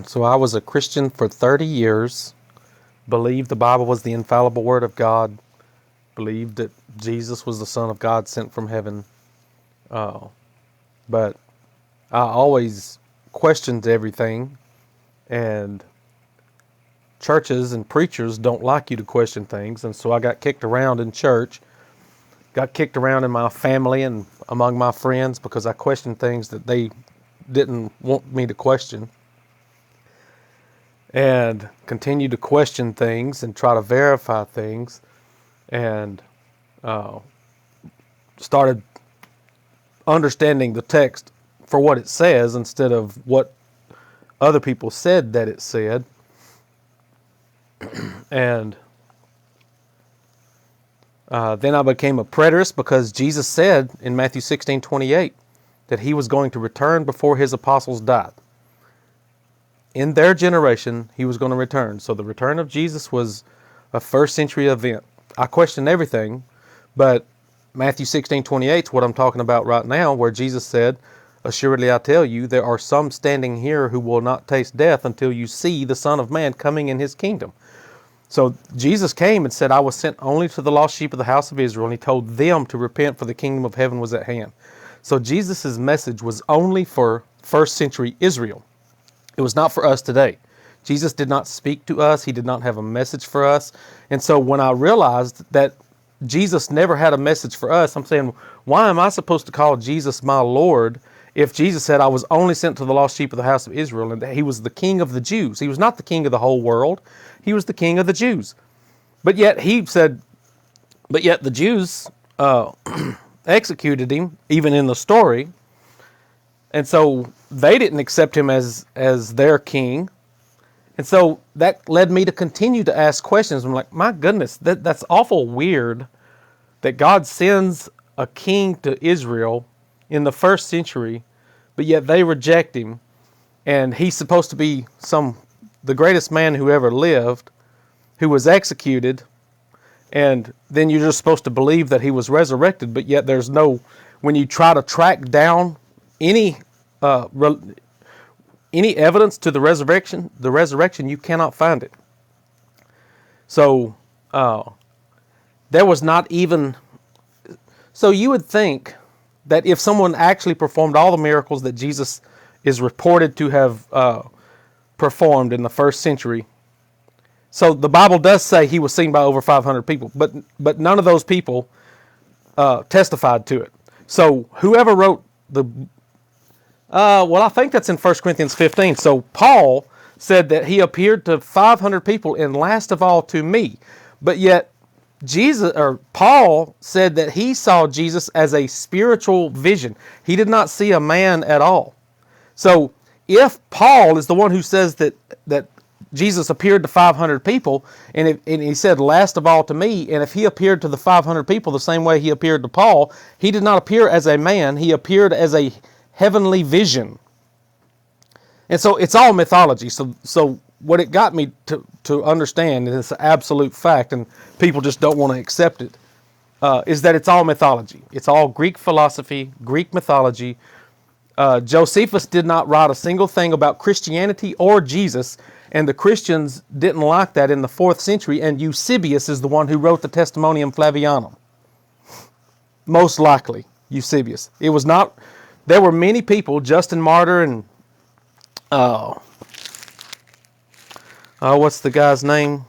So I was a Christian for 30 years, believed the Bible was the infallible Word of God, believed that Jesus was the Son of God sent from heaven. But I always questioned everything, and churches and preachers don't like you to question things, and so I got kicked around in church, got kicked around in my family and among my friends because I questioned things that they didn't want me to question, and continued to question things and try to verify things, and started understanding the text for what it says instead of what other people said that it said. And then I became a preterist because Jesus said in Matthew 16:28 that he was going to return before his apostles died. In their generation, he was going to return. So the return of Jesus was a first century event. I questioned everything, but Matthew 16:28 is what I'm talking about right now, where Jesus said, "Assuredly I tell you, there are some standing here who will not taste death until you see the Son of Man coming in his kingdom." So Jesus came and said, "I was sent only to the lost sheep of the house of Israel," and he told them to repent, for the kingdom of heaven was at hand. So Jesus' message was only for first century Israel. It was not for us today. Jesus did not speak to us. He did not have a message for us. And so when I realized that Jesus never had a message for us, I'm saying, why am I supposed to call Jesus my Lord if Jesus said I was only sent to the lost sheep of the house of Israel and that he was the king of the Jews? He was not the king of the whole world. He was the king of the Jews. But yet he said, but yet the Jews executed him, even in the story. And so they didn't accept him as their king. And so that led me to continue to ask questions. I'm like, my goodness, that's awful weird that God sends a king to Israel in the first century, but yet they reject him. And he's supposed to be the greatest man who ever lived, who was executed. And then you're just supposed to believe that he was resurrected, but yet there's no, when you try to track down any evidence to the resurrection, you cannot find it. So there was not even. So you would think that if someone actually performed all the miracles that Jesus is reported to have performed in the first century. So the Bible does say he was seen by over 500 people, but none of those people testified to it. So whoever wrote I think that's in 1 Corinthians 15. So Paul said that he appeared to 500 people and last of all to me. But yet Paul said that he saw Jesus as a spiritual vision. He did not see a man at all. So if Paul is the one who says that Jesus appeared to 500 people, and he said last of all to me, and if he appeared to the 500 people the same way he appeared to Paul, he did not appear as a man, he appeared as a heavenly vision. And so it's all mythology. So what it got me to understand, and it's an absolute fact, and people just don't want to accept it, is that it's all mythology. It's all Greek philosophy, Greek mythology. Josephus did not write a single thing about Christianity or Jesus, and the Christians didn't like that in the 4th century, and Eusebius is the one who wrote the Testimonium Flavianum. Most likely, Eusebius. It was not. There were many people, Justin Martyr and what's the guy's name?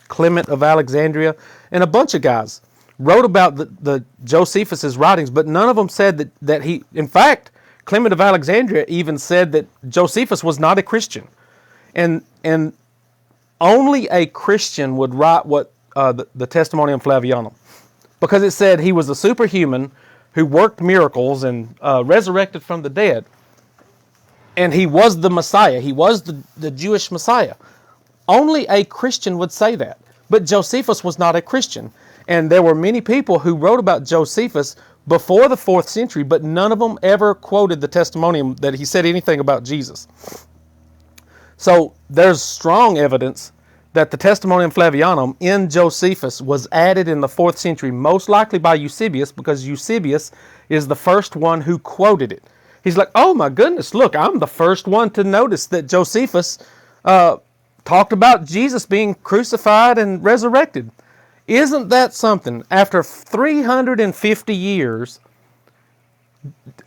Clement of Alexandria, and a bunch of guys wrote about the Josephus' writings, but none of them said that he, in fact, Clement of Alexandria even said that Josephus was not a Christian. And only a Christian would write what the Testimonium Flavianum, because it said he was a superhuman who worked miracles and resurrected from the dead. And he was the Messiah. He was the Jewish Messiah. Only a Christian would say that. But Josephus was not a Christian. And there were many people who wrote about Josephus before the 4th century, but none of them ever quoted the testimonium that he said anything about Jesus. So there's strong evidence that the Testimonium Flavianum in Josephus was added in the 4th century, most likely by Eusebius, because Eusebius is the first one who quoted it. He's like, oh my goodness, look, I'm the first one to notice that Josephus talked about Jesus being crucified and resurrected. Isn't that something? After 350 years,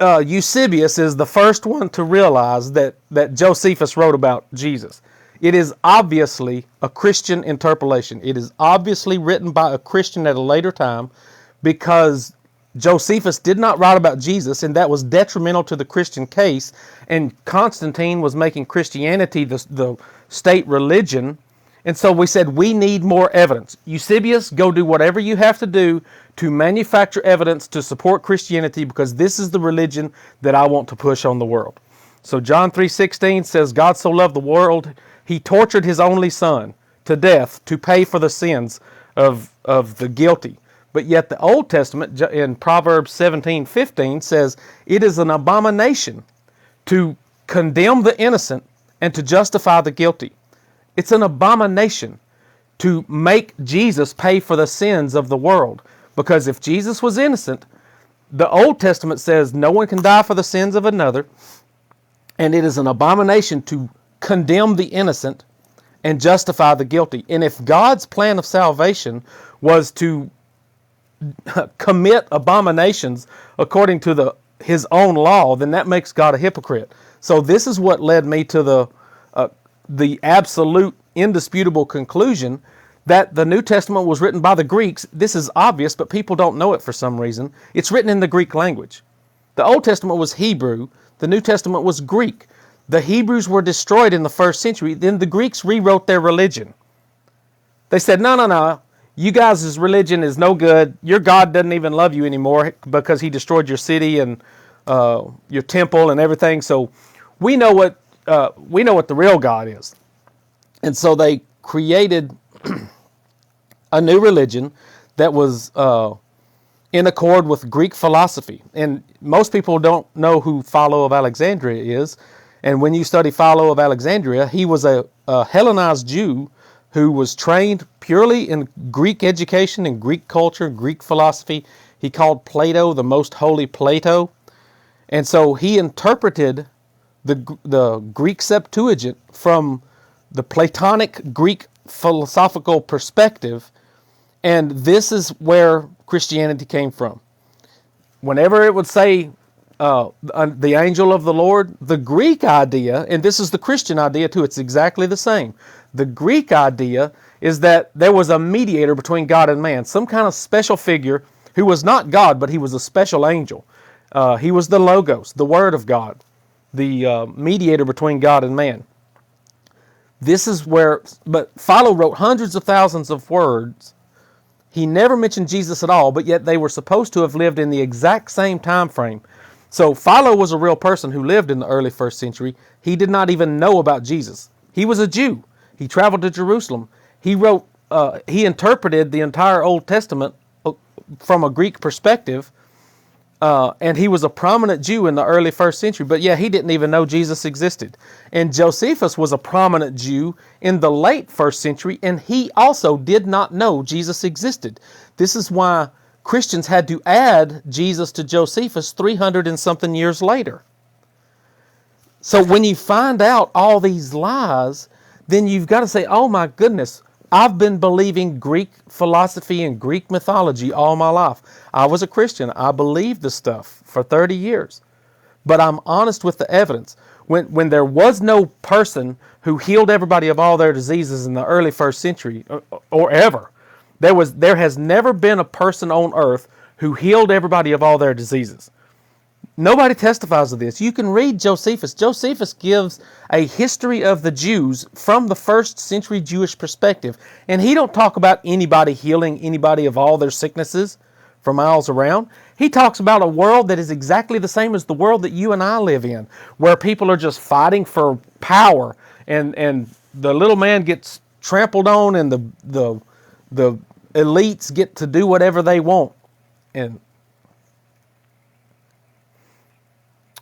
Eusebius is the first one to realize that Josephus wrote about Jesus. It is obviously a Christian interpolation. It is obviously written by a Christian at a later time, because Josephus did not write about Jesus, and that was detrimental to the Christian case, and Constantine was making Christianity the state religion. And so we said, we need more evidence. Eusebius, go do whatever you have to do to manufacture evidence to support Christianity, because this is the religion that I want to push on the world. So John 3:16 says, God so loved the world, he tortured his only son to death to pay for the sins of the guilty. But yet the Old Testament in Proverbs 17:15 says, it is an abomination to condemn the innocent and to justify the guilty. It's an abomination to make Jesus pay for the sins of the world. Because if Jesus was innocent, the Old Testament says no one can die for the sins of another. And it is an abomination to condemn the innocent and justify the guilty. And if God's plan of salvation was to commit abominations according to his own law, then that makes God a hypocrite. So this is what led me to the absolute indisputable conclusion that the New Testament was written by the Greeks. This is obvious, but people don't know it for some reason. It's written in the Greek language. The Old Testament was Hebrew. The New Testament was Greek. The Hebrews were destroyed in the first century. Then the Greeks rewrote their religion. They said, no. You guys' religion is no good. Your God doesn't even love you anymore because he destroyed your city and your temple and everything. So we know what the real God is. And so they created a new religion that was in accord with Greek philosophy. And most people don't know who Philo of Alexandria is. And when you study Philo of Alexandria, he was a Hellenized Jew who was trained purely in Greek education and Greek culture, Greek philosophy. He called Plato the most holy Plato. And so he interpreted the Greek Septuagint from the Platonic Greek philosophical perspective, and this is where Christianity came from. Whenever it would say the angel of the Lord, the Greek idea, and this is the Christian idea too, it's exactly the same. The Greek idea is that there was a mediator between God and man, some kind of special figure who was not God, but he was a special angel. He was the Logos, the Word of God, the mediator between God and man. This is where, but Philo wrote hundreds of thousands of words. He never mentioned Jesus at all, but yet they were supposed to have lived in the exact same time frame. So Philo was a real person who lived in the early first century. He did not even know about Jesus. He was a Jew. He traveled to Jerusalem. He interpreted the entire Old Testament from a Greek perspective. And he was a prominent Jew in the early first century, but yeah, he didn't even know Jesus existed. And Josephus was a prominent Jew in the late first century, and he also did not know Jesus existed. This is why Christians had to add Jesus to Josephus 300 and something years later. So when you find out all these lies, then you've got to say, oh my goodness, I've been believing Greek philosophy and Greek mythology all my life. I was a Christian. I believed this stuff for 30 years. But I'm honest with the evidence. When there was no person who healed everybody of all their diseases in the early first century, or ever, there has never been a person on earth who healed everybody of all their diseases. Nobody testifies of this. You can read Josephus. Josephus gives a history of the Jews from the first century Jewish perspective. And he don't talk about anybody healing anybody of all their sicknesses for miles around. He talks about a world that is exactly the same as the world that you and I live in, where people are just fighting for power, and the little man gets trampled on, and the elites get to do whatever they want. And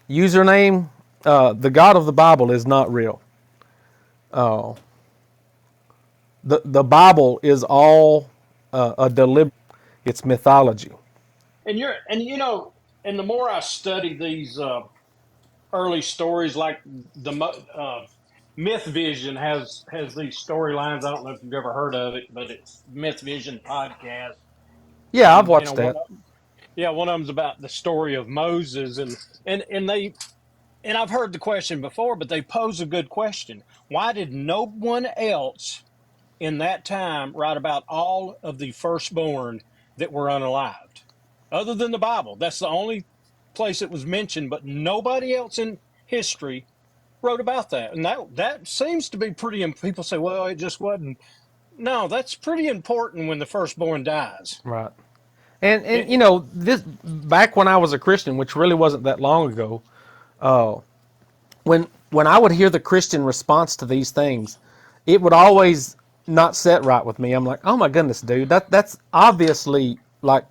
username, the God of the Bible is not real. The Bible is all a deliberate. It's mythology. And the more I study these early stories like Myth Vision has these storylines. I don't know if you've ever heard of it, but it's Myth Vision podcast, Yeah, I've and watched that. one of them's about the story of Moses, and they and I've heard the question before, but they pose a good question. Why did no one else in that time write about all of the firstborn that were unalived, other than the Bible? That's the only place it was mentioned, but nobody else in history wrote about that. And that seems to be pretty. People say, well, it just wasn't. No, that's pretty important when the firstborn dies. Right. And It, this back when I was a Christian, which really wasn't that long ago, when I would hear the Christian response to these things, it would always not set right with me. I'm like, oh my goodness, dude, that's obviously like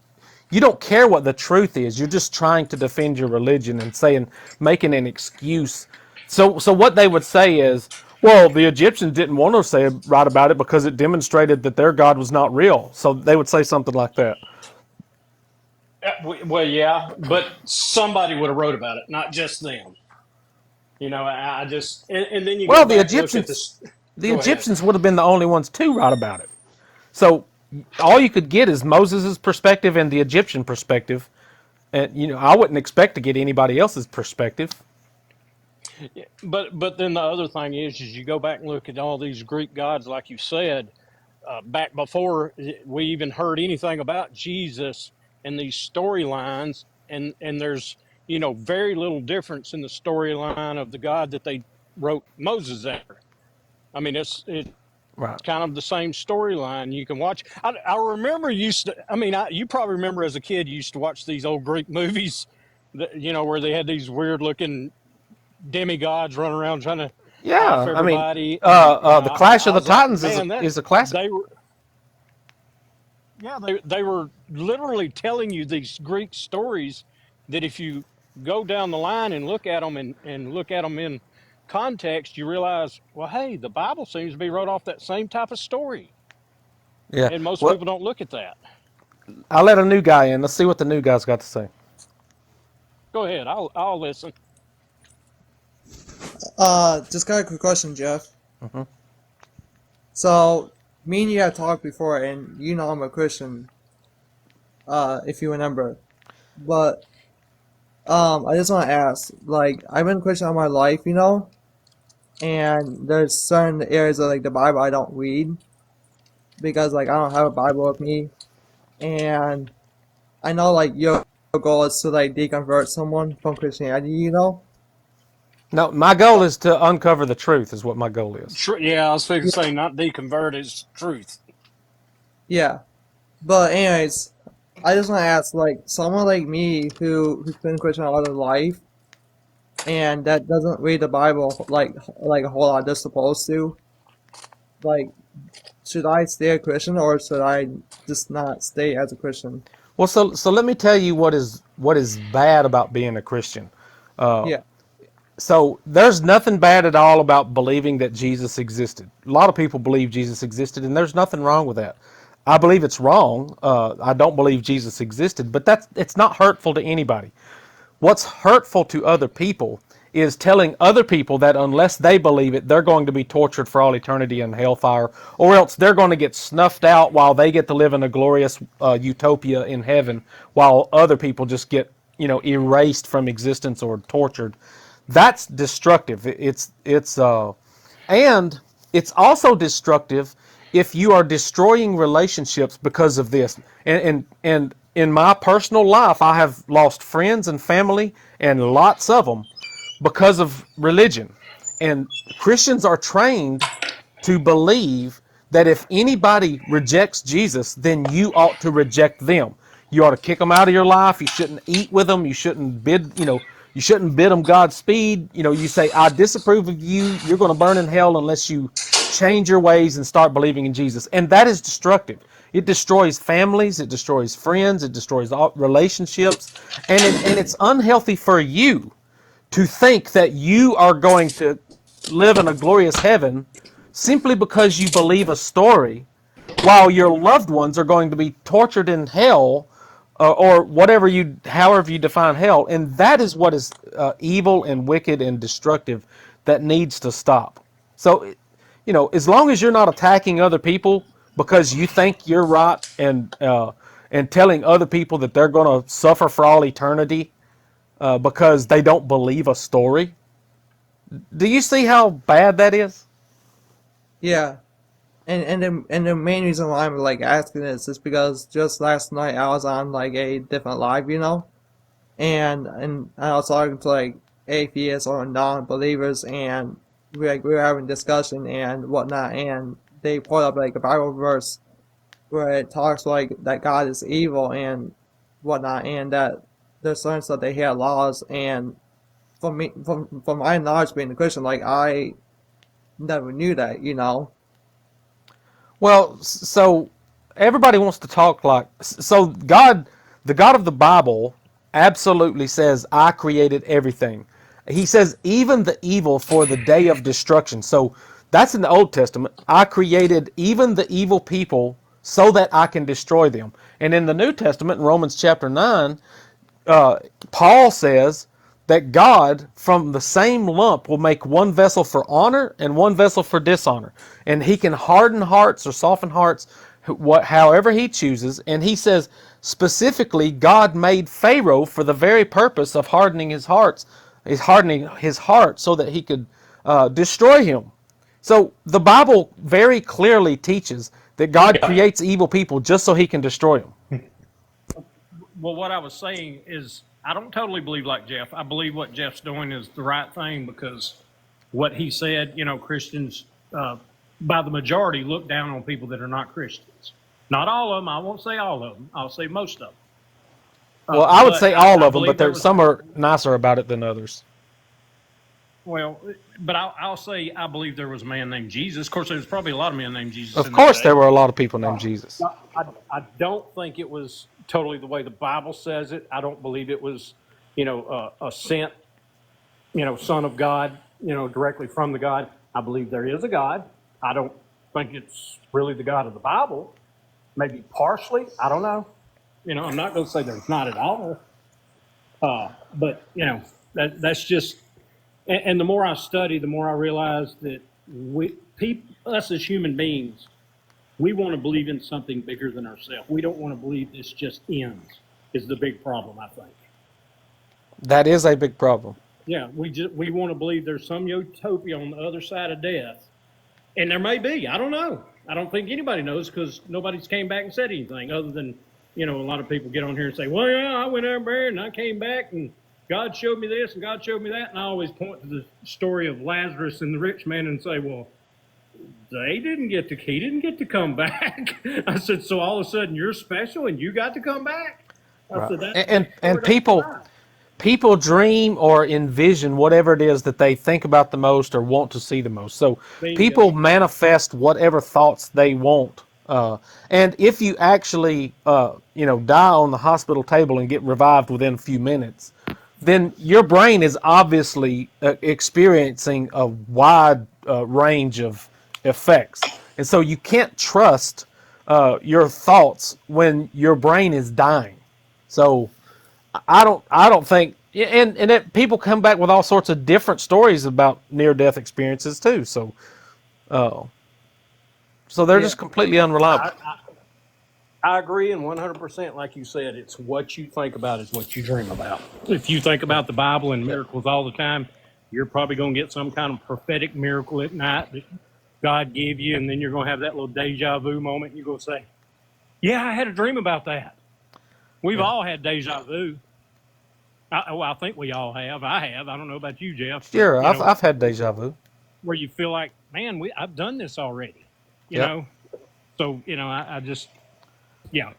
you don't care what the truth is. You're just trying to defend your religion and making an excuse. So what they would say is, well, the Egyptians didn't want to write about it because it demonstrated that their God was not real. So they would say something like that. well, yeah, but somebody would have wrote about it, not just them. I just and then you Well, go back and look at this. the Go ahead. Egyptians would have been the only ones to write about it. So all you could get is Moses' perspective and the Egyptian perspective. And I wouldn't expect to get anybody else's perspective. But then the other thing is you go back and look at all these Greek gods, like you said, back before we even heard anything about Jesus and these storylines, and there's very little difference in the storyline of the God that they wrote Moses after. I mean, it's Right. kind of the same storyline you can watch. I remember used to. I mean, you probably remember as a kid you used to watch these old Greek movies, that where they had these weird looking demigods running around trying to off Yeah. I mean, everybody, and the Clash of I the was like, Titans man, is a classic. they were they were literally telling you these Greek stories that if you go down the line and look at them and look at them in context, you realize, well, hey, the Bible seems to be wrote off that same type of story, Yeah. and most Well, people don't look at that. I'll let a new guy in. Let's see what the new guy's got to say. Go ahead, I'll listen. Just got a quick question, Jeff. So, me and you have talked before, and I'm a Christian, if you remember. But, I just want to ask, like, I've been a Christian all my life, and there's certain areas of, like, the Bible I don't read, because, like, I don't have a Bible with me, and I know, like, your goal is to, like, deconvert someone from Christianity. No, my goal is to uncover the truth. Is what my goal is. Yeah, I was thinking say not deconvert is truth. Yeah. But anyways, I just want to ask, like, someone like me who's been Christian all their life, and that doesn't read the Bible like a whole lot, just supposed to. Like, should I stay a Christian or should I just not stay as a Christian? Well, so let me tell you what is bad about being a Christian. Yeah. So there's nothing bad at all about believing that Jesus existed. A lot of people believe Jesus existed, and there's nothing wrong with that. I believe it's wrong. I don't believe Jesus existed, but it's not hurtful to anybody. What's hurtful to other people is telling other people that unless they believe it, they're going to be tortured for all eternity in hellfire, or else they're going to get snuffed out while they get to live in a glorious utopia in heaven, while other people just get erased from existence or tortured. That's destructive. And it's also destructive if you are destroying relationships because of this. And in my personal life, I have lost friends and family, and lots of them, because of religion. And Christians are trained to believe that if anybody rejects Jesus, then you ought to reject them. You ought to kick them out of your life. You shouldn't eat with them. You shouldn't bid them Godspeed. You say, I disapprove of you. You're going to burn in hell unless you change your ways and start believing in Jesus. And that is destructive. It destroys families. It destroys friends. It destroys all relationships. And it's unhealthy for you to think that you are going to live in a glorious heaven simply because you believe a story, while your loved ones are going to be tortured in hell or whatever however you define hell, and that is what is evil and wicked and destructive that needs to stop. So, as long as you're not attacking other people because you think you're right and telling other people that they're going to suffer for all eternity because they don't believe a story, do you see how bad that is? Yeah. And the main reason why I'm like asking this is because just last night I was on like a different live, and I was talking to like atheists or non-believers, and we were having discussion and whatnot, and they pulled up like a Bible verse where it talks like that God is evil and whatnot, and that there's certain stuff they had laws, and from my knowledge being a Christian, like I never knew that. Well, so everybody wants to talk like so. The God of the Bible, absolutely says, "I created everything." He says, "Even the evil for the day of destruction." So that's in the Old Testament. I created even the evil people so that I can destroy them. And in the New Testament, in Romans chapter 9, Paul says that God from the same lump will make one vessel for honor and one vessel for dishonor. And he can harden hearts or soften hearts however he chooses. And he says specifically God made Pharaoh for the very purpose of hardening his heart so that he could destroy him. So the Bible very clearly teaches that God creates evil people just so he can destroy them. Well, what I was saying is I don't totally believe like Jeff. I believe what Jeff's doing is the right thing because what he said, Christians, by the majority, look down on people that are not Christians. Not all of them. I won't say all of them. I'll say most of them. Well, I would say all of them, believe but some are nicer about it than others. Well, but I'll say I believe there was a man named Jesus. Of course, there was probably a lot of men named Jesus. Of course, there were a lot of people named Jesus. I don't think it was totally the way the Bible says it. I don't believe it was, a sent, Son of God, directly from the God. I believe there is a God. I don't think it's really the God of the Bible. Maybe partially. I don't know. I'm not going to say there's not at all. But that's just. And the more I study, the more I realize that us as human beings, we want to believe in something bigger than ourselves. We don't want to believe this just ends, is the big problem, I think. That is a big problem. Yeah, we want to believe there's some utopia on the other side of death. And there may be. I don't know. I don't think anybody knows because nobody's came back and said anything other than, a lot of people get on here and say, well, yeah, I went there and I came back and God showed me this and God showed me that. And I always point to the story of Lazarus and the rich man and say, well, he didn't get to come back. I said, so all of a sudden you're special and you got to come back? I said, and people dream or envision whatever it is that they think about the most or want to see the most. So people manifest whatever thoughts they want. And if you actually, die on the hospital table and get revived within a few minutes, then your brain is obviously experiencing a wide range of effects. And so you can't trust your thoughts when your brain is dying. So I don't think, and people come back with all sorts of different stories about near-death experiences too. So they're just completely unreliable. I agree, and 100%, like you said, it's what you think about is what you dream about. If you think about the Bible and miracles all the time, you're probably going to get some kind of prophetic miracle at night that God gave you, and then you're going to have that little deja vu moment, and you're going to say, yeah, I had a dream about that. We've all had deja vu. I think we all have. I have. I don't know about you, Jeff. Sure, I've had deja vu. Where you feel like, man, I've done this already. You know? So, I just... Yeah.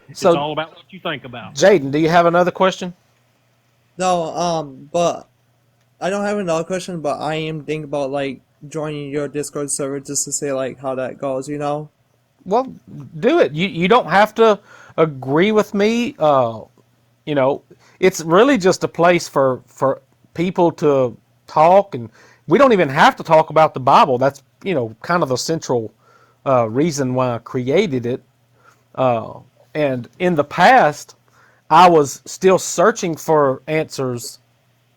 It's all about what you think about. Jaden, do you have another question? No, but I don't have another question, but I am thinking about like joining your Discord server just to see like how that goes, Well, do it. You don't have to agree with me. It's really just a place for people to talk, and we don't even have to talk about the Bible. That's kind of the central reason why I created it. And in the past, I was still searching for answers.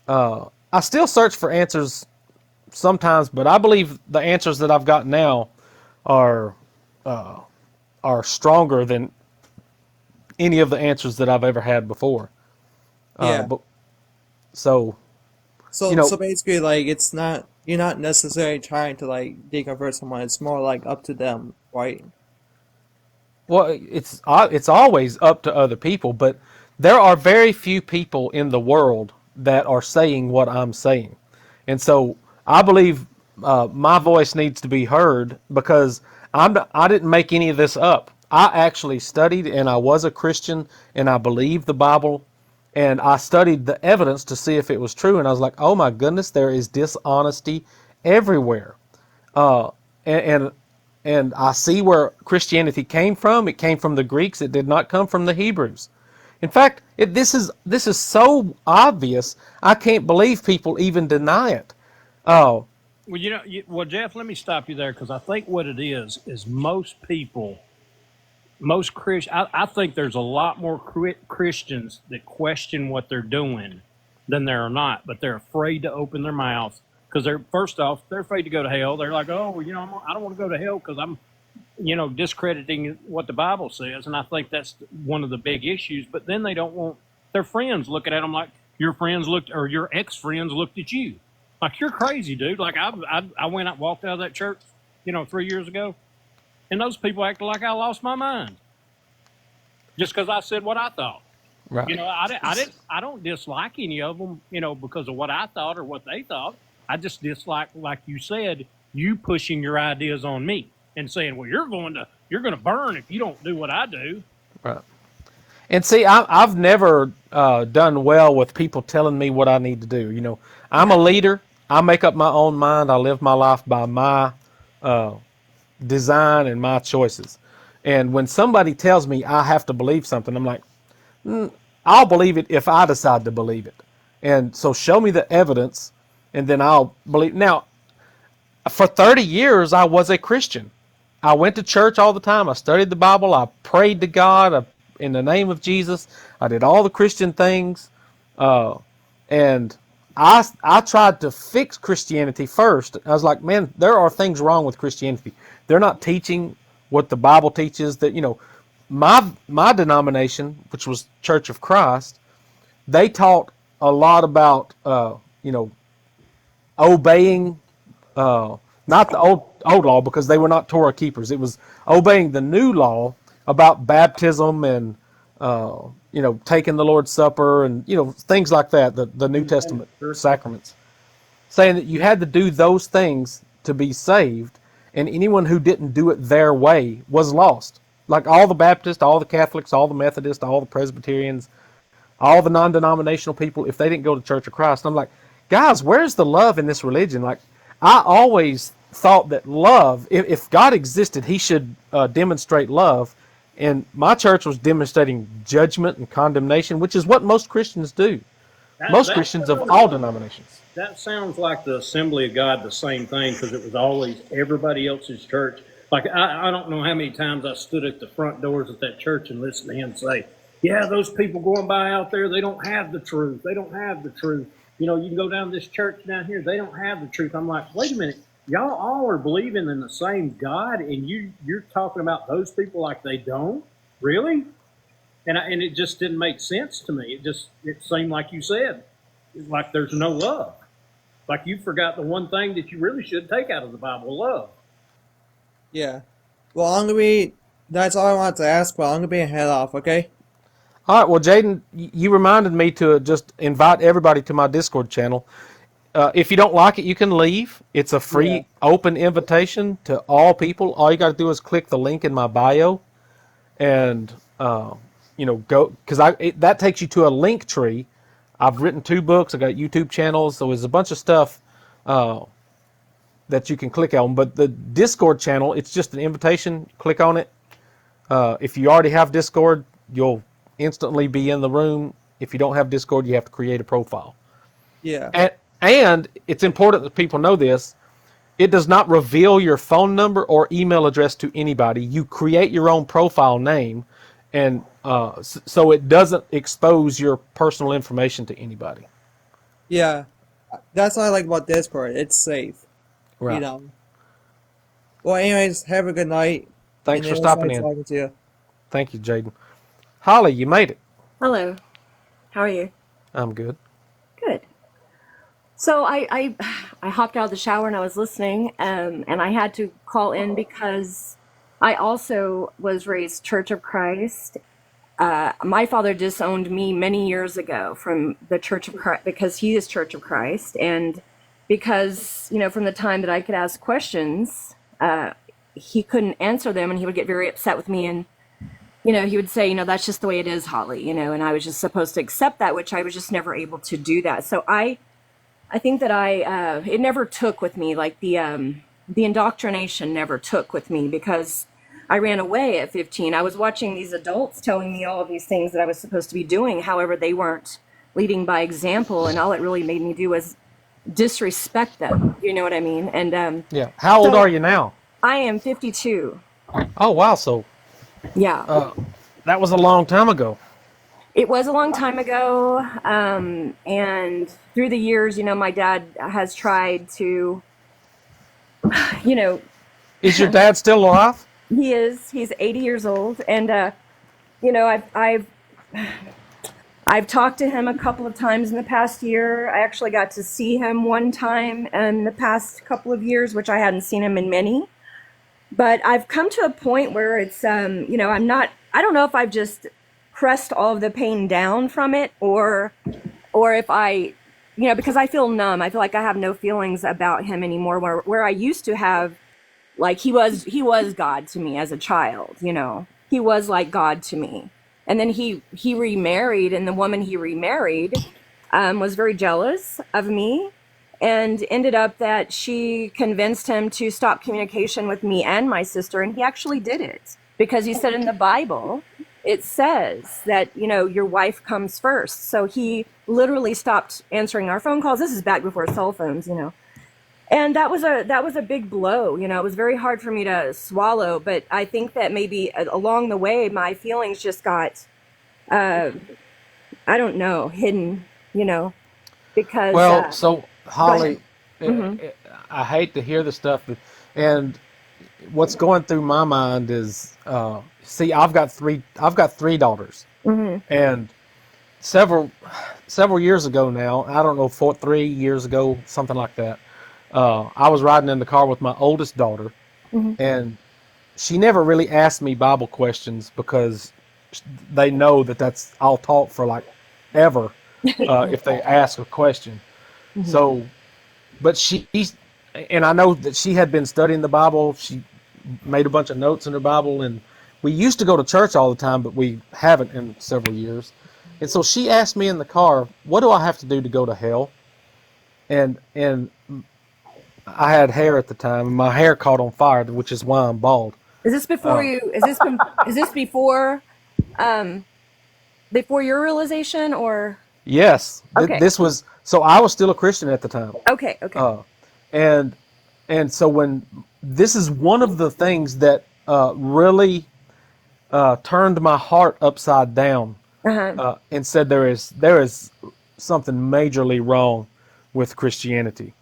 I still search for answers sometimes, but I believe the answers that I've got now are stronger than any of the answers that I've ever had before. Yeah. But so So basically, like, it's not, you're not necessarily trying to like deconvert someone. It's more like up to them, right? well, it's always up to other people, but there are very few people in the world that are saying what I'm saying, and so I believe my voice needs to be heard because I didn't make any of this up. I actually studied, and I was a Christian, and I believe the Bible, and I studied the evidence to see if it was true, and I was like, oh my goodness, there is dishonesty everywhere. Uh, and and I see where Christianity came from. It came from the Greeks. It did not come from the Hebrews. In fact, this is so obvious. I can't believe people even deny it. Oh, Well, well, Jeff, let me stop you there because I think what it is most people, most Christian, I think there's a lot more Christians that question what they're doing than there are not, but they're afraid to open their mouth because first off, they're afraid to go to hell. They're like, oh, well, I don't want to go to hell because I'm, discrediting what the Bible says. And I think that's one of the big issues. But then they don't want their friends looking at them like your friends looked, or your ex-friends looked at you. Like, you're crazy, dude. Like, I went out, walked out of that church, 3 years ago, and those people acted like I lost my mind just because I said what I thought. right. I don't dislike any of them, because of what I thought or what they thought. I just dislike, like you said, you pushing your ideas on me and saying, well, you're going to burn if you don't do what I do. Right. And see, I've never done well with people telling me what I need to do. I'm a leader. I make up my own mind. I live my life by my design and my choices. And when somebody tells me I have to believe something, I'm like, I'll believe it if I decide to believe it. And so show me the evidence, and then I'll believe. Now, for 30 years, I was a Christian. I went to church all the time. I studied the Bible. I prayed to God in the name of Jesus. I did all the Christian things. And I tried to fix Christianity first. I was like, man, there are things wrong with Christianity. They're not teaching what the Bible teaches. That my denomination, which was Church of Christ, they taught a lot about obeying not the old law, because they were not Torah keepers. It was obeying the new law about baptism and taking the Lord's Supper and things like that, the New Testament sacraments, saying that you had to do those things to be saved, and anyone who didn't do it their way was lost. Like all the Baptists, all the Catholics, all the Methodists, all the Presbyterians, all the non-denominational people, if they didn't go to Church of Christ. I'm like, guys, where's the love in this religion? Like, I always thought that love, if God existed, he should demonstrate love. And my church was demonstrating judgment and condemnation, which is what most Christians do. Most Christians of all denominations. That sounds like the Assembly of God, the same thing, because it was always everybody else's church. Like, I don't know how many times I stood at the front doors of that church and listened to him say, yeah, those people going by out there, they don't have the truth. They don't have the truth. You can go down to this church down here, they don't have the truth. I'm like, wait a minute. Y'all all are believing in the same God, and you're talking about those people like they don't? Really? And it just didn't make sense to me. It seemed like you said, like there's no love. Like you forgot the one thing that you really should take out of the Bible, love. Yeah. Well, that's all I wanted to ask, but I'm gonna be a head off, okay? All right, well, Jaden, you reminded me to just invite everybody to my Discord channel. If you don't like it, you can leave. It's a free, open invitation to all people. All you got to do is click the link in my bio, and go, because that takes you to a link tree. I've written 2 books. I got YouTube channels. So there's a bunch of stuff that you can click on. But the Discord channel, it's just an invitation. Click on it. If you already have Discord, you'll instantly be in the room. If you don't have Discord, you have to create a profile. Yeah. And it's important that people know this. It does not reveal your phone number or email address to anybody. You create your own profile name, and so it doesn't expose your personal information to anybody. Yeah, that's what I like about Discord. It's safe, you Right. know. Well, anyways, have a good night, and Thanks for it was stopping nice in. talking to you. Thank you, Jaden. Holly, you made it. Hello. How are you? I'm good. Good. So I hopped out of the shower and I was listening, and I had to call in because I also was raised Church of Christ. My father disowned me many years ago from the Church of Christ because he is Church of Christ, and because from the time that I could ask questions, he couldn't answer them, and he would get very upset with me, and he would say, that's just the way it is, Holly, and I was just supposed to accept that, which I was just never able to do that. So I think that it never took with me, like the indoctrination never took with me, because I ran away at 15. I was watching these adults telling me all of these things that I was supposed to be doing. However, they weren't leading by example, and all it really made me do was disrespect them. You know what I mean? And Yeah. How old so are you now? I am 52. Oh, wow. So Yeah. that was a long time ago. It was a long time ago, and through the years, my dad has tried to, you know, Is your dad still alive? he's 80 years old, and I've talked to him a couple of times in the past year. I actually got to see him one time in the past couple of years, which I hadn't seen him in many. But I've come to a point where it's, I don't know if I've just pressed all of the pain down from it, or if because I feel numb. I feel like I have no feelings about him anymore, where I used to have, like, he was God to me as a child, he was like God to me. And then he remarried, and the woman he remarried was very jealous of me, and ended up that she convinced him to stop communication with me and my sister, and he actually did it, because he said in the Bible, it says that, your wife comes first. So he literally stopped answering our phone calls. This is back before cell phones, And that was a big blow. It was very hard for me to swallow, but I think that maybe along the way, my feelings just got, I don't know, hidden, because. Well, so Holly, hmm I hate to hear the stuff, and what's going through my mind is, see, I've got three daughters, hmm and several years ago now, I don't know, 3 years ago, something like that. I was riding in the car with my oldest daughter, hmm and she never really asked me Bible questions because they know that that's I'll talk for like ever if they ask a question. hmm So, but and I know that she had been studying the Bible. She made a bunch of notes in her Bible, and we used to go to church all the time, but we haven't in several years. And so she asked me in the car, "What do I have to do to go to hell?" And I had hair at the time, and my hair caught on fire, which is why I'm bald. Is this before Uh, you? Is this um before your realization, or? yes, Okay. this was so I was still a Christian at the time. Okay. Okay. Uh, and so when this is one of the things that really turned my heart upside down, Uh-huh. and said there is something majorly wrong with Christianity,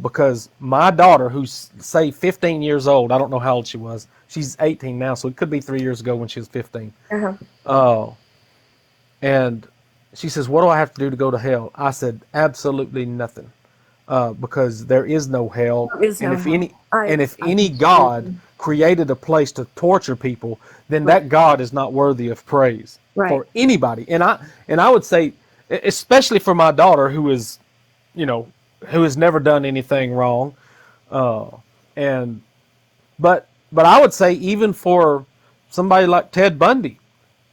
because my daughter, who's say 15 years old, I don't know how old she was. She's 18 now, so it could be 3 years ago when she was 15. Uh-huh. Uh, and she says, "What do I have to do to go to hell?" I said, "Absolutely nothing." Because there is no hell, There is and no hell. if I any God completely. created a place to torture people, then Right. that God is not worthy of praise Right. for anybody. And I would say, especially for my daughter, who is, you know, who has never done anything wrong, uh, and but I would say even for somebody like Ted Bundy,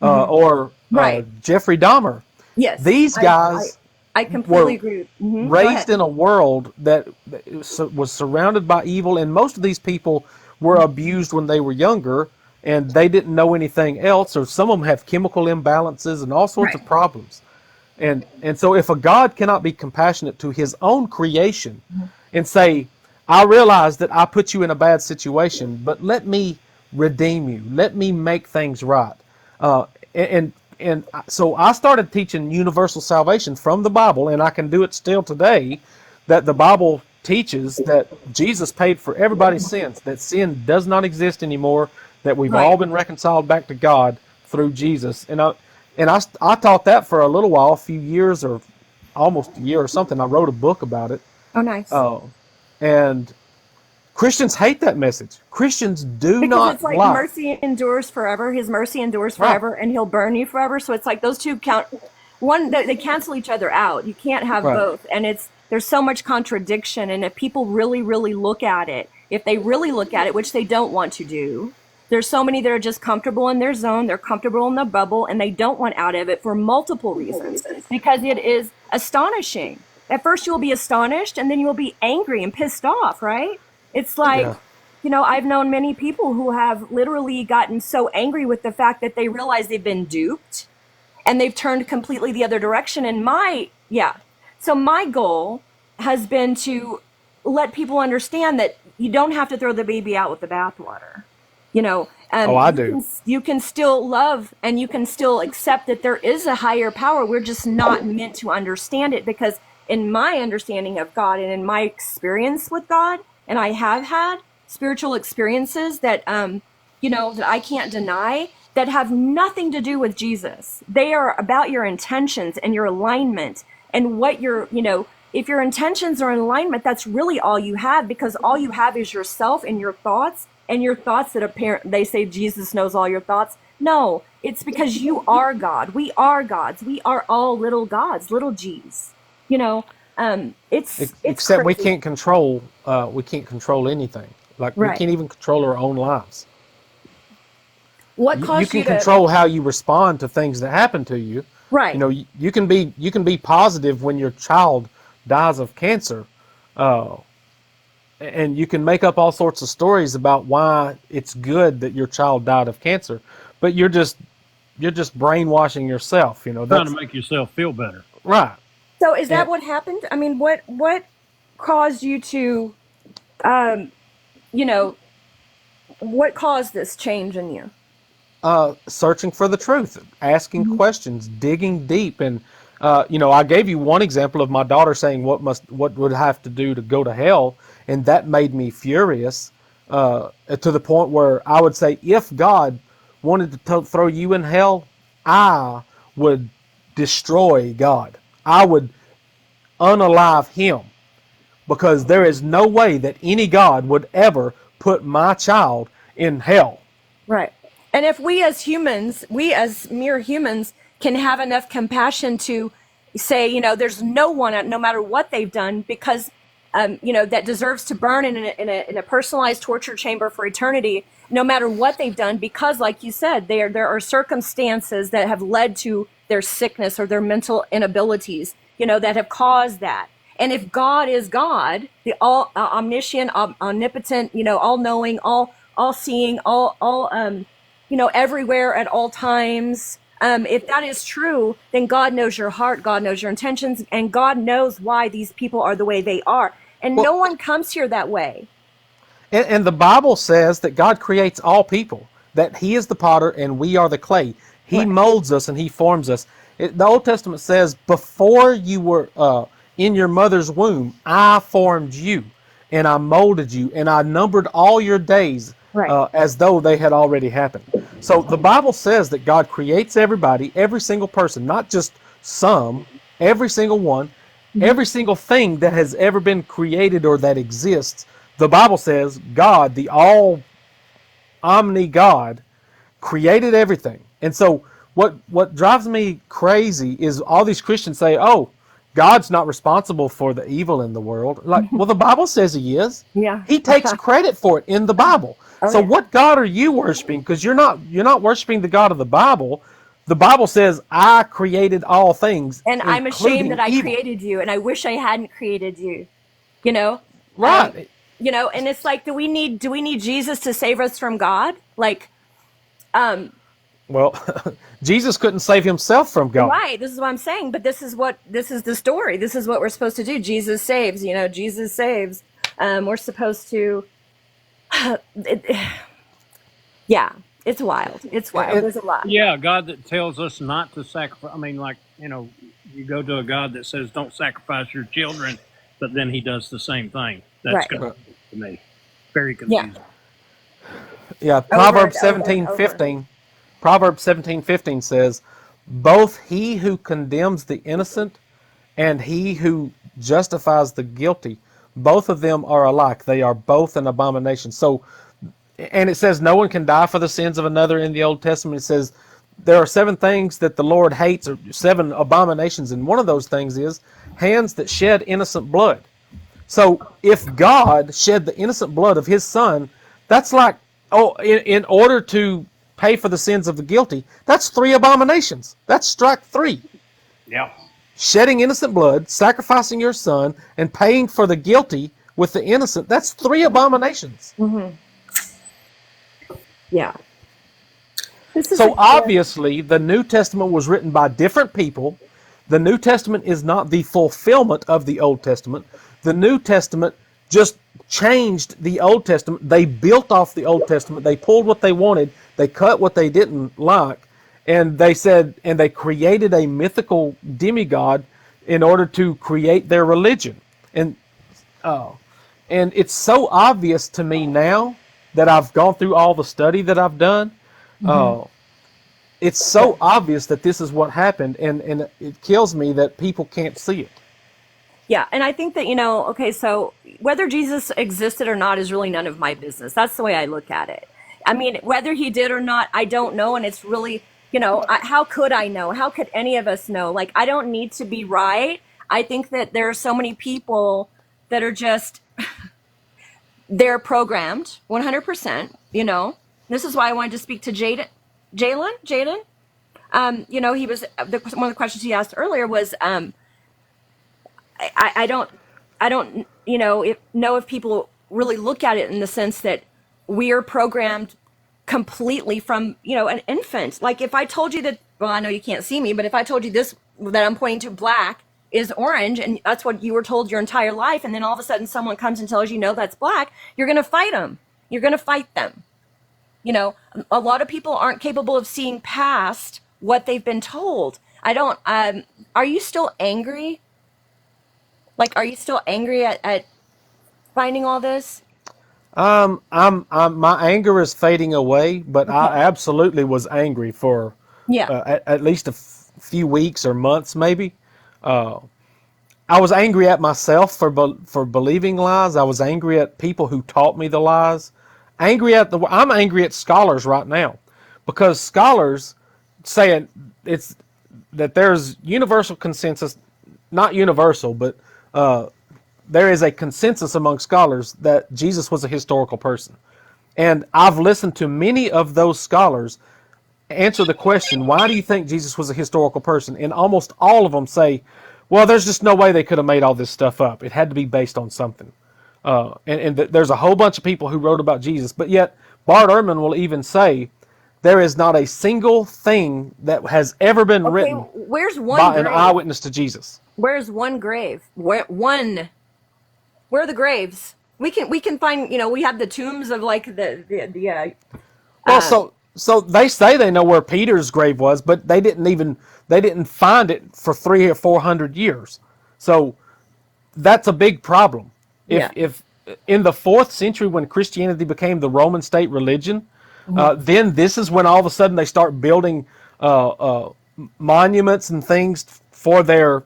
hmm or Right. Jeffrey Dahmer, Yes. these I guys I completely were agree. Go raised ahead. in a world that was surrounded by evil, and most of these people were abused when they were younger, and they didn't know anything else, or some of them have chemical imbalances and all sorts Right. of problems. And so if a God cannot be compassionate to his own creation Mhm. and say, "I realize that I put you in a bad situation, but let me redeem you. Let me make things right. Uh, and so I started teaching universal salvation from the Bible, and I can do it still today. That the Bible teaches that Jesus paid for everybody's sins, that sin does not exist anymore, that we've Right. all been reconciled back to God through Jesus. And I taught that for a little while, a few years or almost a year or something. I wrote a book about it. Oh, nice. And Christians hate that message. Christians do Because it's not like like. mercy endures forever. His mercy endures Right. forever, and he'll burn you forever. So it's like those two count. One, they cancel each other out. You can't have Right. both, and there's so much contradiction. And if people really, really look at it, if they really look at it, which they don't want to do, there's so many that are just comfortable in their zone. They're comfortable in the bubble, and they don't want out of it for multiple reasons. Because it is astonishing. At first, you'll be astonished, and then you'll be angry and pissed off. Right? It's like. Yeah. I've known many people who have literally gotten so angry with the fact that they realize they've been duped and they've turned completely the other direction. And so my goal has been to let people understand that you don't have to throw the baby out with the bathwater. Oh, I do. You can still love and you can still accept that there is a higher power. We're just not meant to understand it, because in my understanding of God and in my experience with God, and I have had spiritual experiences that that I can't deny, that have nothing to do with Jesus. They are about your intentions and your alignment and what if your intentions are in alignment, that's really all you have, because all you have is yourself and your thoughts that they say Jesus knows all your thoughts. No, it's because you are God. We are gods. We are all little gods, little G's. It's Except we crazy. can't control anything. Like we Right. can't even control our own lives. What You caused can you to control how you respond to things that happen to you. right? You can be positive when your child dies of cancer, and you can make up all sorts of stories about why it's good that your child died of cancer, but you're just brainwashing yourself. Trying That's to make yourself feel better. right. So is that And, what happened? I mean, what caused you to, you know, what caused this change in you? searching for the truth, asking Mhm. questions, digging deep, and I gave you one example of my daughter saying what would have to do to go to hell, and that made me furious, to the point where I would say, if God wanted to throw you in hell, I would destroy God. I would unalive him, because there is no way that any God would ever put my child in hell. Right. And if we as humans, we as mere humans, can have enough compassion to say, there's no one, no matter what they've done, because, that deserves to burn in a personalized torture chamber for eternity, no matter what they've done, because, like you said, there are circumstances that have led to their sickness or their mental inabilities, that have caused that. And if God is God, the all omniscient, omnipotent, all knowing, all seeing, all everywhere at all times. If that is true, then God knows your heart, God knows your intentions, and God knows why these people are the way they are. And no Well, one comes here that way. and the Bible says that God creates all people, that He is the potter and we are the clay. He Right. molds us and He forms us. The Old Testament says, before you were in your mother's womb, I formed you and I molded you and I numbered all your days Right. as though they had already happened. So the Bible says that God creates everybody, every single person, not just some, every single one, every single thing that has ever been created or that exists. The Bible says God, the all omni God, created everything. And so what drives me crazy is all these Christians say, "Oh, God's not responsible for the evil in the world." Like, well, the Bible says He is. Yeah. He takes credit for it in the Bible. Oh, So yeah. what God are you worshiping? Because you're not worshiping the God of the Bible. The Bible says, "I created all things, And I'm ashamed that including I evil." created you, and I wish I hadn't created you. You know, um, Right. and it's like, do we need Jesus to save us from God? Like, um, Well, Jesus couldn't save Himself from God. right. This is what I'm saying. But this is the story. This is what we're supposed to do. Jesus saves. Jesus saves. We're supposed to. It, yeah, It's wild. It's wild. And There's a lot. Yeah, a God that tells us not to sacrifice. I mean, like, you go to a God that says don't sacrifice your children, but then he does the same thing. That's Right. confusing to me. Very Yeah. confusing. yeah, Over Proverbs and over and over. 17:15. Proverbs 17:15 says, "Both he who condemns the innocent and he who justifies the guilty, both of them are alike. They are both an abomination." So, and it says no one can die for the sins of another in the Old Testament. It says there are 7 things that the Lord hates, or 7 abominations, and one of those things is hands that shed innocent blood. So if God shed the innocent blood of his son, that's like, in order to pay for the sins of the guilty, that's 3 abominations. That's strike 3. Yeah. Shedding innocent blood, sacrificing your son, and paying for the guilty with the innocent, that's 3 abominations. Yeah. This is So obviously, the New Testament was written by different people. The New Testament is not the fulfillment of the Old Testament. The New Testament just changed the Old Testament. They built off the Old Testament. They pulled what they wanted. They cut what they didn't like. And they said, and they created a mythical demigod in order to create their religion. And it's so obvious to me now that I've gone through all the study that I've done. It's so obvious that this is what happened, and it kills me that people can't see it. Yeah, and I think that, okay, so whether Jesus existed or not is really none of my business. That's the way I look at it. I mean, whether he did or not, I don't know, and it's really, how could I know? How could any of us know? Like, I don't need to be right. I think that there are so many people that are just, they're programmed 100%, This is why I wanted to speak to Jaden. He was, one of the questions he asked earlier was, I don't, know if people really look at it in the sense that we are programmed completely from, an infant. Like if I told you that, well, I know you can't see me, but if I told you this, that I'm pointing to black is orange, and that's what you were told your entire life, and then all of a sudden someone comes and tells you, no, that's black, you're going to fight them. You're going to fight them. A lot of people aren't capable of seeing past what they've been told. Are you still angry? Like, are you still angry at finding all this? My anger is fading away, but I absolutely was angry for Yeah. at least a few weeks or months, maybe. I was angry at myself for believing lies. I was angry at people who taught me the lies. I'm angry at scholars right now, because scholars saying it's that there's universal consensus, not universal, but there is a consensus among scholars that Jesus was a historical person. And I've listened to many of those scholars answer the question, why do you think Jesus was a historical person? And almost all of them say, well, there's just no way they could have made all this stuff up. It had to be based on something. There's a whole bunch of people who wrote about Jesus, but yet Bart Ehrman will even say there is not a single thing that has ever been written Where's one by an grave? eyewitness to Jesus. Where's one grave? Where are the graves? We can find, we have the tombs of like the Well, so they say they know where Peter's grave was, but they didn't find it for 300 or 400 years. So that's a big problem. If in the 4th century, when Christianity became the Roman state religion, then this is when all of a sudden they start building monuments and things for their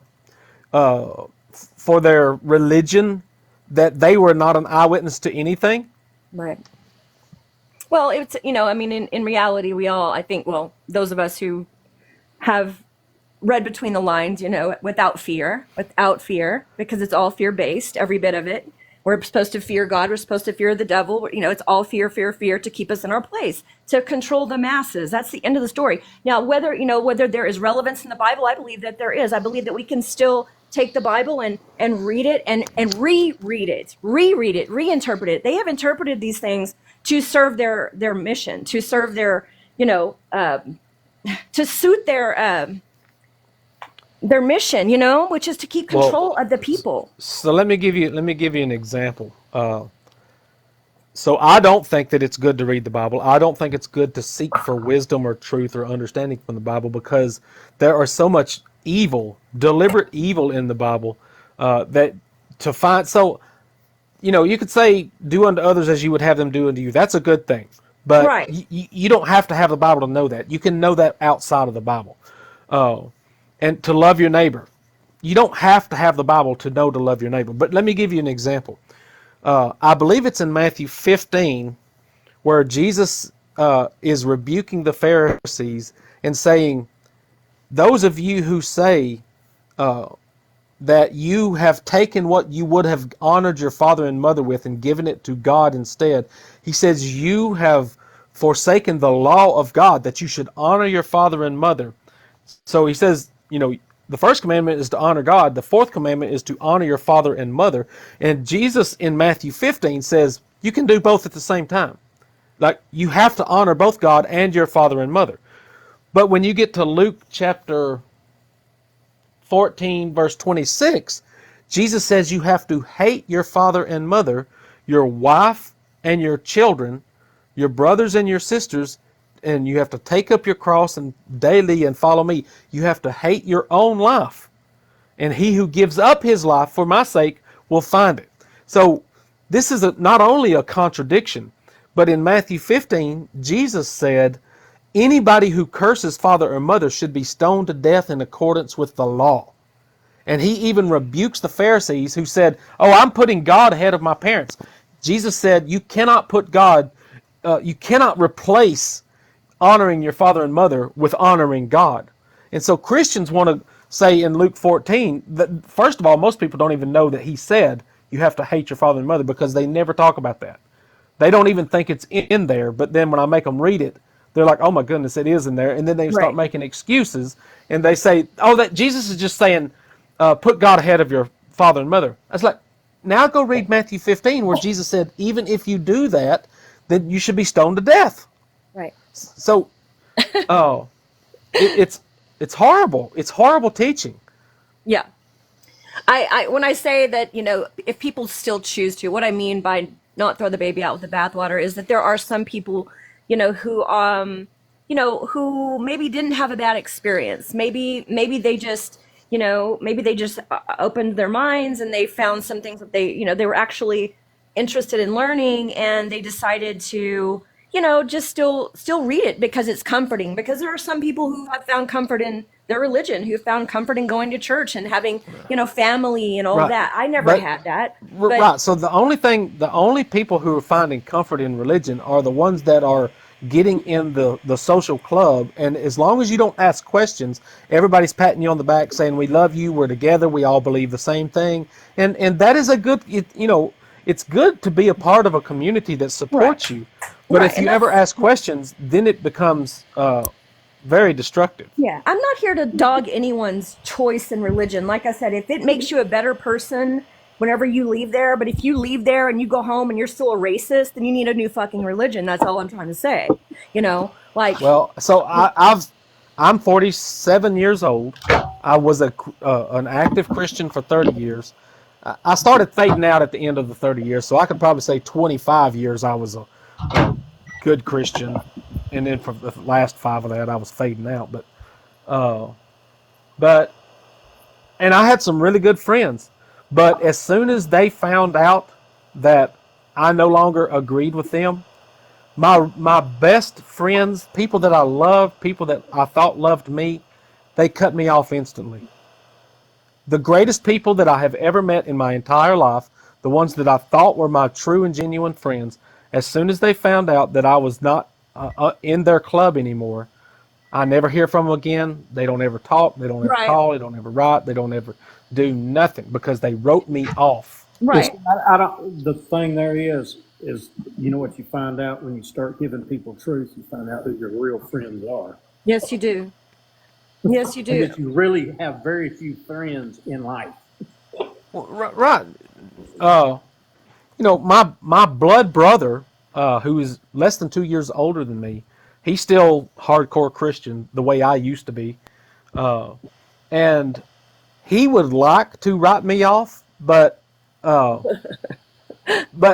religion, that they were not an eyewitness to anything. Right. Well, it's, in reality, we all, I think, well, those of us who have read between the lines, without fear, because it's all fear-based, every bit of it. We're supposed to fear God. We're supposed to fear the devil. It's all fear, fear, fear to keep us in our place, to control the masses. That's the end of the story. Now, whether there is relevance in the Bible, I believe that there is. I believe that we can still take the Bible and read it and reread it, reinterpret it. They have interpreted these things to serve their mission, to serve their, to suit their mission, which is to keep control of the people. So let me give you an example. So I don't think that it's good to read the Bible. I don't think it's good to seek for wisdom or truth or understanding from the Bible, because there are so much evil, deliberate evil in the Bible, that to find. So, you could say, do unto others as you would have them do unto you. That's a good thing. But Right. you don't have to have the Bible to know that. You can know that outside of the Bible. And to love your neighbor. You don't have to have the Bible to know to love your neighbor. But let me give you an example. I believe it's in Matthew 15 where Jesus is rebuking the Pharisees and saying, those of you who say that you have taken what you would have honored your father and mother with and given it to God instead, he says, you have forsaken the law of God, that you should honor your father and mother. So he says, the first commandment is to honor God. The fourth commandment is to honor your father and mother. And Jesus in Matthew 15 says, you can do both at the same time. Like, you have to honor both God and your father and mother. But when you get to Luke chapter 14, verse 26, Jesus says you have to hate your father and mother, your wife and your children, your brothers and your sisters, and you have to take up your cross and daily and follow me. You have to hate your own life. And he who gives up his life for my sake will find it. So this is not only a contradiction, but in Matthew 15, Jesus said, anybody who curses father or mother should be stoned to death in accordance with the law. And he even rebukes the Pharisees who said, oh, I'm putting God ahead of my parents. Jesus said, you cannot put God, you cannot replace honoring your father and mother with honoring God. And so Christians want to say in Luke 14 that, first of all, most people don't even know that he said you have to hate your father and mother, because they never talk about that. They don't even think it's in there. But then when I make them read it, they're like, oh my goodness, it is in there. And then they start Right. making excuses, and they say, oh, that Jesus is just saying, put God ahead of your father and mother. I was like, now go read Matthew 15 where Jesus said, even if you do that, then you should be stoned to death. Right. So, oh, it's horrible. It's horrible teaching. Yeah. I when I say that, if people still choose to, what I mean by not throw the baby out with the bathwater is that there are some people, who maybe didn't have a bad experience. Maybe they just, opened their minds and they found some things that they were actually interested in learning, and they decided to, just still read it because it's comforting. Because there are some people who have found comfort in their religion, who found comfort in going to church and having, family and all of Right. that. I never But had that, but right. So the only people who are finding comfort in religion are the ones that are getting in the social club. And as long as you don't ask questions, everybody's patting you on the back saying, we love you, we're together, we all believe the same thing. And that is a good, it's good to be a part of a community that supports you. But right, if and you ever that's ask questions, then it becomes very destructive. yeah. I'm not here to dog anyone's choice in religion. Like I said, if it makes you a better person whenever you leave there, but if you leave there and you go home and you're still a racist, then you need a new fucking religion. That's all I'm trying to say. Like Well, so I'm 47 years old. I was an active Christian for 30 years. I started fading out at the end of the 30 years, so I could probably say 25 years I was a good Christian, and then for the last 5 of that I was fading out. But and I had some really good friends, but as soon as they found out that I no longer agreed with them, my best friends, people that I loved, people that I thought loved me, they cut me off instantly. The greatest people that I have ever met in my entire life, the ones that I thought were my true and genuine friends, as soon as they found out that I was not in their club anymore, I never hear from them again. They don't ever talk. They don't ever right, call. They don't ever write. They don't ever do nothing because they wrote me off. It's, right. I don't. The thing there is what you find out when you start giving people truth. You find out who your real friends are, Yes, you do. Yes, you and do. that you really have very few friends in life. Well, right. My blood brother, who is less than 2 years older than me, he's still hardcore Christian the way I used to be, and he would like to write me off, but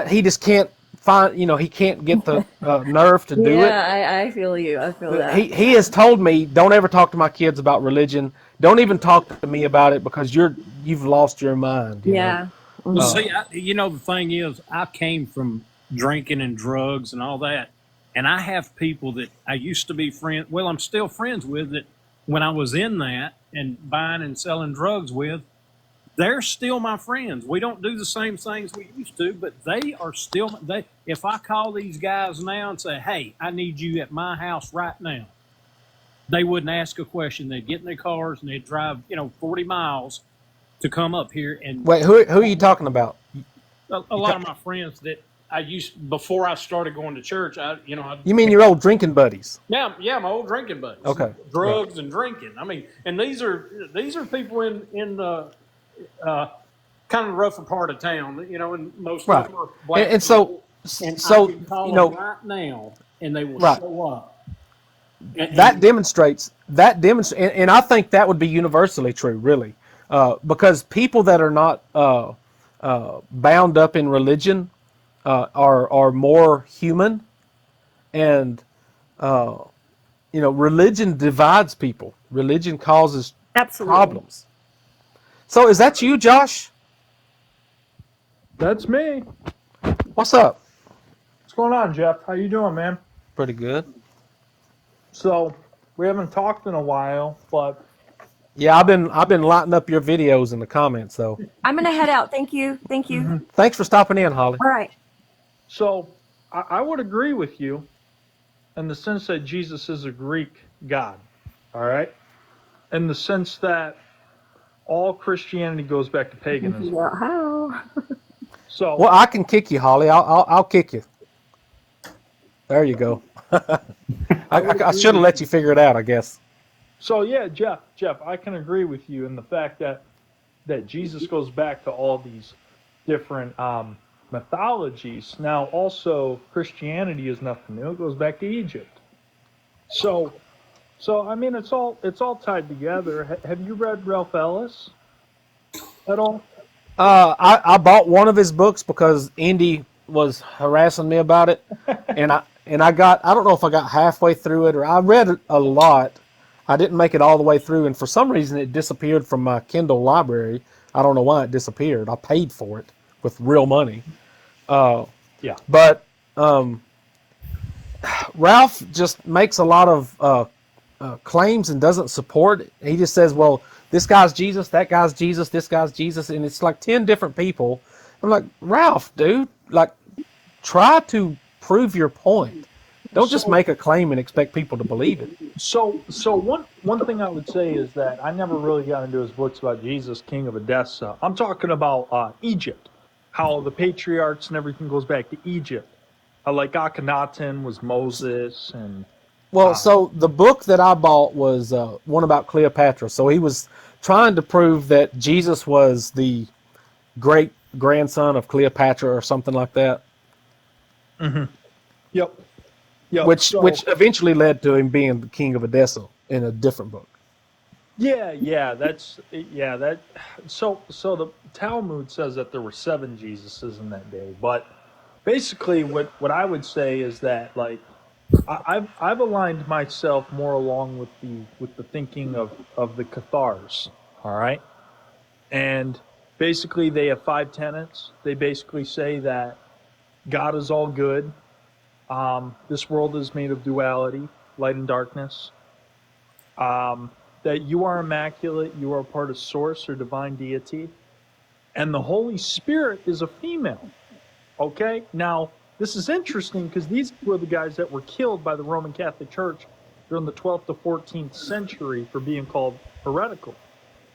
he just can't find, he can't get the nerve to do it. Yeah, I feel you. I feel that. He has told me, don't ever talk to my kids about religion. Don't even talk to me about it because you've lost your mind. Yeah. Well, Mhm. see, the thing is, I came from drinking and drugs and all that, and I have people that I used to be friends. Well, I'm still friends with that when I was in that and buying and selling drugs with. They're still my friends. We don't do the same things we used to, but they are still they. If I call these guys now and say, "Hey, I need you at my house right now," they wouldn't ask a question. They'd get in their cars and they'd drive, 40 miles to come up here. And Wait, who are you talking about? a lot of my friends that I used before I started going to church, You mean your old drinking buddies? yeah, my old drinking buddies, Okay, drugs and drinking. I mean, and these are people in kind of the rougher part of town, and most right. of them are black And so, people. And I so can call them right now, and they will right. show up. That demonstrates, and I think that would be universally true, really, because people that are not bound up in religion are more human, and religion divides people. Religion causes Absolutely. problems. So, is that you, Josh? That's me. What's up? What's going on, Jeff? How you doing, man? Pretty good. So we haven't talked in a while, but Yeah, I've been lighting up your videos in the comments, though. I'm gonna head out. Thank you. Thank you. Thanks for stopping in, Holly. All right. so I would agree with you in the sense that Jesus is a Greek god. All right, in the sense that all Christianity goes back to paganism. Yeah, how? So Well, I can kick you, Holly. I'll kick you. There you go. I should have let you figure it out, I guess. So yeah, Jeff, I can agree with you in the fact that Jesus goes back to all these different mythologies. Now, also Christianity is nothing new; it goes back to Egypt. So I mean, it's all tied together. Have you read Ralph Ellis at all? I bought one of his books because Indy was harassing me about it, and I don't know if I got halfway through it or I read a lot. I didn't make it all the way through, and for some reason it disappeared from my Kindle library. I don't know why it disappeared. I paid for it with real money. Yeah. But Ralph just makes a lot of claims and doesn't support it. He just says, well, this guy's Jesus, that guy's Jesus, this guy's Jesus, and it's like 10 different people. I'm like, Ralph, dude, like, try to prove your point. Don't just make a claim and expect people to believe it. So one thing I would say is that I never really got into his books about Jesus, King of Edessa. I'm talking about Egypt, how the patriarchs and everything goes back to Egypt. Like Akhenaten was Moses, and Well, so the book that I bought was one about Cleopatra. So he was trying to prove that Jesus was the great grandson of Cleopatra or something like that. yep. Which eventually led to him being the king of Edessa in a different book. that. So the Talmud says that there were 7 Jesuses in that day, but basically what I would say is that like I've aligned myself more along with the thinking of the Cathars, all right, and basically they have 5 tenets. They basically say that God is all good. This world is made of duality, light and darkness. That you are immaculate, you are part of source or divine deity, and the Holy Spirit is a female. Okay? Now, this is interesting because these were the guys that were killed by the Roman Catholic Church during the 12th to 14th century for being called heretical.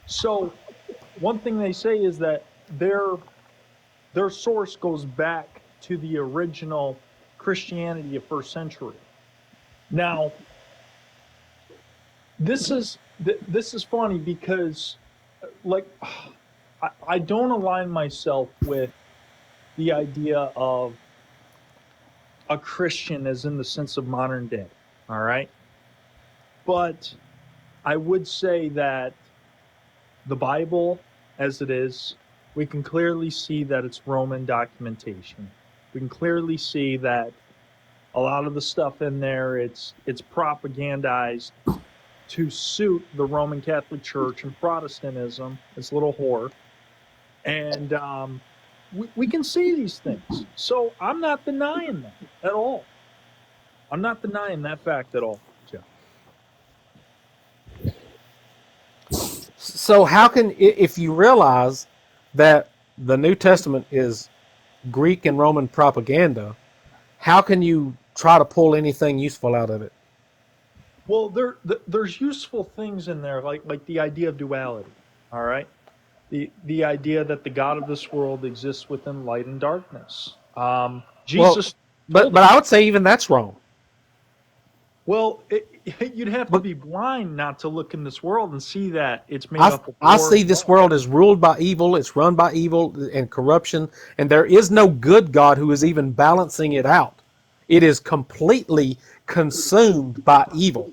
So, one thing they say is that their source goes back to the original Christianity of first century. Now, this is funny because, like, I don't align myself with the idea of a Christian as in the sense of modern day. All right, but I would say that the Bible, as it is, we can clearly see that it's Roman documentation. We can clearly see that a lot of the stuff in there, it's propagandized to suit the Roman Catholic Church and Protestantism, this little whore. And we can see these things. So I'm not denying that at all. I'm not denying that fact at all, Jeff. So how can, if you realize that the New Testament is Greek and Roman propaganda, how can you try to pull anything useful out of it? Well, there's useful things in there, like the idea of duality. All right, the idea that the God of this world exists within light and darkness. Jesus, but I would say even that's wrong. Well, you'd have to But be blind not to look in this world and see that it's made I, up of I war see and this love. world is ruled by evil. It's run by evil and corruption, and there is no good God who is even balancing it out. It is completely consumed by evil.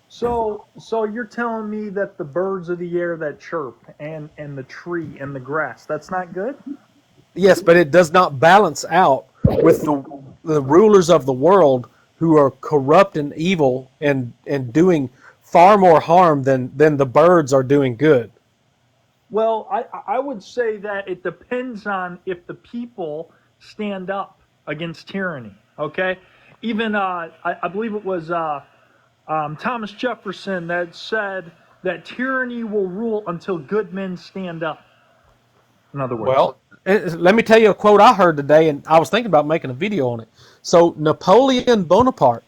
So you're telling me that the birds of the air that chirp and the tree and the grass, that's not good? Yes, but it does not balance out with the rulers of the world who are corrupt and evil and doing far more harm than the birds are doing good. Well, I would say that it depends on if the people stand up against tyranny. Okay, even I believe it was Thomas Jefferson that said that tyranny will rule until good men stand up. In other words, Well, let me tell you a quote I heard today, and I was thinking about making a video on it. So Napoleon Bonaparte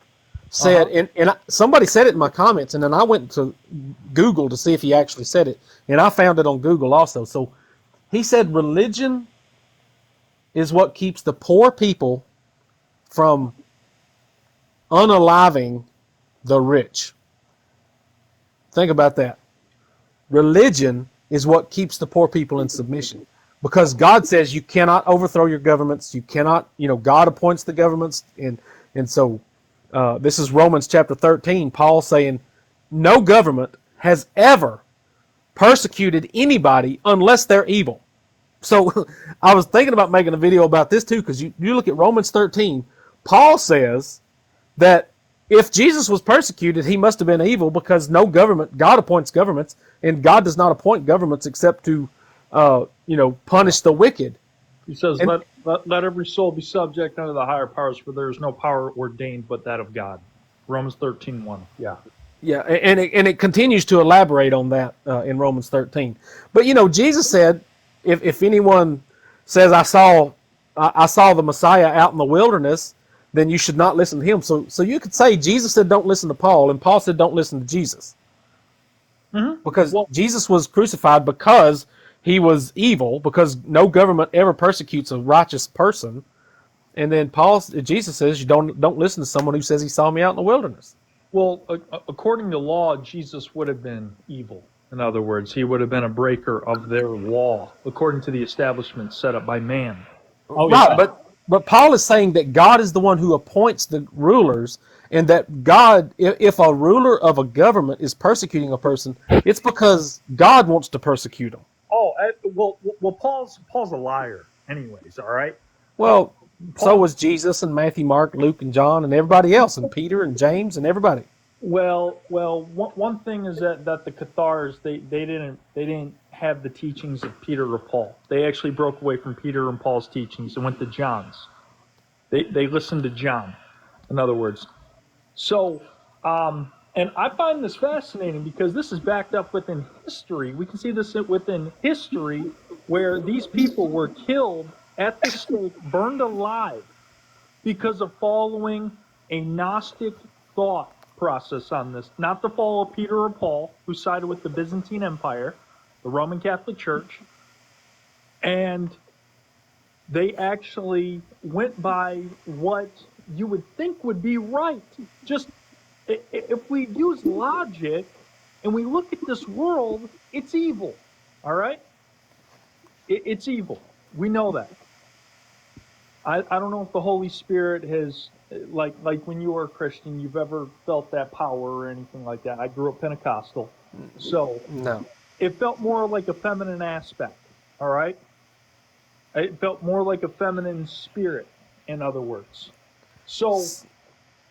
said, and somebody said it in my comments, and then I went to Google to see if he actually said it, and I found it on Google also. So he said religion is what keeps the poor people from unaliving the rich. Think about that. Religion is what keeps the poor people in submission. Because God says you cannot overthrow your governments. You cannot, God appoints the governments. And so this is Romans chapter 13, Paul saying, no government has ever persecuted anybody unless they're evil. So I was thinking about making a video about this too, because you look at Romans 13, Paul says that if Jesus was persecuted, he must have been evil because no government, God appoints governments, and God does not appoint governments except to, punish the wicked. he says, And let every soul be subject unto the higher powers, for there is no power ordained but that of God. Romans 13:1. Yeah. yeah, and it continues to elaborate on that in Romans 13. But Jesus said, if anyone says I saw the Messiah out in the wilderness, then you should not listen to him. So you could say Jesus said don't listen to Paul, and Paul said don't listen to Jesus. Mm-hmm. Because Well, Jesus was crucified because he was evil, because no government ever persecutes a righteous person. And then Jesus says you don't listen to someone who says he saw me out in the wilderness. Well, according to law, Jesus would have been evil. In other words, he would have been a breaker of their law, according to the establishment set up by man. Oh Right, yeah. but Paul is saying that God is the one who appoints the rulers, and that God, if a ruler of a government is persecuting a person, it's because God wants to persecute them. Oh, well, Paul's a liar, anyways. All right. Well, so Paul. was Jesus and Matthew, Mark, Luke, and John, and everybody else, and Peter and James and everybody. Well. One thing is that the Cathars they didn't have the teachings of Peter or Paul. They actually broke away from Peter and Paul's teachings and went to John's. They listened to John. In other words, so and I find this fascinating because this is backed up within history. We can see this within history where these people were killed at the stake, burned alive because of following a Gnostic thought process on this. Not to follow Peter or Paul, who sided with the Byzantine Empire, the Roman Catholic Church, and they actually went by what you would think would be right. Just if we use logic and we look at this world, it's evil. All right? It's evil. We know that. I don't know if the Holy Spirit has, like when you were a Christian, you've ever felt that power or anything like that. I grew up Pentecostal. So No. it felt more like a feminine aspect. All right? It felt more like a feminine spirit. in other words. So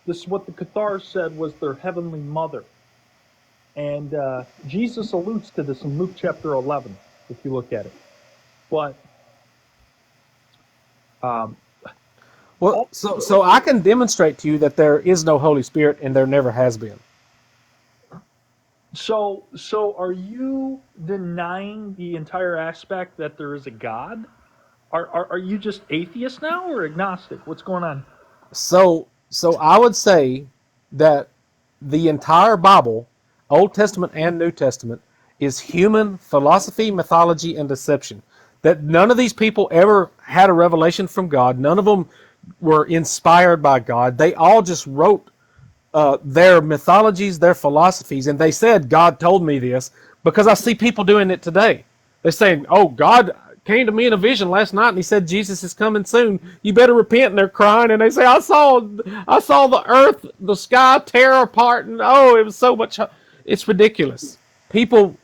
this is what the Cathars said was their heavenly mother. And Jesus alludes to this in Luke chapter 11, if you look at it. But Well, so I can demonstrate to you that there is no Holy Spirit and there never has been. so are you denying the entire aspect that there is a God? Are you just atheist now or agnostic? What's going on? So I would say that the entire Bible, Old Testament and New Testament, is human philosophy, mythology, and deception. That none of these people ever had a revelation from God. None of them were inspired by God. They all just wrote their mythologies, their philosophies, and they said, God told me this, because I see people doing it today. They're saying, oh, God came to me in a vision last night and he said Jesus is coming soon. You better repent. And they're crying and they say, I saw the earth, the sky tear apart, and oh, it was so much. It's ridiculous. People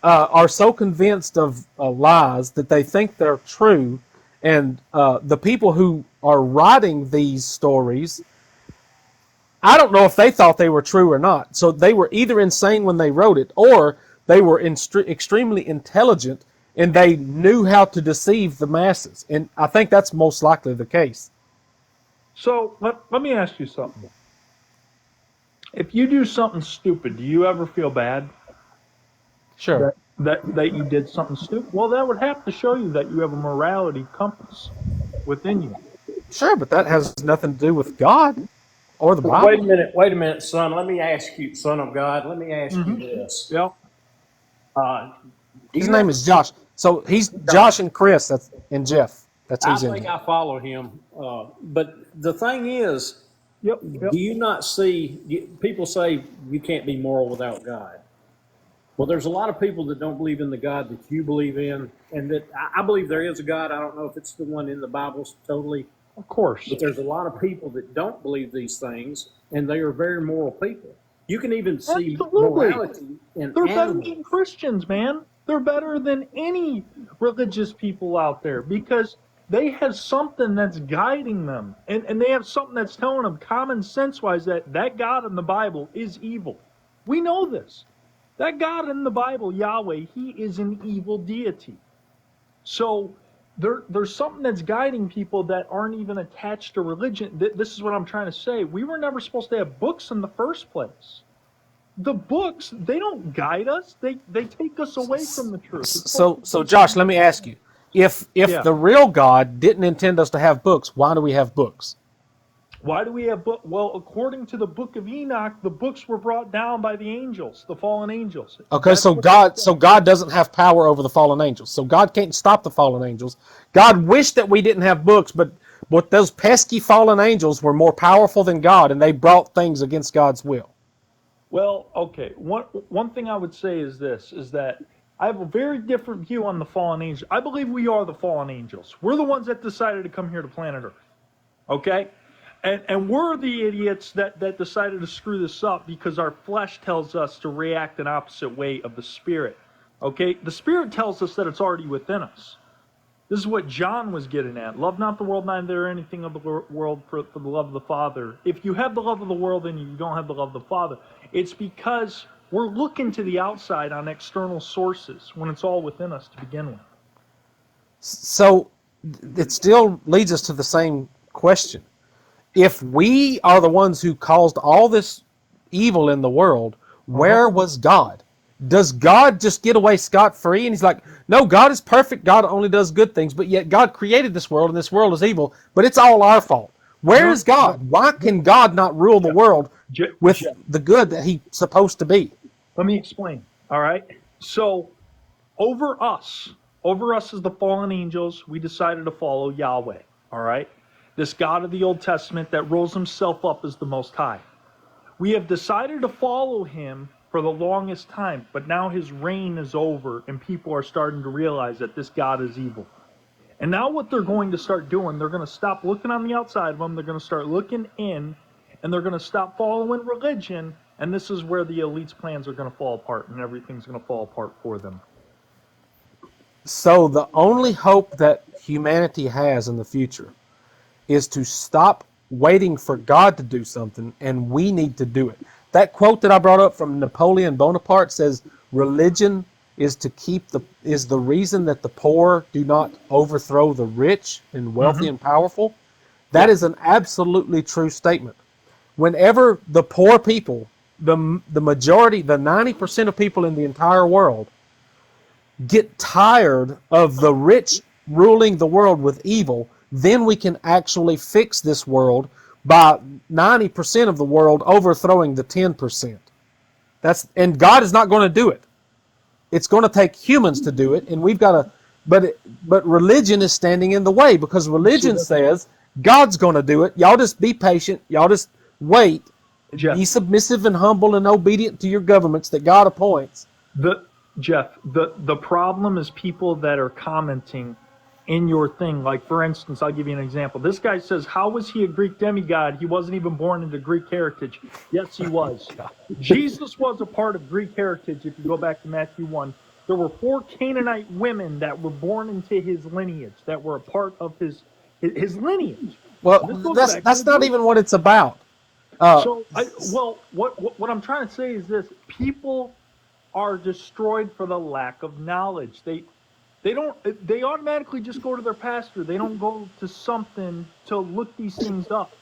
are so convinced of lies that they think they're true, and the people who are writing these stories, I don't know if they thought they were true or not. So they were either insane when they wrote it, or they were extremely intelligent and they knew how to deceive the masses. And I think that's most likely the case. So let me ask you something. If you do something stupid, do you ever feel bad Sure. that you did something stupid? Well, that would have to show you that you have a morality compass within you. Sure, but that has nothing to do with God or the Bible. Wait a minute, son. Let me ask you, son of God. Let me ask you this. Yeah. His name is Josh. So he's Josh and Chris, and Jeff. That's I who's in think here. I follow him. But the thing is, Yep. do you not see, people say you can't be moral without God. Well, there's a lot of people that don't believe in the God that you believe in, and that I believe there is a God. I don't know if it's the one in the Bible totally, Of course. but there's a lot of people that don't believe these things, and they are very moral people. You can even see Absolutely. morality in They're better animals. than Christians, man. They're better than any religious people out there because they have something that's guiding them. And they have something that's telling them common sense wise that God in the Bible is evil. We know this. That God in the Bible, Yahweh, he is an evil deity. So there's something that's guiding people that aren't even attached to religion. This is what I'm trying to say. We were never supposed to have books in the first place. The books, they don't guide us. They take us away from the truth. So Josh, let me ask you. If Yeah. the real God didn't intend us to have books, why do we have books? Why do we have books? Well, according to the book of Enoch, the books were brought down by the angels, the fallen angels. Okay, That's so what- God doesn't have power over the fallen angels. So God can't stop the fallen angels. God wished that we didn't have books, but those pesky fallen angels were more powerful than God, and they brought things against God's will. Well, okay. One thing I would say is this, is that I have a very different view on the fallen angels. I believe we are the fallen angels. We're the ones that decided to come here to planet Earth. Okay? And we're the idiots that decided to screw this up because our flesh tells us to react an opposite way of the spirit. Okay? The spirit tells us that it's already within us. This is what John was getting at. Love not the world, neither anything of the world for the love of the Father. If you have the love of the world and you don't have the love of the Father, it's because we're looking to the outside on external sources when it's all within us to begin with. So it still leads us to the same question. If we are the ones who caused all this evil in the world, where was God? Does God just get away scot-free? And he's like, no, God is perfect. God only does good things. But yet God created this world, and this world is evil. But it's all our fault. Where is God? Why can God not rule the world with the good that he's supposed to be? Let me explain. All right? So, over us as the fallen angels, we decided to follow Yahweh. All right? This God of the Old Testament that rolls himself up as the Most High. We have decided to follow him for the longest time, but now his reign is over and people are starting to realize that this God is evil. And now what they're going to start doing, they're going to stop looking on the outside of them, they're going to start looking in, and they're going to stop following religion, and this is where the elite's plans are going to fall apart and everything's going to fall apart for them. So the only hope that humanity has in the future is to stop waiting for God to do something, and we need to do it. That quote that I brought up from Napoleon Bonaparte says, "Religion is the reason that the poor do not overthrow the rich and wealthy and powerful." That is an absolutely true statement. Whenever the poor people, the majority, the 90% of people in the entire world get tired of the rich ruling the world with evil, then we can actually fix this world by 90% of the world overthrowing the 10%. And God is not going to do it. It's going to take humans to do it, and we've got to. But religion is standing in the way, because religion says God's going to do it. Y'all just be patient. Y'all just wait. Jeff, Be submissive and humble and obedient to your governments that God appoints. The problem is people that are commenting in your thing. Like, for instance, I'll give you an example. This guy says, how was he a Greek demigod? He wasn't even born into Greek heritage. Yes, he was. Jesus was a part of Greek heritage. If you go back to Matthew 1, there were 4 Canaanite women that were born into his lineage, that were a part of his lineage. Well, that's not even what it's about. What I'm trying to say is this: people are destroyed for the lack of knowledge. They automatically just go to their pastor. They don't go to something to look these things up.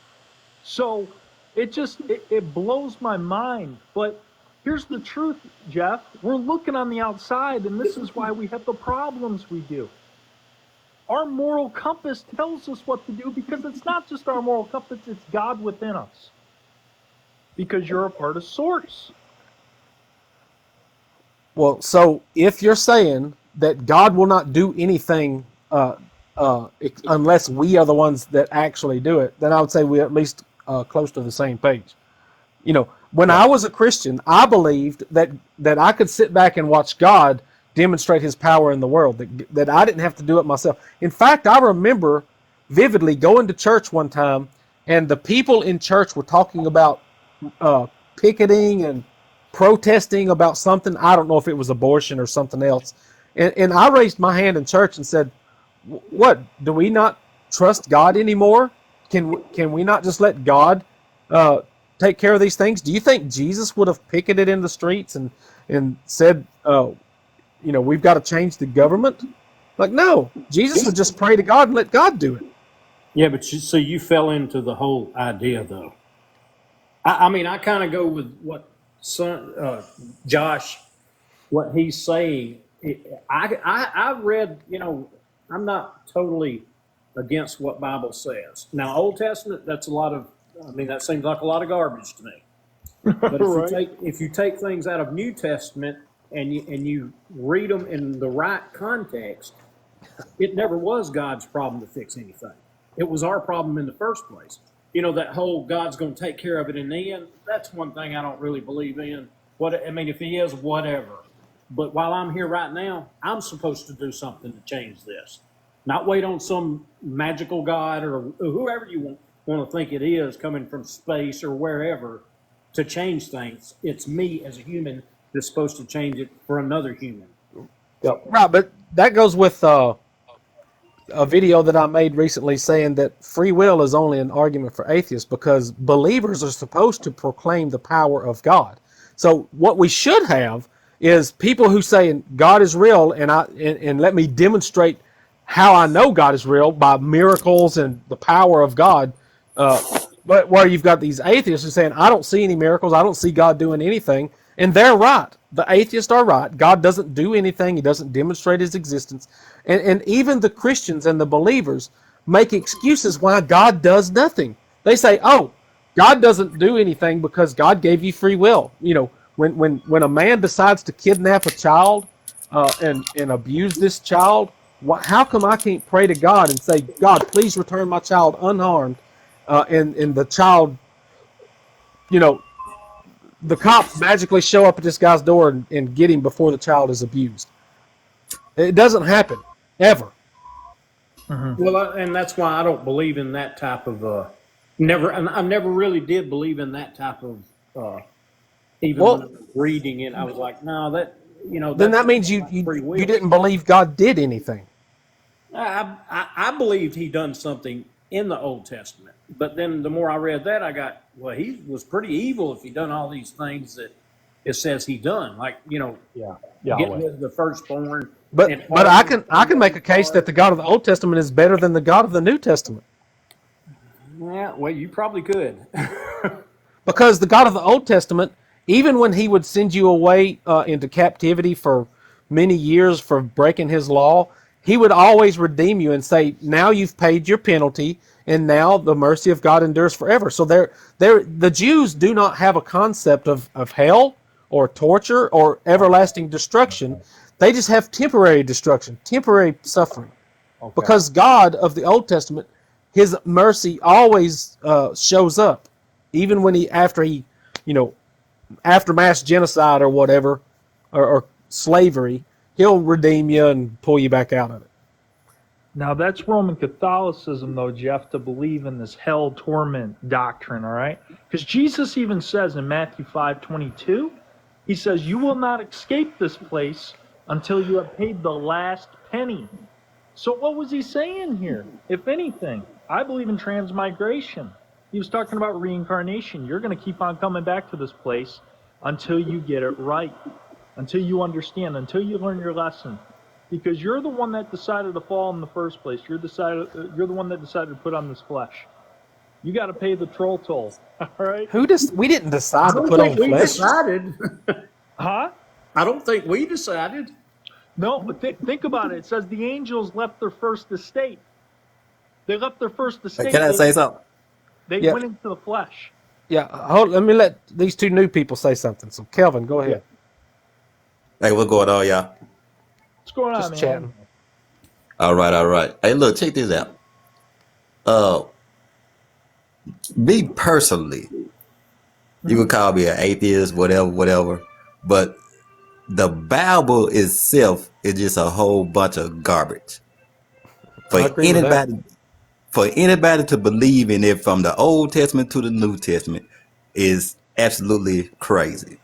So it blows my mind. But here's the truth, Jeff. We're looking on the outside, and this is why we have the problems we do. Our moral compass tells us what to do, because it's not just our moral compass, it's God within us. Because you're a part of Source. Well, so if you're saying that God will not do anything unless we are the ones that actually do it, then I would say we're at least close to the same page. You know, when I was a Christian, I believed that I could sit back and watch God demonstrate his power in the world, that I didn't have to do it myself. In fact, I remember vividly going to church one time, and the people in church were talking about picketing and protesting about something. I don't know if it was abortion or something else. And I raised my hand in church and said, what, do we not trust God anymore? Can we not just let God take care of these things? Do you think Jesus would have picketed in the streets and said, we've got to change the government? Like, no, Jesus would just pray to God and let God do it. Yeah, but so you fell into the whole idea, though. I mean, I kind of go with what Josh, what he's saying. I read, I'm not totally against what Bible says. Now, Old Testament, that seems like a lot of garbage to me. But if you take things out of New Testament and you read them in the right context, it never was God's problem to fix anything. It was our problem in the first place. That whole God's going to take care of it in the end, that's one thing I don't really believe in. If he is, whatever. But while I'm here right now, I'm supposed to do something to change this. Not wait on some magical God or whoever you want to think it is coming from space or wherever to change things. It's me as a human that's supposed to change it for another human. Yep. Right, but that goes with a video that I made recently saying that free will is only an argument for atheists, because believers are supposed to proclaim the power of God. So what we should have is people who say God is real, and let me demonstrate how I know God is real by miracles and the power of God. But where you've got these atheists who are saying, I don't see any miracles, I don't see God doing anything, and they're right. The atheists are right. God doesn't do anything. He doesn't demonstrate his existence. And even the Christians and the believers make excuses why God does nothing. They say, oh, God doesn't do anything because God gave you free will. When a man decides to kidnap a child and abuse this child, how come I can't pray to God and say, God, please return my child unharmed, and the child, the cops magically show up at this guy's door and get him before the child is abused? It doesn't happen, ever. Mm-hmm. Well, and that's why I don't believe in that type of I never really did believe in that type of even when I was reading it, I was like, no, then that means you didn't believe God did anything. I believed he done something in the Old Testament. But then the more I read that, I got, well, he was pretty evil if he done all these things that it says he done, like, Yeah. getting Yahweh. rid of the firstborn. But and I can make a case that the God of the Old Testament is better than the God of the New Testament. Yeah, well, you probably could. Because the God of the Old Testament, even when he would send you away into captivity for many years for breaking his law, he would always redeem you and say, now you've paid your penalty, and now the mercy of God endures forever. So the Jews do not have a concept of hell or torture or everlasting destruction. They just have temporary destruction, temporary suffering. Okay. Because God of the Old Testament, his mercy always shows up, even when after mass genocide or whatever, or slavery, he'll redeem you and pull you back out of it. Now that's Roman Catholicism, though, Jeff, to believe in this hell torment doctrine, all right? Because Jesus even says in Matthew 5:22, he says, "You will not escape this place until you have paid the last penny." So what was he saying here? If anything, I believe in transmigration. He was talking about reincarnation. You're going to keep on coming back to this place until you get it right, until you understand, until you learn your lesson. Because you're the one that decided to fall in the first place. You're the one that decided to put on this flesh. You got to pay the troll toll. All right? We didn't decide I to don't put on think we flesh. decided. Huh? I don't think we decided. No, but think about it. It says the angels left their first estate. They left their first estate. Can I say something? They Yeah. went into the flesh. Yeah, let me let these two new people say something. So, Kelvin, go ahead. Hey, what's going on, y'all? What's going on, Just man? chatting. All right, all right. Hey, look, check this out. Me personally, you can call me an atheist, whatever. But the Bible itself is just a whole bunch of garbage. For I agree with that. anybody to believe in it from the Old Testament to the New Testament is absolutely crazy.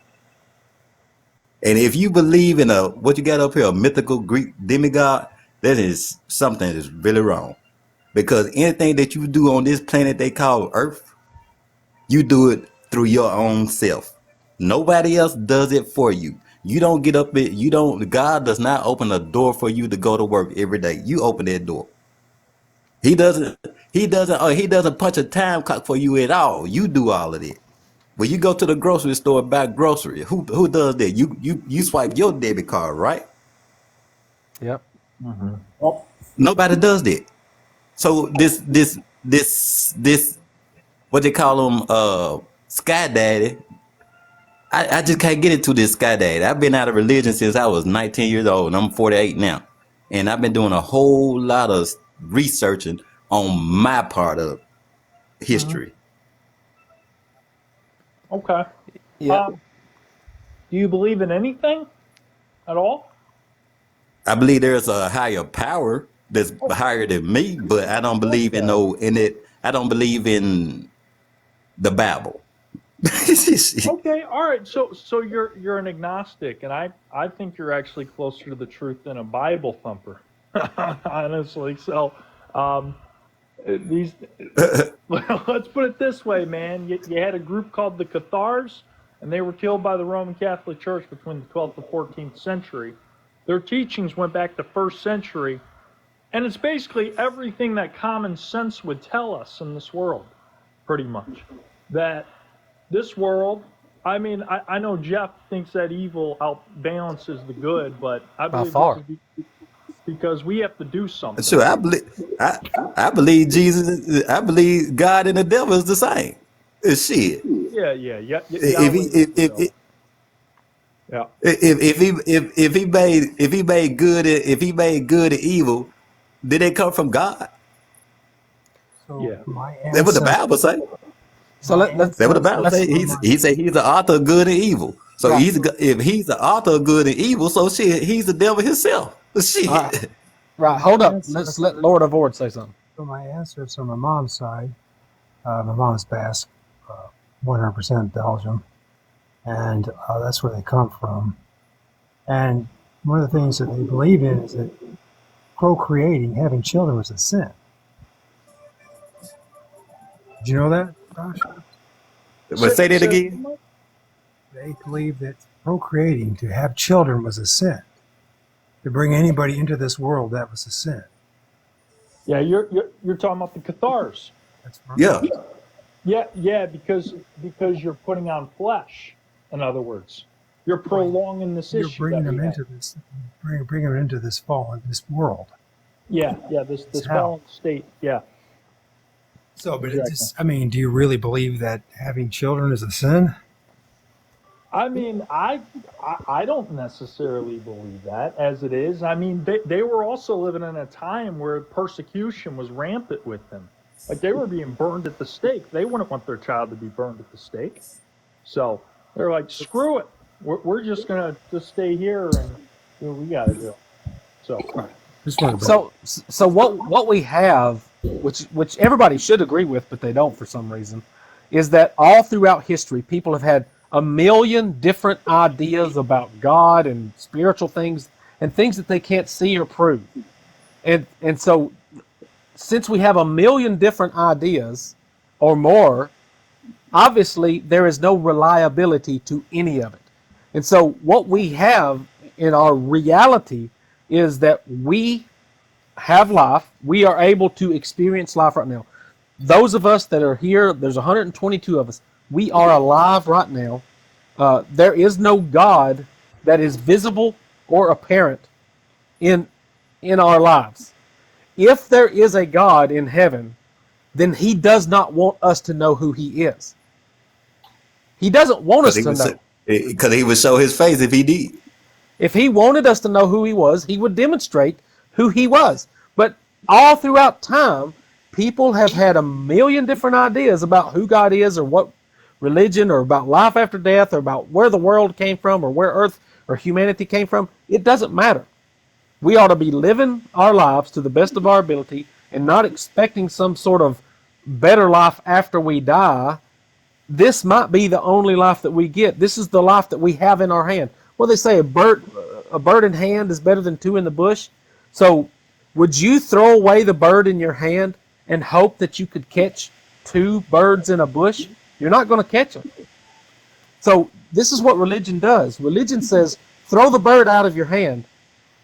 And if you believe in what you got up here, a mythical Greek demigod, that is something that's really wrong. Because anything that you do on this planet they call Earth, you do it through your own self. Nobody else does it for you. You don't get up it. God does not open a door for you to go to work every day. You open that door. He doesn't punch a time clock for you at all. You do all of it. When you go to the grocery store and buy groceries, who does that? You swipe your debit card, right? Yep. Well, Nobody does that. So this what they call them sky daddy. I just can't get into this sky daddy. I've been out of religion since I was 19 years old, and I'm 48 now. And I've been doing a whole lot of researching on my part of history. Okay. Yeah. Do you believe in anything at all? I believe there's a higher power that's higher than me, but I don't believe I don't believe in the Bible. Okay, all right. So you're an agnostic, and I think you're actually closer to the truth than a Bible thumper, honestly. So let's put it this way, man. You had a group called the Cathars, and they were killed by the Roman Catholic Church between the 12th and 14th century. Their teachings went back to 1st century, and it's basically everything that common sense would tell us in this world, pretty much. That this world, I mean, I know Jeff thinks that evil outbalances the good, but I By believe far. this is because we have to do something. Sure, I believe Jesus. I believe God and the devil is the same. Shit. Yeah. Yeah. If he made good and evil, did it come from God? So Yeah. my That's what the ancestors, Bible say. So let's That's what the Bible say. He said he's the author of good and evil. So Right. if he's the author of good and evil, so shit, he's the devil himself. Shit. All right. Right. Hold up. Let's let Lord of Ord say something. so my ancestors on my mom's side, my mom's Basque, 100% Belgium, and that's where they come from. And one of the things that they believe in is that procreating, having children, was a sin. Did you know that, Josh? But say that again. They believe that procreating, to have children, was a sin. To bring anybody into this world, that was a sin. Yeah, you're talking about the Cathars. That's Yeah. Yeah, because you're putting on flesh. In other words, you're prolonging this You're issue. bringing that them we have. into this, bringing them into this this world. Yeah, this how. fallen state. Yeah. So, but Exactly. it just, I mean, do you really believe that having children is a sin? I mean, I don't necessarily believe that as it is. I mean, they were also living in a time where persecution was rampant with them. Like they were being burned at the stake. They wouldn't want their child to be burned at the stake. So they're like, screw it. We're just gonna just stay here and do what we gotta do. So Just wanted to So what we have, which everybody should agree with, but they don't for some reason, is that all throughout history, people have had a million different ideas about God and spiritual things and things that they can't see or prove. And so since we have a million different ideas or more, obviously there is no reliability to any of it. And so what we have in our reality is that we have life. We are able to experience life right now. Those of us that are here, there's 122 of us. We are alive right now. There is no God that is visible or apparent in our lives. If there is a God in heaven, then he does not want us to know who he is. He doesn't want us to know. Because he would show his face if he did. If he wanted us to know who he was, he would demonstrate who he was. But all throughout time, people have had a million different ideas about who God is or what religion or about life after death or about where the world came from or where earth or humanity came from. It doesn't matter. We ought to be living our lives to the best of our ability and not expecting some sort of better life after we die. This might be the only life that we get. This is the life that we have in our hand. Well, they say a bird in hand is better than two in the bush. So would you throw away the bird in your hand and hope that you could catch two birds in a bush? You're not going to catch them. So this is what religion does. Religion says, throw the bird out of your hand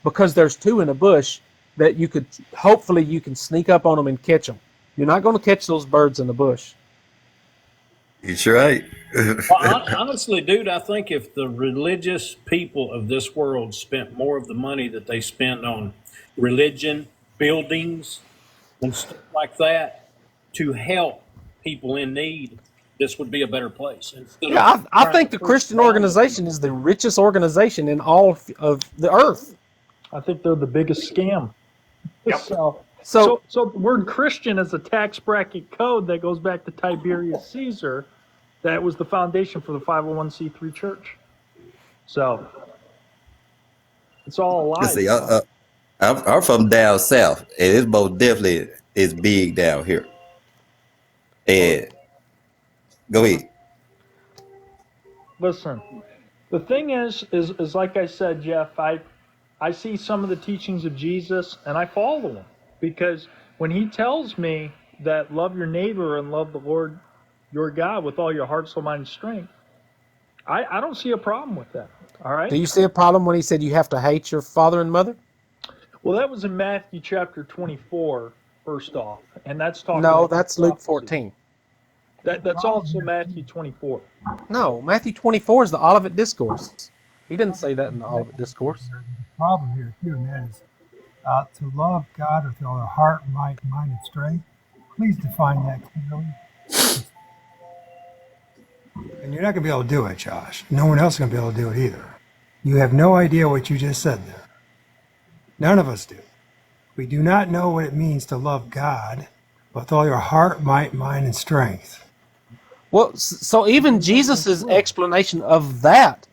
because there's two in a bush that you could, hopefully you can sneak up on them and catch them. You're not going to catch those birds in the bush. It's right. Well, honestly, dude, I think if the religious people of this world spent more of the money that they spend on religion, buildings, and stuff like that to help people in need, this would be a better place. Yeah, I think the Christian organization is the richest organization in all of the earth. I think they're the biggest scam. Yep. So the word Christian is a tax bracket code that goes back to Tiberius Caesar. That was the foundation for the 501c3 church. So it's all a lie. See, I'm from down south, and it's most definitely is big down here. And go ahead. Listen, the thing is like I said, Jeff, I see some of the teachings of Jesus and I follow them, because when he tells me that love your neighbor and love the Lord your God with all your heart, soul, mind, and strength, I don't see a problem with that. All right. Do you see a problem when he said you have to hate your father and mother? Well, that was in Matthew chapter 24, first off, and that's talking. No, about that's Luke prophecy. 14. That's also Matthew 24. No, Matthew 24 is the Olivet Discourse. He didn't say that in the Olivet Discourse. The problem here, too, and that is to love God with all our heart, mind, and strength. Please define that clearly. And you're not going to be able to do it, Josh. No one else is going to be able to do it either. You have no idea what you just said there. None of us do. We do not know what it means to love God with all your heart, might, mind, and strength. Well, so even Jesus' explanation of that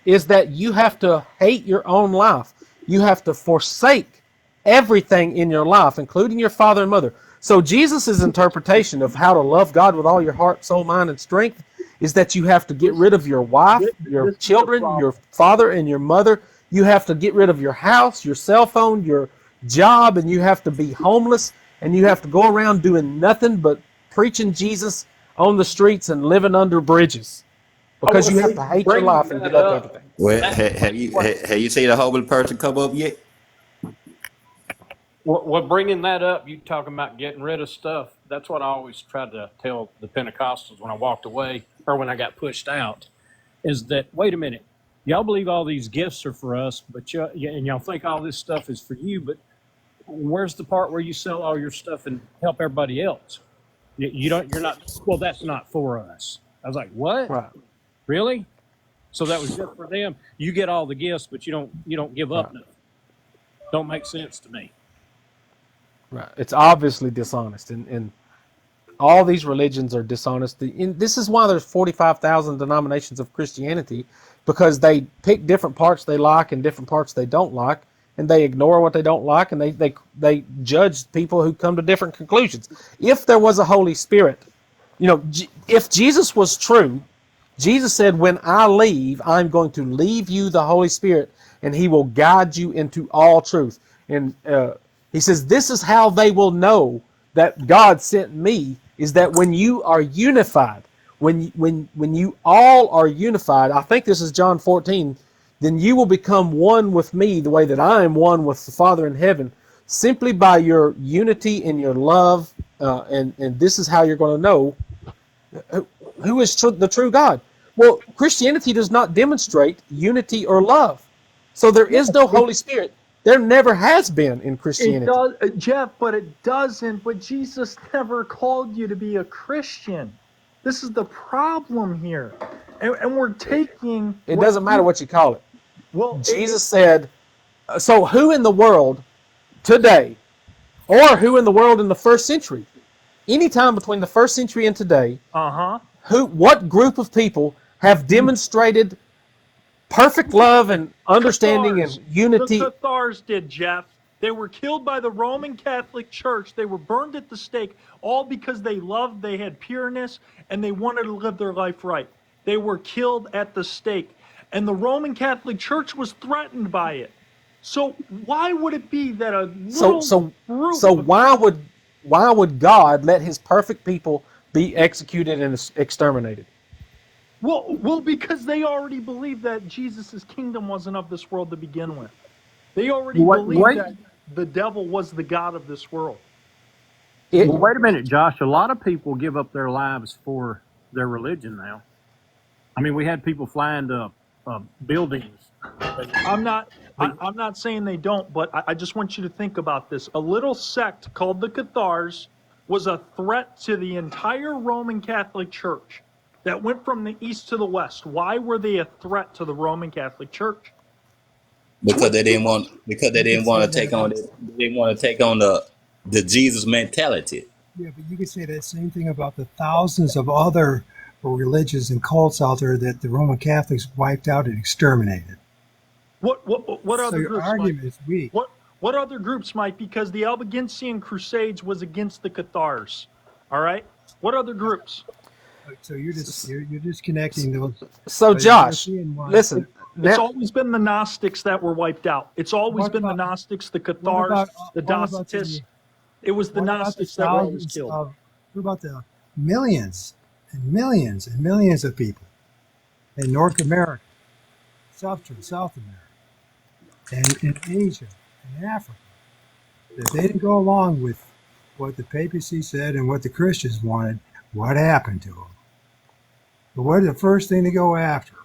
is that you have to hate your own life. You have to forsake everything in your life, including your father and mother. So Jesus' interpretation of how to love God with all your heart, soul, mind, and strength is that you have to get rid of your wife, your children, your father and your mother. You have to get rid of your house, your cell phone, your job, and you have to be homeless, and you have to go around doing nothing but preaching Jesus on the streets and living under bridges, because you have to hate your life and give up everything. Well, have you seen a homeless person come up yet? Well, bringing that up, you talking about getting rid of stuff. That's what I always tried to tell the Pentecostals when I walked away or when I got pushed out, is that, wait a minute, y'all believe all these gifts are for us, but and y'all think all this stuff is for you, but where's the part where you sell all your stuff and help everybody else? You're not, well, that's not for us. I was like, what? Right. Really? So that was just for them. You get all the gifts, but you don't give up nothing. Don't make sense to me. Right. It's obviously dishonest, and all these religions are dishonest. This is why there's 45,000 denominations of Christianity, because they pick different parts they like and different parts they don't like, and they ignore what they don't like, and they judge people who come to different conclusions. If there was a Holy Spirit, if Jesus was true, Jesus said, when I leave, I'm going to leave you the Holy Spirit, and he will guide you into all truth. And he says, this is how they will know that God sent me, is that when you are unified, when you all are unified, I think this is John 14, then you will become one with me the way that I am one with the Father in heaven, simply by your unity and your love, and this is how you're going to know who is the true God. Well, Christianity does not demonstrate unity or love. So there is no Holy Spirit. There never has been in Christianity. It does, Jeff, but it doesn't. But Jesus never called you to be a Christian. This is the problem here. And we're taking... It doesn't matter what you call it. Well, Jesus said, so who in the world today, or who in the world in the first century, anytime between the first century and today, what group of people have demonstrated perfect love and understanding and unity? The Cathars did, Jeff. They were killed by the Roman Catholic Church. They were burned at the stake, all because they loved, they had pureness, and they wanted to live their life right. They were killed at the stake. And the Roman Catholic Church was threatened by it. So why would it be that a little group... So why would God let his perfect people be executed and exterminated? Well, because they already believed that Jesus' kingdom wasn't of this world to begin with. They already believed that the devil was the god of this world. Well, wait a minute, Josh. A lot of people give up their lives for their religion now. I mean, we had people flying to buildings. I'm not saying they don't, but I just want you to think about this. A little sect called the Cathars was a threat to the entire Roman Catholic Church that went from the east to the west. Why were they a threat to the Roman Catholic Church? Because they didn't want to take on the Jesus mentality. Yeah, but you could say that same thing about the thousands of other religions and cults out there that the Roman Catholics wiped out and exterminated. What so other your groups? argument is weak. What other groups, Mike? Because the Albigensian Crusades was against the Cathars. All right. What other groups? So you're just connecting those. So Josh, listen. It's always been the Gnostics that were wiped out. It's always been the Gnostics, the Cathars, the Docetists. It was the Gnostics that were always killed. What about the millions and millions and millions of people in North America, South America, and in Asia and Africa that they didn't go along with what the papacy said and what the Christians wanted? What happened to them? But what is the first thing to go after?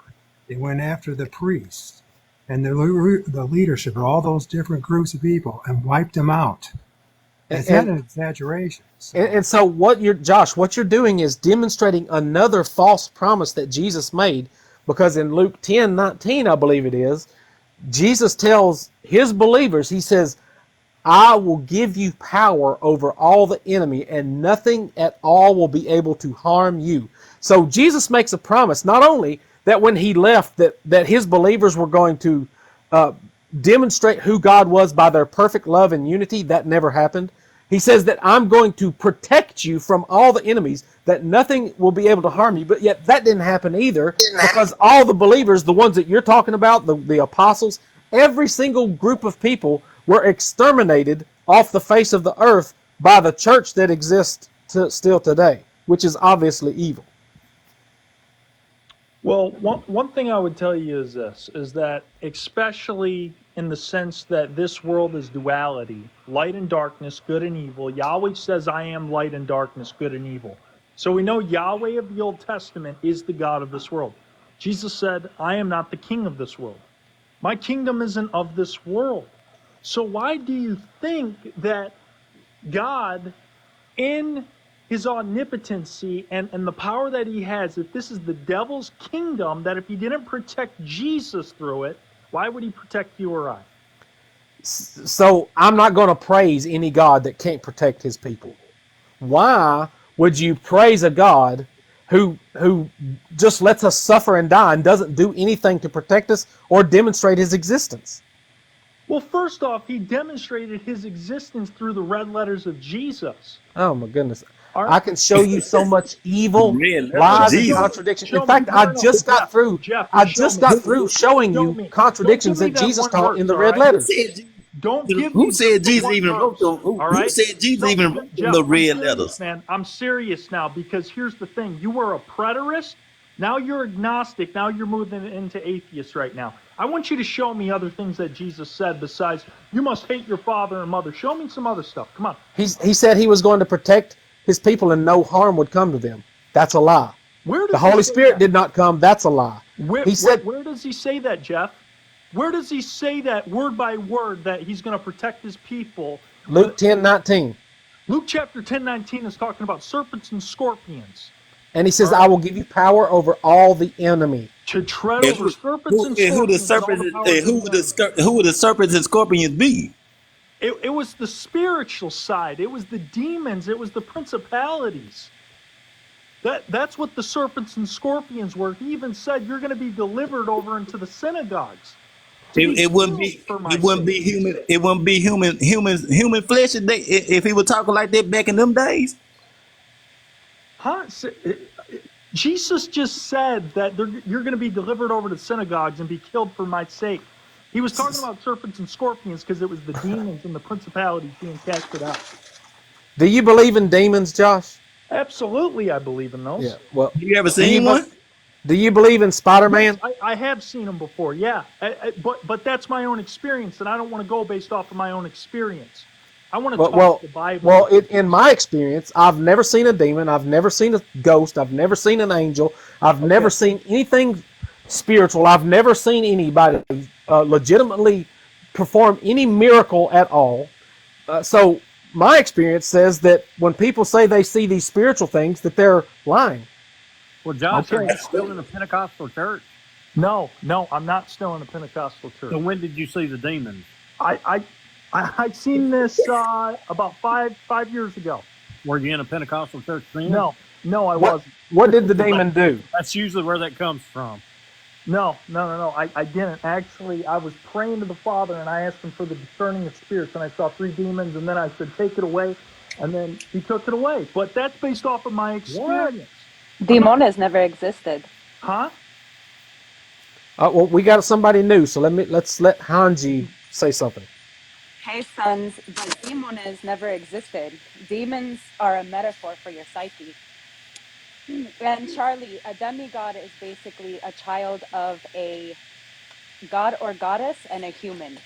They went after the priests and the leadership of all those different groups of people and wiped them out. It's not an exaggeration. And so what you're doing is demonstrating another false promise that Jesus made, because in Luke 10:19, I believe it is, Jesus tells his believers, he says, I will give you power over all the enemy, and nothing at all will be able to harm you. So Jesus makes a promise, not only that when he left, that his believers were going to demonstrate who God was by their perfect love and unity. That never happened. He says that I'm going to protect you from all the enemies, that nothing will be able to harm you. But yet that didn't happen either, because all the believers, the ones that you're talking about, the apostles, every single group of people were exterminated off the face of the earth by the church that exists still today, which is obviously evil. Well, one thing I would tell you is this, is that especially in the sense that this world is duality, light and darkness, good and evil, Yahweh says, I am light and darkness, good and evil. So we know Yahweh of the Old Testament is the God of this world. Jesus said, I am not the king of this world. My kingdom isn't of this world. So why do you think that God, in his omnipotency and the power that he has, if this is the devil's kingdom, that if he didn't protect Jesus through it, why would he protect you or I? So I'm not going to praise any God that can't protect his people. Why would you praise a God who just lets us suffer and die and doesn't do anything to protect us or demonstrate his existence? Well, first off, he demonstrated his existence through the red letters of Jesus. Oh my goodness. All I right. can show you so much evil, Red letters of lies, and Jesus. contradiction. Show In fact, me. I No, just got Jeff, through. Jeff, I show just me. got through showing Show you me. contradictions Don't give that me that Jesus one taught verse, in the all red right? Who letters. said Jesus? Don't give Who me said just the Jesus one even wrote verse, them? all Who right? said Jesus So, even wrote them Jeff, the I'm red serious, letters? man. I'm serious now, because here's the thing. You were a preterist. Now you're agnostic. Now you're moving into atheist right now. I want you to show me other things that Jesus said besides, you must hate your father and mother. Show me some other stuff. Come on. He said he was going to protect his people and no harm would come to them. That's a lie. Where The does he Holy say Spirit that? did not come. That's a lie. He said, Where does he say that, Jeff? Where does he say that word by word that he's going to protect his people? Luke 10:19. Luke chapter 10:19 is talking about serpents and scorpions. And he says, All I right. will give you power over all the enemy. To tread And over serpents and who the scorpions and all serpents? the powers of the enemy. Who would the serpents and scorpions be? It was the spiritual side. It was the demons. It was the principalities. That's what the serpents and scorpions were. He even said, you're going to be delivered over into the synagogues. It wouldn't be. It wouldn't be human. It wouldn't be human flesh if he was talking like that back in them days. Huh? Jesus just said that you're going to be delivered over to synagogues and be killed for my sake. He was talking about serpents and scorpions because it was the demons and the principalities being casted out. Do you believe in demons, Josh? Absolutely, I believe in those. Yeah. Well, Have you ever do you seen one? do you believe in Spider-Man? Yes, I have seen them before, yeah. But that's my own experience, and I don't want to go based off of my own experience. I want to talk the Bible. Well, in my experience, I've never seen a demon. I've never seen a ghost. I've never seen an angel. I've never seen anything spiritual. I've never seen anybody legitimately perform any miracle at all. So my experience says that when people say they see these spiritual things, that they're lying. Well, Josh, are you still in a Pentecostal church? No, I'm not still in a Pentecostal church. So when did you see the demons? I seen this about five years ago. Were you in a Pentecostal church then? No, I wasn't. What did the demon do? That's usually where that comes from. No. I didn't. Actually, I was praying to the Father, and I asked him for the discerning of spirits, and I saw 3 demons, and then I said, take it away, and then he took it away. But that's based off of my experience. Demons never existed. Huh? Well, we got somebody new, so let's let Hanji say something. Hey, sons, but demons never existed. Demons are a metaphor for your psyche. And Charlie, a demigod is basically a child of a god or goddess and a human.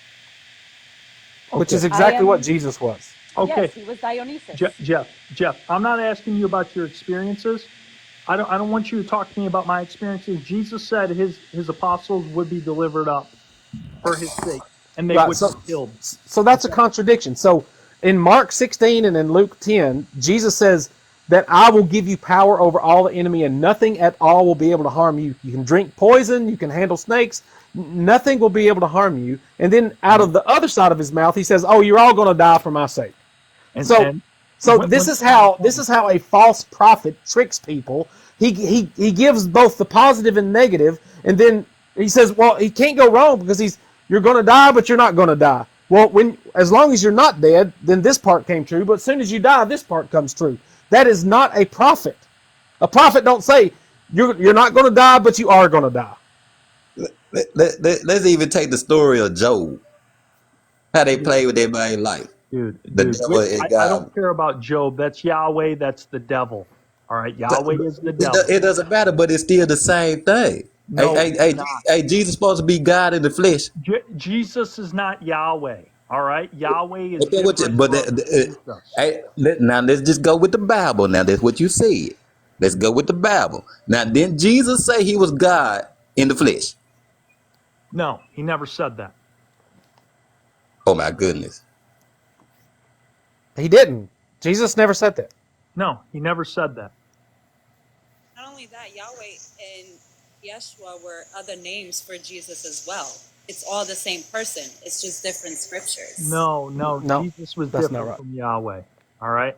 Which is exactly what Jesus was. Okay. Yes, he was Dionysus. Jeff, I'm not asking you about your experiences. I don't want you to talk to me about my experiences. Jesus said his apostles would be delivered up for his sake, and they would be killed. So that's a contradiction. So in Mark 16 and in Luke 10, Jesus says that I will give you power over all the enemy and nothing at all will be able to harm you. You can drink poison, you can handle snakes, nothing will be able to harm you. And then out of the other side of his mouth, he says, oh, you're all going to die for my sake. So this is how a false prophet tricks people. He gives both the positive and negative, and then he says, well, he can't go wrong because you're going to die, but you're not going to die. Well, as long as you're not dead, then this part came true. But as soon as you die, this part comes true. That is not a prophet. A prophet don't say you're not going to die, but you are going to die. Let's even take the story of Job. How they played with everybody's life. Dude, The devil is I don't God. care about Job. That's Yahweh. That's the devil. All right, Yahweh is the It, devil. it doesn't matter, but it's still the same thing. Hey, No, hey, it's hey, not. hey, Jesus supposed to be God in the flesh. Jesus is not Yahweh. All right, Yahweh is Okay, different from Jesus. hey, now let's just go with the Bible. Now that's what you said. Let's go with the Bible. Now, didn't Jesus say he was God in the flesh? No, he never said that. Oh my goodness. He didn't. Jesus never said that. No, he never said that. Not only that, Yahweh and Yeshua were other names for Jesus as well. It's all the same person. It's just different scriptures. No, No, Jesus was that's not different right. from Yahweh. All right.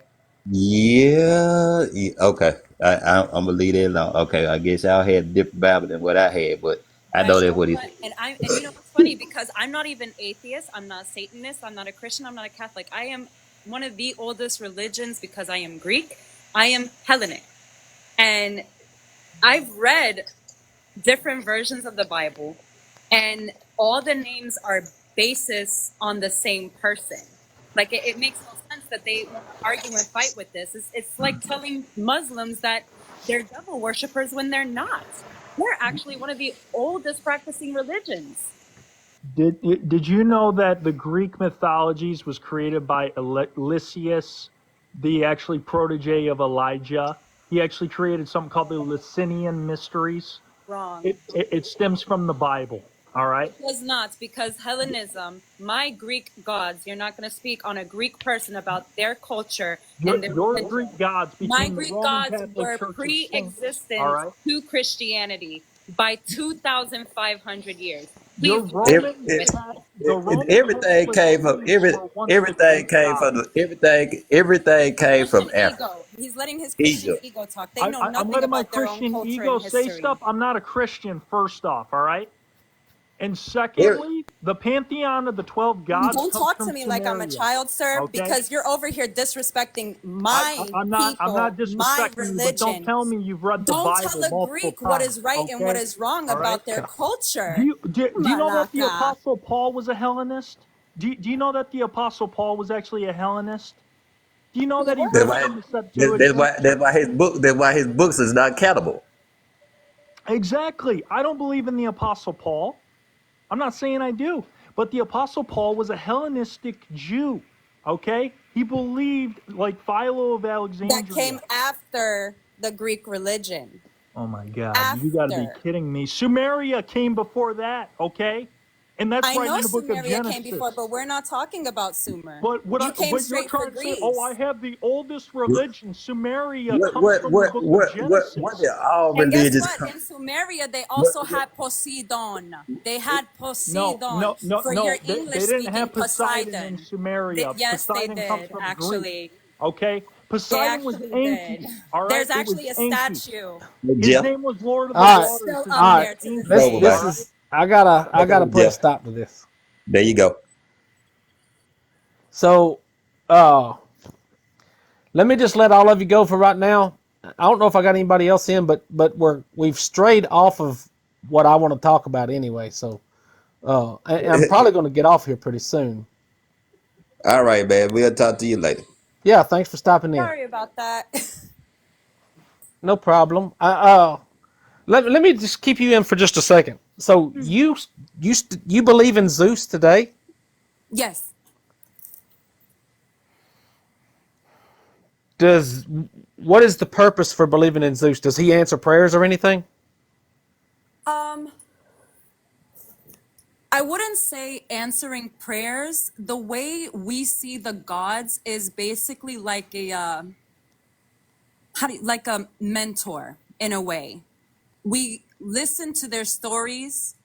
Okay. I'm gonna leave it alone. Okay, I guess y'all had a different Bible than what I had, but I But know you that's know what he what? said. And you know what's funny? Because I'm not even atheist. I'm not a Satanist. I'm not a Christian. I'm not a Catholic. I am one of the oldest religions because I am Greek. I am Hellenic, and I've read different versions of the Bible, and all the names are basis on the same person. Like it makes no sense that they want to argue and fight with this. It's like telling Muslims that they're devil worshippers when they're not. They're actually one of the oldest practicing religions. Did you know that the Greek mythologies was created by Lysias, the actually protege of Elijah? He actually created something called the Licinian Mysteries. Wrong. It stems from the Bible. All right. It does not, because Hellenism, my Greek gods, you're not going to speak on a Greek person about their culture and their Your religion. Greek gods My became the Greek Roman gods Catholic were Church's saints. All pre-existent right. to Christianity by 2,500 years. Your Please do not Every, play Roman, with me. the Roman everything Catholic came from saints were once the everything Greek came gods. from everything came from Christian Africa, ego. He's letting his Christian Egypt. ego talk. They know I'm nothing letting my about their own Christian culture and ego say stuff. history. I'm not a Christian, first off. All right. And Every, secondly, the pantheon of the 12 gods Don't comes talk to from me like I'm a Sumeria. child, sir, Okay. because you're over here disrespecting my I'm people, not my disrespecting you, but don't religion. tell me you've read the Don't tell Bible a multiple Greek what times. is right and what Okay. is wrong All right. about their Do culture. you know that the Malaka. Apostle Paul was a Hellenist? Do you know that the Apostle Paul was actually a Hellenist? Do you know that he What? that's wrote why from the Septuagint? that's why his books is not cannibal. Exactly. I don't believe in the Apostle Paul. I'm not saying I do, but the Apostle Paul was a Hellenistic Jew. Okay, he believed like Philo of That Alexandria. came after the Greek religion. Oh my God, you got to be After. kidding me! Sumeria came before that. Okay, and that's I right know in the book of Sumeria came before, Genesis. but we're not talking about Sumer. But You came but you're straight for trying to say, oh, I Greece. have the oldest religion. Sumeria What comes what from the what book of what what Genesis. did all And guess religions what? come? In Sumeria, they What, also what, had Poseidon. They had No, Poseidon no, no, for your no. They English didn't speaking have Poseidon in Poseidon. Sumeria. Yes, they Poseidon comes did, from Greek. actually. Okay, They Poseidon was actually did. Enki. All right, There's it was actually a Enki. statue. His Jeff? name was Lord of the All right, It's Waters. still His up all name right. was there to this It's This over, day. this man. All right. is I gotta put a Jeff. stop to this. There you go. So, let me just let all of you go for right now. I don't know if I got anybody else in, but we've strayed off of what I want to talk about anyway. So, and I'm probably going to get off here pretty soon. All right, man. We'll talk to you later. Yeah, thanks for stopping in. Sorry about that. No problem. Let me just keep you in for just a second. So you believe in Zeus today? Yes. What is the purpose for believing in Zeus? Does he answer prayers or anything? Um, I wouldn't say answering prayers. The way we see the gods is basically like like a mentor in a way. We listen to their stories,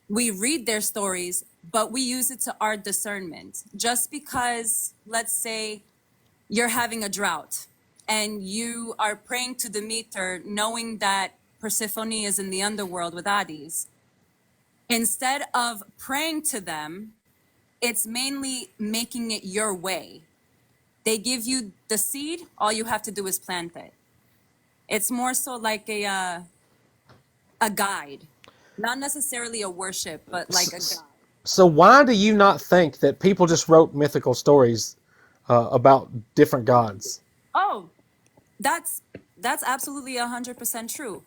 we read their stories, but we use it to our discernment. Just because, let's say, you're having a drought and you are praying to Demeter, knowing that Persephone is in the underworld with Hades, instead of praying to them, it's mainly making it your way. They give you the seed, all you have to do is plant it. It's more so like a guide, not necessarily a worship, but like a guide. So why do you not think that people just wrote mythical stories about different gods. Oh, that's absolutely 100% true.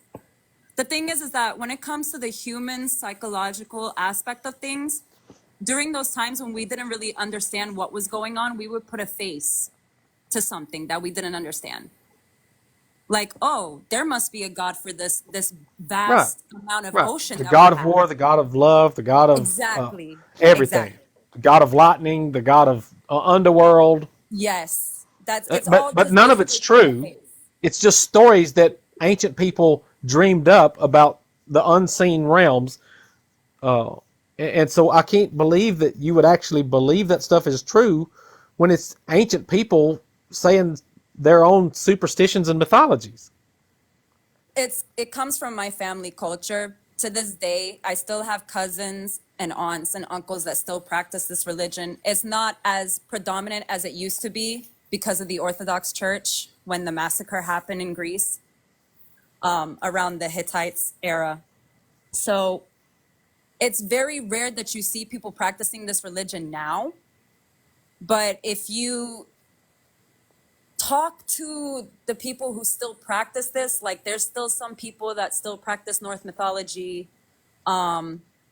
The thing is that when it comes to the human psychological aspect of things, during those times when we didn't really understand what was going on, we would put a face to something that we didn't understand. Like, oh, there must be a God for this Right, vast amount of right. ocean The that we God of have. war, the God of love, the God of Exactly. everything. Exactly. The God of lightning, the God of underworld. Yes. It's all But just none of it's basically putting a true. face. It's just stories that ancient people dreamed up about the unseen realms. Uh, and so I can't believe that you would actually believe that stuff is true when it's ancient people saying their own superstitions and mythologies. It comes from my family culture. To this day, I still have cousins and aunts and uncles that still practice this religion. It's not as predominant as it used to be because of the Orthodox Church when the massacre happened in Greece, around the Hittites era. So it's very rare that you see people practicing this religion now. But if you talk to the people who still practice this, like there's still some people that still practice Norse mythology.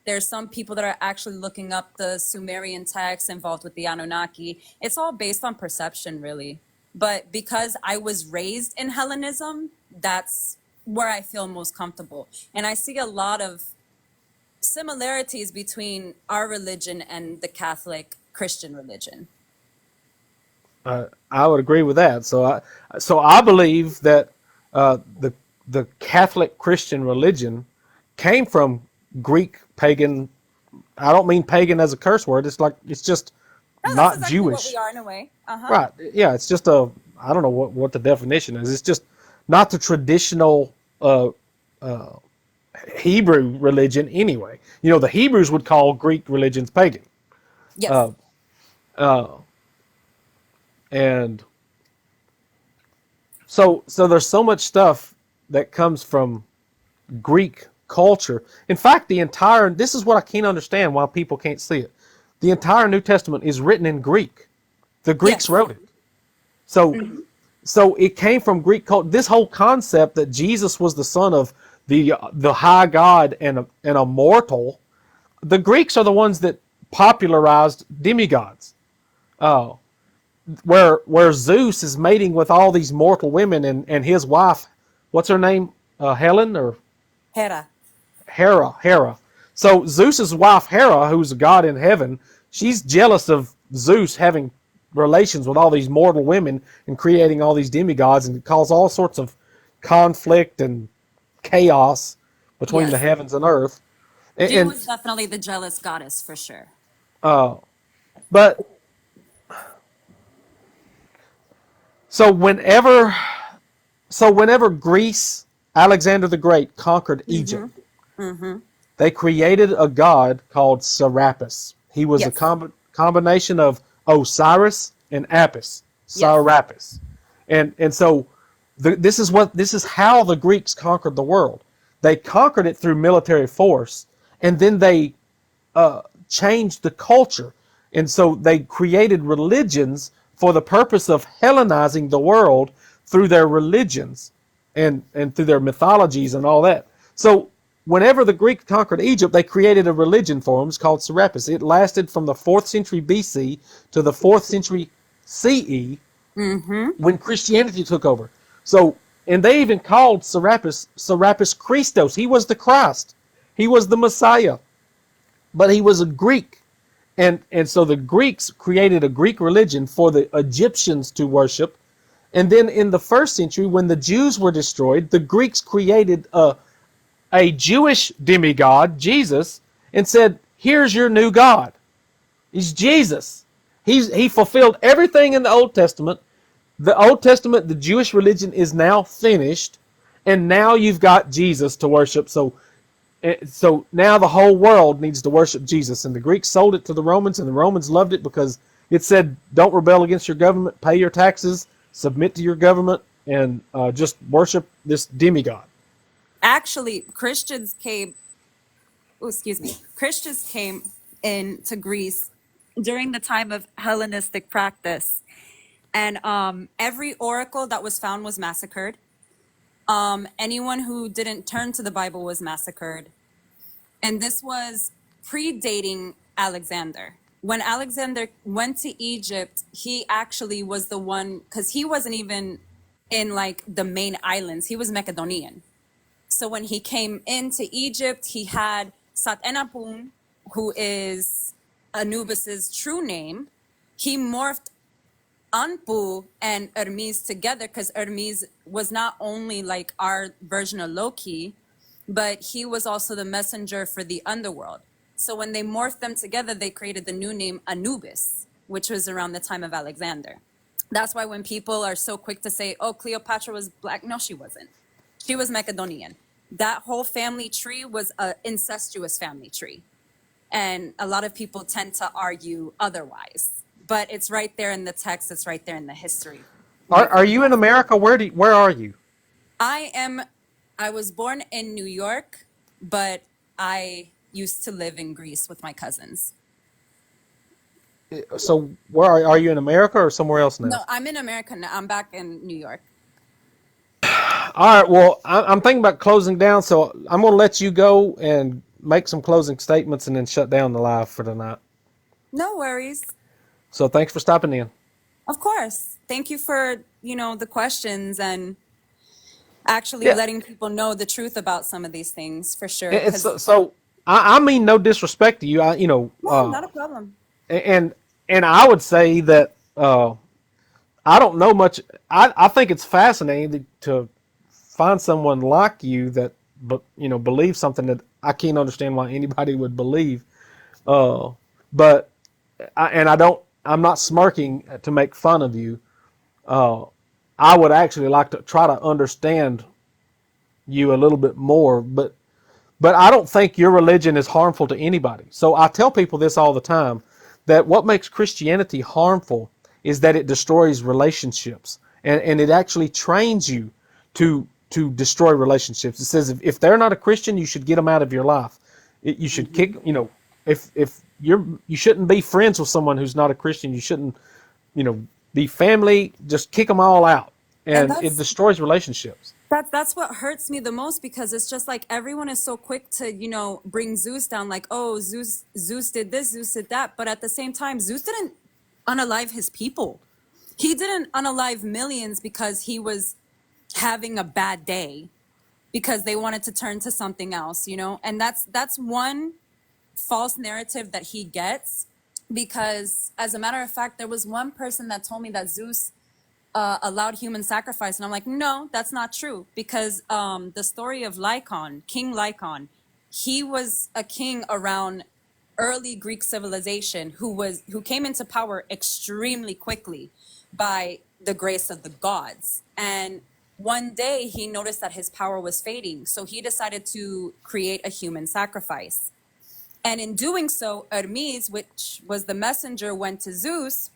There's some people that are actually looking up the Sumerian texts involved with the Anunnaki. It's all based on perception, really. But because I was raised in Hellenism, that's where I feel most comfortable. And I see a lot of similarities between our religion and the Catholic Christian religion. I would agree with that. So I believe that the Catholic Christian religion came from Greek pagan. I don't mean pagan as a curse word. It's just No, that's not exactly what we Jewish. are in a way. Uh-huh. Right. Yeah, it's just a, I don't know what the definition is. It's just not the traditional Hebrew religion anyway. You know, the Hebrews would call Greek religions pagan. Yes. Uh, uh, and so there's so much stuff that comes from Greek culture. In fact, this is what I can't understand why people can't see it. The entire New Testament is written in Greek. The Greeks Yes. wrote it. So it came from Greek culture. This whole concept that Jesus was the son of the high God and a mortal, the Greeks are the ones that popularized demigods. Oh, where Zeus is mating with all these mortal women and his wife, what's her name? Helen or Hera. Hera. So Zeus's wife Hera, who's a god in heaven, she's jealous of Zeus having relations with all these mortal women and creating all these demigods, and it caused all sorts of conflict and chaos between the Yes. heavens and earth. She And was definitely the jealous goddess for sure. but so whenever Greece, Alexander the Great conquered Egypt, they created a god called Serapis. He was a Yes. combination of Osiris and Apis. Yes. Serapis. And so this is how the Greeks conquered the world. They conquered it through military force, and then they changed the culture. And so they created religions for the purpose of Hellenizing the world through their religions and through their mythologies and all that. So whenever the Greeks conquered Egypt, they created a religion for them. It's called Serapis. It lasted from the 4th century BC to the 4th century CE when Christianity took over. So, and they even called Serapis Christos. He was the Christ. He was the Messiah. But he was a Greek. And so the Greeks created a Greek religion for the Egyptians to worship. And then in the 1st century, when the Jews were destroyed, the Greeks created a Jewish demigod, Jesus, and said, here's your new God. He's Jesus. He fulfilled everything in the Old Testament. The Old Testament, the Jewish religion is now finished, and now you've got Jesus to worship. So now the whole world needs to worship Jesus. And the Greeks sold it to the Romans, and the Romans loved it because it said, don't rebel against your government, pay your taxes, submit to your government, and just worship this demigod. Actually, Christians came, Christians came into Greece during the time of Hellenistic practice. And every oracle that was found was massacred. Anyone who didn't turn to the Bible was massacred. And this was predating Alexander. When Alexander went to Egypt, he actually was the one, because he wasn't even in like the main islands. He was Macedonian. So when he came into Egypt, he had Sat-enapun, who is Anubis's true name. He morphed Anpu and Hermes together, because Hermes was not only like our version of Loki, but he was also the messenger for the underworld. So when they morphed them together, they created the new name Anubis, which was around the time of Alexander. That's why when people are so quick to say, oh, Cleopatra was black, no, she wasn't. She was Macedonian. That whole family tree was an incestuous family tree. And a lot of people tend to argue otherwise. But it's right there in the text. It's right there in the history. Are you in America? Where are you? I was born in New York, but I used to live in Greece with my cousins. So where are you in America or somewhere else now? No, I'm in America now. I'm back in New York. All right. Well, I'm thinking about closing down, so I'm going to let you go and make some closing statements and then shut down the live for tonight. No worries. So thanks for stopping in. Of course. Thank you for, the questions and actually Yeah. letting people know the truth about some of these things, for sure. It's 'Cause- so I mean no disrespect to you. no, not a problem. And I would say that I don't know much. I think it's fascinating to find someone like you that believes something that I can't understand why anybody would believe. But I'm not smirking to make fun of you. I would actually like to try to understand you a little bit more, but I don't think your religion is harmful to anybody. So I tell people this all the time, that what makes Christianity harmful is that it destroys relationships, and it actually trains you to destroy relationships. It says if they're not a Christian, you should get them out of your life. You should kick, if you shouldn't be friends with someone who's not a Christian. You shouldn't, be family. Just kick them all out, and it destroys relationships. That's what hurts me the most, because it's just like everyone is so quick to, bring Zeus down, like, oh, Zeus did this, Zeus did that. But at the same time, Zeus didn't unalive his people. He didn't unalive millions because he was having a bad day, because they wanted to turn to something else, And that's one false narrative that he gets, because as a matter of fact, there was one person that told me that Zeus allowed human sacrifice, and I'm like, no, that's not true, because the story of Lycon, King Lycon, he was a king around early Greek civilization who came into power extremely quickly by the grace of the gods. And one day he noticed that his power was fading, so he decided to create a human sacrifice. And in doing so, Hermes, which was the messenger, went to Zeus,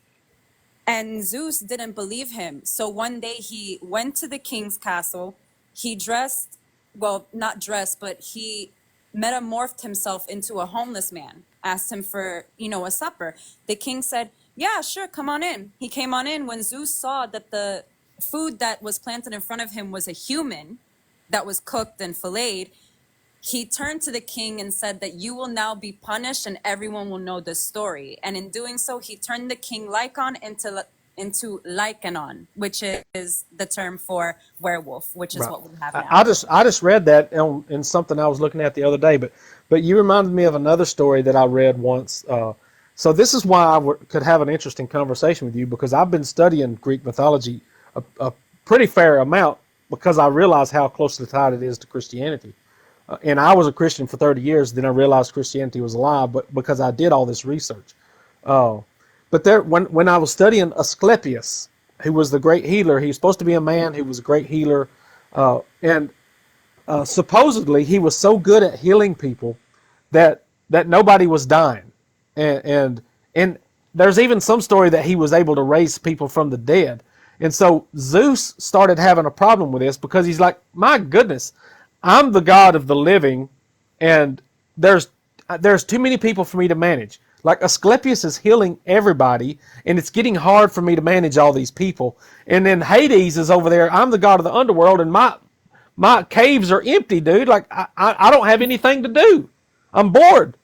and Zeus didn't believe him. So one day he went to the king's castle. He dressed, well, not dressed, but he metamorphed himself into a homeless man, asked him for, a supper. The king said, yeah, sure, come on in. He came on in. When Zeus saw that the food that was planted in front of him was a human that was cooked and filleted, he turned to the king and said that you will now be punished and everyone will know the story. And in doing so, he turned the king Lycon into Lycanon, which is the term for werewolf, which is Right. what we have now. I just read that in something I was looking at the other day, but you reminded me of another story that I read once. So this is why I could have an interesting conversation with you, because I've been studying Greek mythology a pretty fair amount, because I realize how closely tied it is to Christianity. And I was a Christian for 30 years. Then I realized Christianity was a lie, but because I did all this research. But when I was studying Asclepius, who was the great healer, he was supposed to be a man who was a great healer. And supposedly he was so good at healing people that nobody was dying. And there's even some story that he was able to raise people from the dead. And so Zeus started having a problem with this, because he's like, my goodness, I'm the God of the living, and there's too many people for me to manage. Like Asclepius is healing everybody, and it's getting hard for me to manage all these people. And then Hades is over there. I'm the god of the underworld, and my caves are empty, dude. Like I don't have anything to do. I'm bored.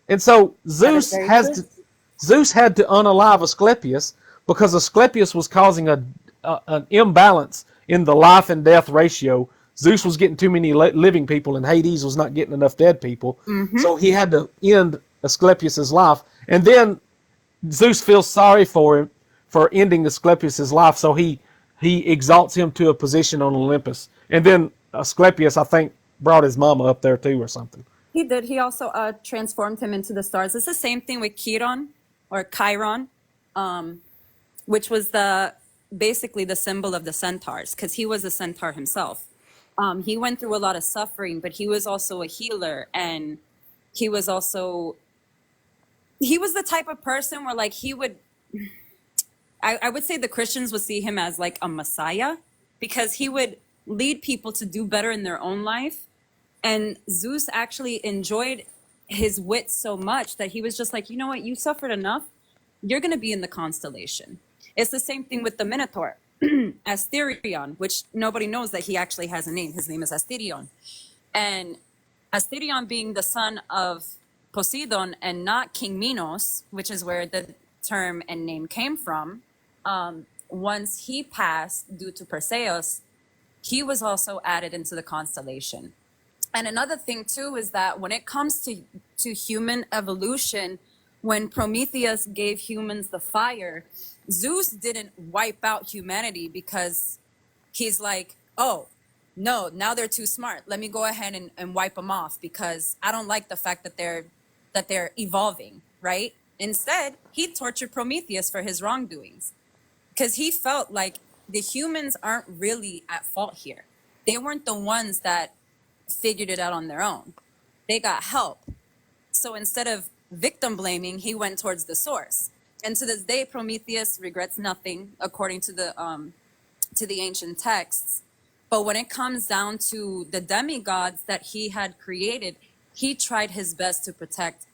And so Zeus had to unalive Asclepius because Asclepius was causing an imbalance in the life and death ratio. Zeus was getting too many living people, and Hades was not getting enough dead people. So he had to end Asclepius's life. And then Zeus feels sorry for him for ending Asclepius's life, so he exalts him to a position on Olympus. And then Asclepius, I think, brought his mama up there too or something. He did. He also transformed him into the stars. It's the same thing with Chiron, which was basically the symbol of the centaurs, because he was a centaur himself. He went through a lot of suffering, but he was also a healer, and he was the type of person where like I would say the Christians would see him as like a messiah, because he would lead people to do better in their own life. And Zeus actually enjoyed his wit so much that he was just like, you know what, you suffered enough. You're going to be in the constellation. It's the same thing with the Minotaur, Asterion, which nobody knows that he actually has a name. His name is Asterion. And Asterion being the son of Poseidon and not King Minos, which is where the term and name came from, once he passed due to Perseus, he was also added into the constellation. And another thing too is that when it comes to human evolution, when Prometheus gave humans the fire, Zeus didn't wipe out humanity because he's like, oh, no, now they're too smart. Let me go ahead and wipe them off because I don't like the fact that they're evolving, right? Instead, he tortured Prometheus for his wrongdoings because he felt like the humans aren't really at fault here. They weren't the ones that figured it out on their own. They got help. So instead of victim blaming, he went towards the source. And to this day, Prometheus regrets nothing, according to the ancient texts. But when it comes down to the demigods that he had created, he tried his best to protect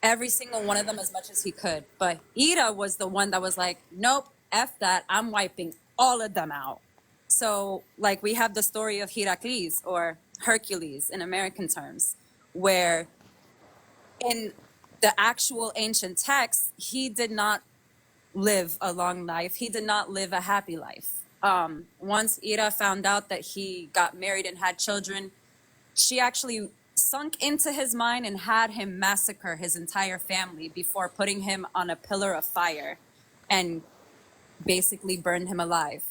every single one of them as much as he could. But Ida was the one that was like, nope, F that, I'm wiping all of them out. So like we have the story of Heracles or Hercules in American terms, where in the actual ancient texts, he did not live a long life. He did not live a happy life. Once Ida found out that he got married and had children, she actually sunk into his mind and had him massacre his entire family before putting him on a pillar of fire and basically burned him alive.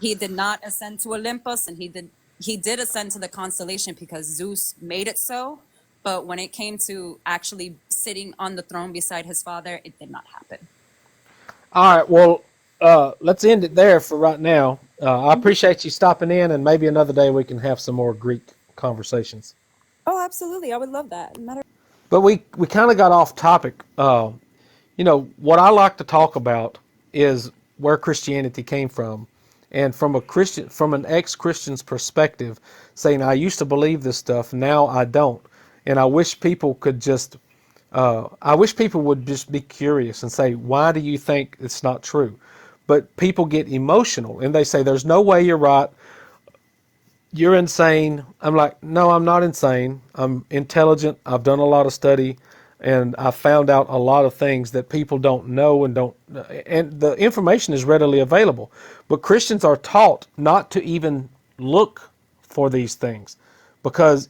He did not ascend to Olympus, and he did ascend to the constellation because Zeus made it so. But when it came to actually sitting on the throne beside his father, it did not happen. All right, well, let's end it there for right now. I appreciate you stopping in, and maybe another day we can have some more Greek conversations. Oh, absolutely. I would love that. But we kind of got off topic. What I like to talk about is where Christianity came from. And from an ex-Christian's perspective, saying, I used to believe this stuff, now I don't. And I wish people would just be curious and say, why do you think it's not true? But people get emotional and they say, there's no way you're right. You're insane. I'm like, no, I'm not insane. I'm intelligent. I've done a lot of study, and I found out a lot of things that people don't know and the information is readily available. But Christians are taught not to even look for these things because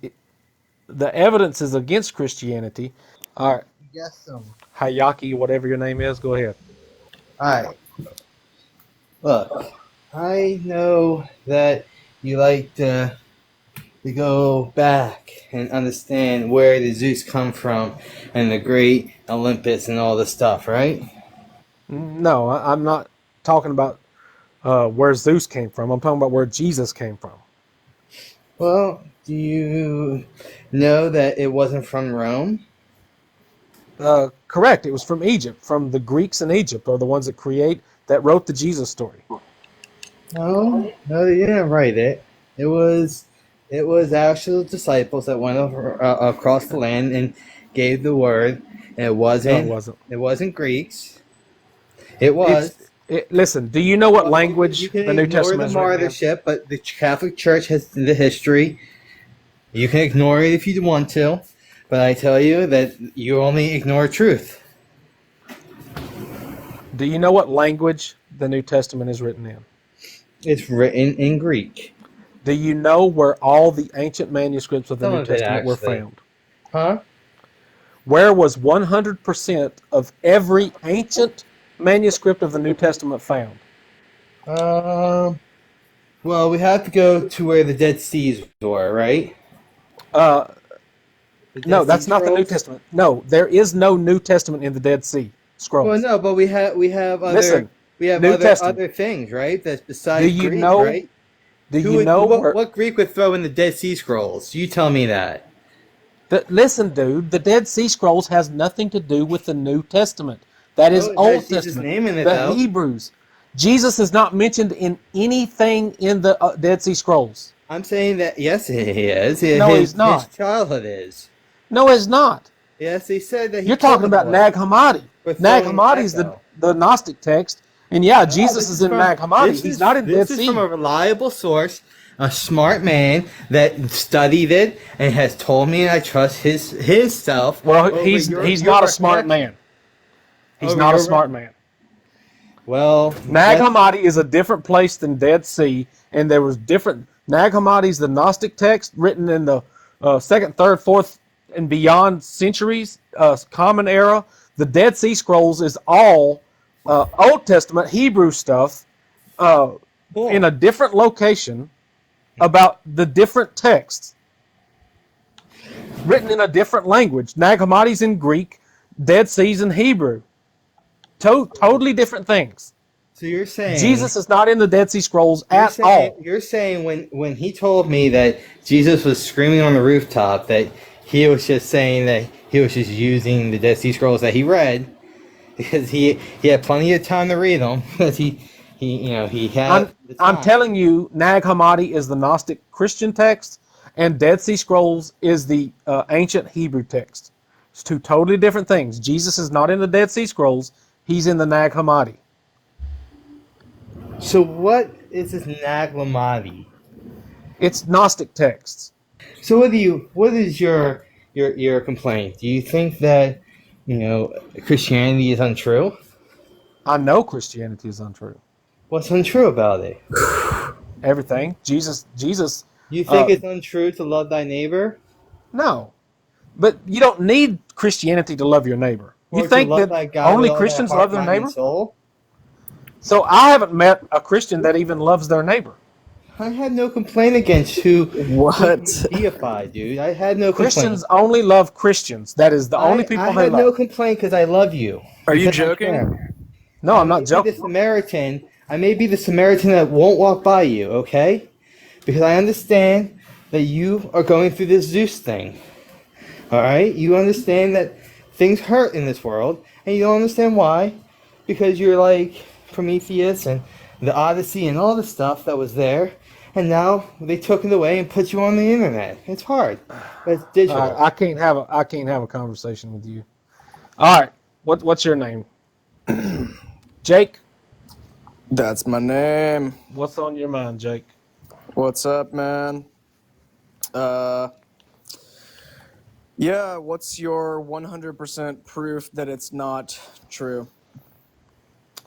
the evidence is against Christianity. All right. Yes, Hayaki, whatever your name is, go ahead. All right. Look, I know that you like to go back and understand where the Zeus come from and the great Olympus and all this stuff, right? No, I'm not talking about where Zeus came from. I'm talking about where Jesus came from. Well, do you know that it wasn't from Rome? Correct. It was from Egypt, from the Greeks in Egypt, are the ones that wrote the Jesus story. No, you didn't write it. It was It was actual disciples that went over, across the land and gave the word. And it No, it wasn't. wasn't. It wasn't Greeks. It was. Listen, do you know what Well, you language can the New ignore Testament the is written in? martyrship, but the Catholic Church has the history. You can ignore it if you want to, but I tell you that you only ignore truth. Do you know what language the New Testament is written in? It's written in Greek. Do you know where all the ancient manuscripts of the Some New of it, Testament were actually. found? Huh? Where was 100% of every ancient manuscript of the New Testament found? Well, we have to go to where the Dead Seas were, right? No, Dead that's Sea not the New Scrolls? Testament. No, there is no New Testament in the Dead Sea Scrolls. Well, no, but we have other Listen, New Testament. other things, right? That's Do besides you Greek, know? right? Do you know where? What Greek would throw in the Dead Sea Scrolls? You tell me that. Listen, dude, the Dead Sea Scrolls has nothing to do with the New Testament. That is Oh, it Old has Jesus' Testament. name in it, The though. Hebrews. Jesus is not mentioned in anything in the Dead Sea Scrolls. I'm saying that yes, he is. No, he's not. His childhood is. No, it's not. Yes, he said that he. You're killed talking the about boy Nag Hammadi. for Nag throwing Hammadi is echo. the Gnostic text, and yeah, Ah, Jesus is in Nag Hammadi. He's not in Dead This is Sea. from a reliable source, a smart man that studied it and has told me, and I trust his self. Well, over he's your not a smart recollection. man. He's Over not a your smart man. Well, Nag that's- Hammadi is a different place than Dead Sea, and there was different. Nag Hammadi is the Gnostic text written in the second, third, fourth, and beyond centuries, Common Era. The Dead Sea Scrolls is all Old Testament Hebrew stuff in a different location about the different texts written in a different language. Nag Hammadi's in Greek, Dead Sea's in Hebrew. Totally different things. So you're saying Jesus is not in the Dead Sea Scrolls at all. You're saying when he told me that Jesus was screaming on the rooftop that he was just saying that he was just using the Dead Sea Scrolls that he read because he had plenty of time to read them because he had. I'm telling you, Nag Hammadi is the Gnostic Christian text, and Dead Sea Scrolls is the ancient Hebrew text. It's two totally different things. Jesus is not in the Dead Sea Scrolls. He's in the Nag Hammadi. So what is this Nag Hammadi? It's Gnostic texts. So what is your complaint? Do you think that Christianity is untrue? I know Christianity is untrue. What's untrue about it? Everything. Jesus. You think it's untrue to love thy neighbor? No. But you don't need Christianity to love your neighbor. Or You to think love that thy God only with all thy Christians heart, love their mind, and neighbor? soul? So I haven't met a Christian that even loves their neighbor. I had no complaint against who deify, dude. I had no Christians only love Christians. That is the only people I they had love. no complaint because I love you. Are you Because I joking? care. No, I'm not I may be joking. the Samaritan. I may be the Samaritan that won't walk by you, okay? Because I understand that you are going through this Zeus thing. Alright? You understand that things hurt in this world, and you don't understand why. Because you're like Prometheus and the Odyssey and all the stuff that was there, and now they took it away and put you on the internet. It's hard. But it's digital. I can't have a conversation with you. All right. What's your name? Jake? That's my name. What's on your mind, Jake? What's up, man? Yeah, what's your 100% proof that it's not true?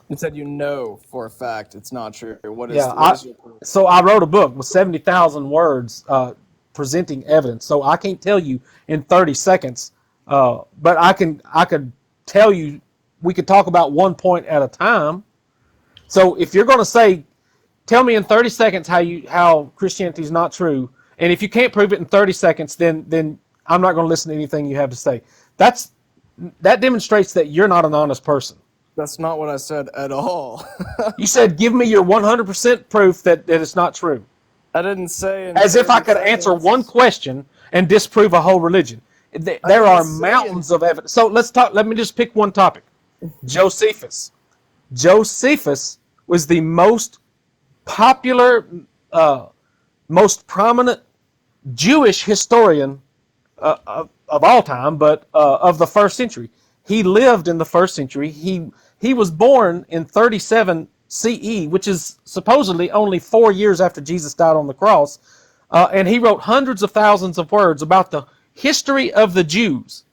You said you know for a fact it's not true. What is your proof? So I wrote a book with 70,000 words presenting evidence. So I can't tell you in 30 seconds, but I could tell you. We could talk about one point at a time. So if you're going to say, tell me in 30 seconds how Christianity is not true, and if you can't prove it in 30 seconds, then I'm not going to listen to anything you have to say. That demonstrates that you're not an honest person. That's not what I said at all. You said, give me your 100% proof that it's not true. I didn't say... As if I could answer one question and disprove a whole religion. There are mountains of evidence. So let's talk. Let me just pick one topic. Josephus. Josephus was the most popular, most prominent Jewish historian of all time, but of the first century. He lived in the first century. He was born in 37 CE, which is supposedly only 4 years after Jesus died on the cross. And he wrote hundreds of thousands of words about the history of the Jews.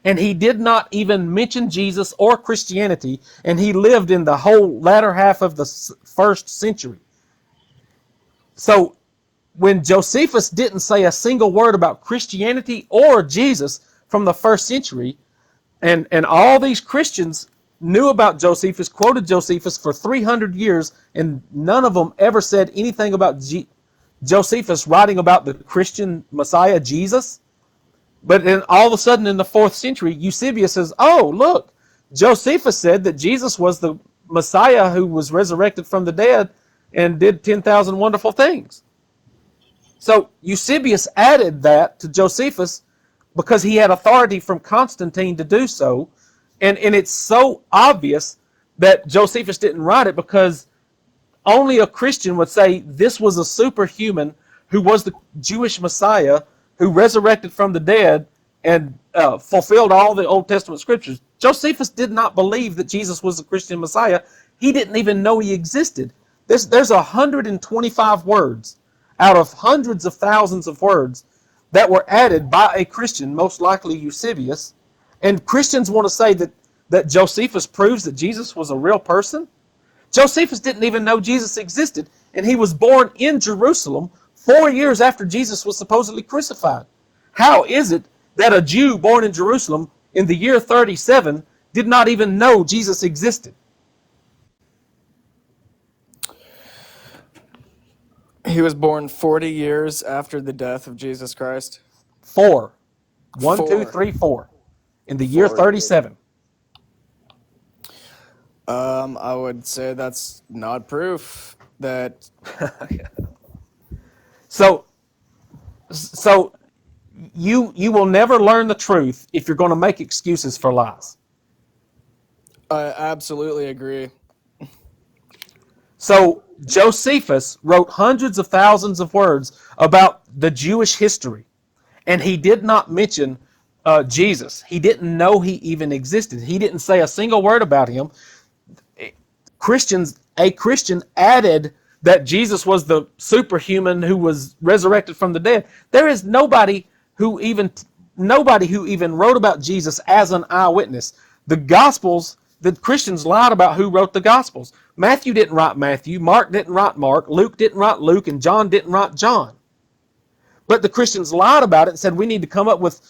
And he did not even mention Jesus or Christianity, and he lived in the whole latter half of the first century. So when Josephus didn't say a single word about Christianity or Jesus from the first century, and all these Christians knew about Josephus, quoted Josephus for 300 years, and none of them ever said anything about Josephus writing about the Christian Messiah, Jesus. But then all of a sudden in the 4th century, Eusebius says, oh, look, Josephus said that Jesus was the Messiah who was resurrected from the dead and did 10,000 wonderful things. So Eusebius added that to Josephus because he had authority from Constantine to do so. And it's so obvious that Josephus didn't write it because only a Christian would say this was a superhuman who was the Jewish Messiah who resurrected from the dead and fulfilled all the Old Testament scriptures. Josephus did not believe that Jesus was the Christian Messiah. He didn't even know he existed. There's 125 words out of hundreds of thousands of words that were added by a Christian, most likely Eusebius. And Christians want to say that Josephus proves that Jesus was a real person? Josephus didn't even know Jesus existed, and he was born in Jerusalem 4 years after Jesus was supposedly crucified. How is it that a Jew born in Jerusalem in the year 37 did not even know Jesus existed? He was born 40 years after the death of Jesus Christ. 4. 1, 2, Four. 3, 4. In the year 4. 37. I would say that's not proof that. So you will never learn the truth if you're going to make excuses for lies. I absolutely agree. So Josephus wrote hundreds of thousands of words about the Jewish history, and he did not mention Jesus. He didn't know he even existed. He didn't say a single word about him. A Christian added that Jesus was the superhuman who was resurrected from the dead. There is nobody who even wrote about Jesus as an eyewitness. The Gospels, the Christians lied about who wrote the Gospels. Matthew didn't write Matthew, Mark didn't write Mark, Luke didn't write Luke, and John didn't write John. But the Christians lied about it and said we need to come up with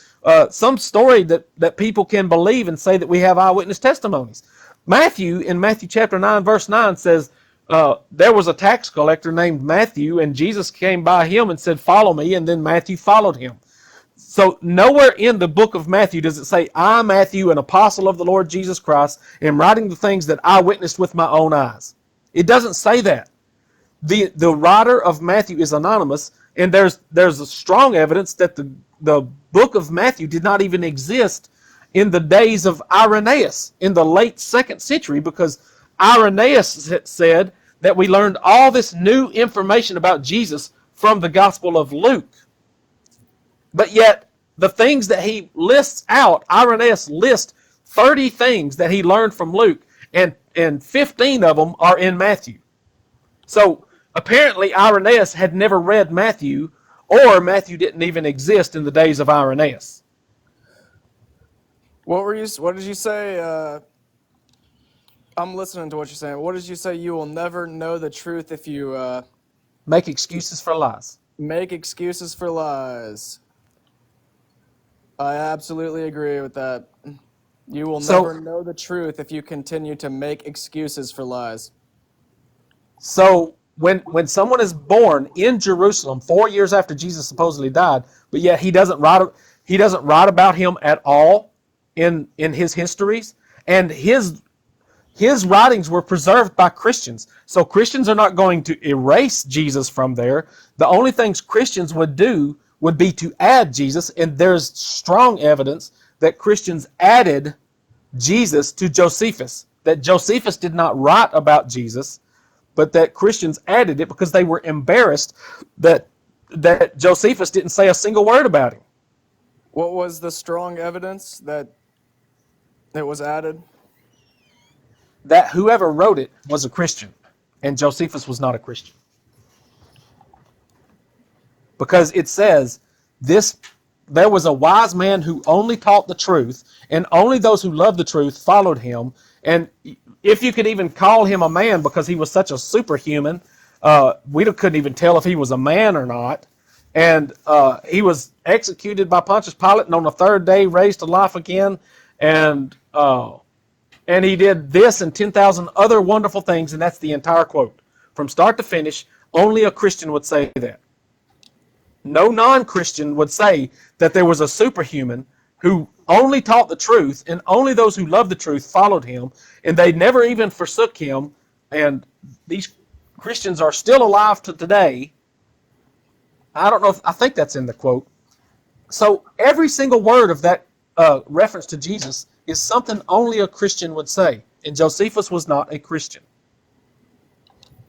some story that people can believe and say that we have eyewitness testimonies. Matthew, in Matthew chapter 9, verse 9, says, there was a tax collector named Matthew, and Jesus came by him and said, follow me, and then Matthew followed him. So nowhere in the book of Matthew does it say, I, Matthew, an apostle of the Lord Jesus Christ, am writing the things that I witnessed with my own eyes. It doesn't say that. The writer of Matthew is anonymous, and there's a strong evidence that the book of Matthew did not even exist in the days of Irenaeus in the late 2nd century, because Irenaeus said that we learned all this new information about Jesus from the Gospel of Luke. But yet, the things that he lists out, Irenaeus lists 30 things that he learned from Luke, and 15 of them are in Matthew. So, apparently Irenaeus had never read Matthew, or Matthew didn't even exist in the days of Irenaeus. What did you say? I'm listening to what you're saying. What did you say? You will never know the truth if you make excuses for lies. Make excuses for lies. I absolutely agree with that. You will never know the truth if you continue to make excuses for lies. So when someone is born in Jerusalem 4 years after Jesus supposedly died, but yet he doesn't write about him at all in his histories, and his writings were preserved by Christians. So Christians are not going to erase Jesus from there. The only things Christians would do would be to add Jesus, and there's strong evidence that Christians added Jesus to Josephus, that Josephus did not write about Jesus, but that Christians added it because they were embarrassed that that Josephus didn't say a single word about him. What was the strong evidence that it was added? That whoever wrote it was a Christian, and Josephus was not a Christian. Because it says, there was a wise man who only taught the truth, and only those who loved the truth followed him. And if you could even call him a man, because he was such a superhuman, we couldn't even tell if he was a man or not. And he was executed by Pontius Pilate, and on the third day raised to life again. And he did this and 10,000 other wonderful things, and that's the entire quote. From start to finish, only a Christian would say that. No non-Christian would say that there was a superhuman who only taught the truth, and only those who loved the truth followed him, and they never even forsook him. And these Christians are still alive to today. I don't know I think that's in the quote. So every single word of that reference to Jesus is something only a Christian would say, and Josephus was not a Christian.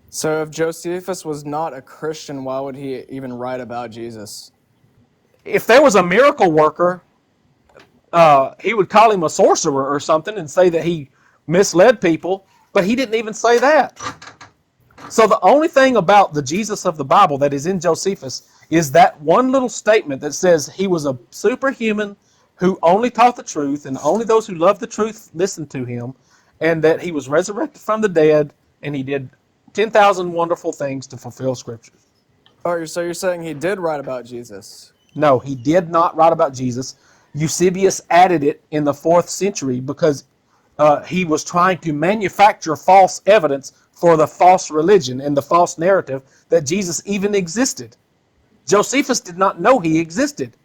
So if Josephus was not a Christian, why would he even write about Jesus? If there was a miracle worker, he would call him a sorcerer or something and say that he misled people, but he didn't even say that. So the only thing about the Jesus of the Bible that is in Josephus is that one little statement that says he was a superhuman who only taught the truth, and only those who loved the truth listened to him, and that he was resurrected from the dead, and he did 10,000 wonderful things to fulfill Scriptures. Oh, so you're saying he did write about Jesus? No, he did not write about Jesus. Eusebius added it in the 4th century because he was trying to manufacture false evidence for the false religion and the false narrative that Jesus even existed. Josephus did not know he existed.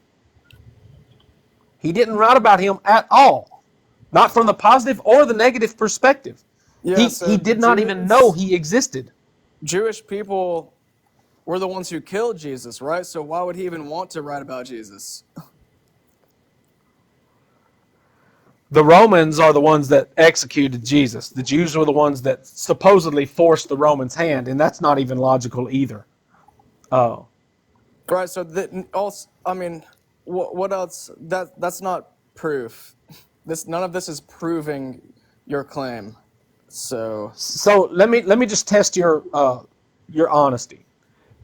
He didn't write about him at all, not from the positive or the negative perspective. Yeah, he did not even know he existed. Jewish people were the ones who killed Jesus, right? So why would he even want to write about Jesus? The Romans are the ones that executed Jesus. The Jews were the ones that supposedly forced the Romans' hand, and that's not even logical either. Right, so what else? That's not proof. None of this is proving your claim. So let me just test your honesty.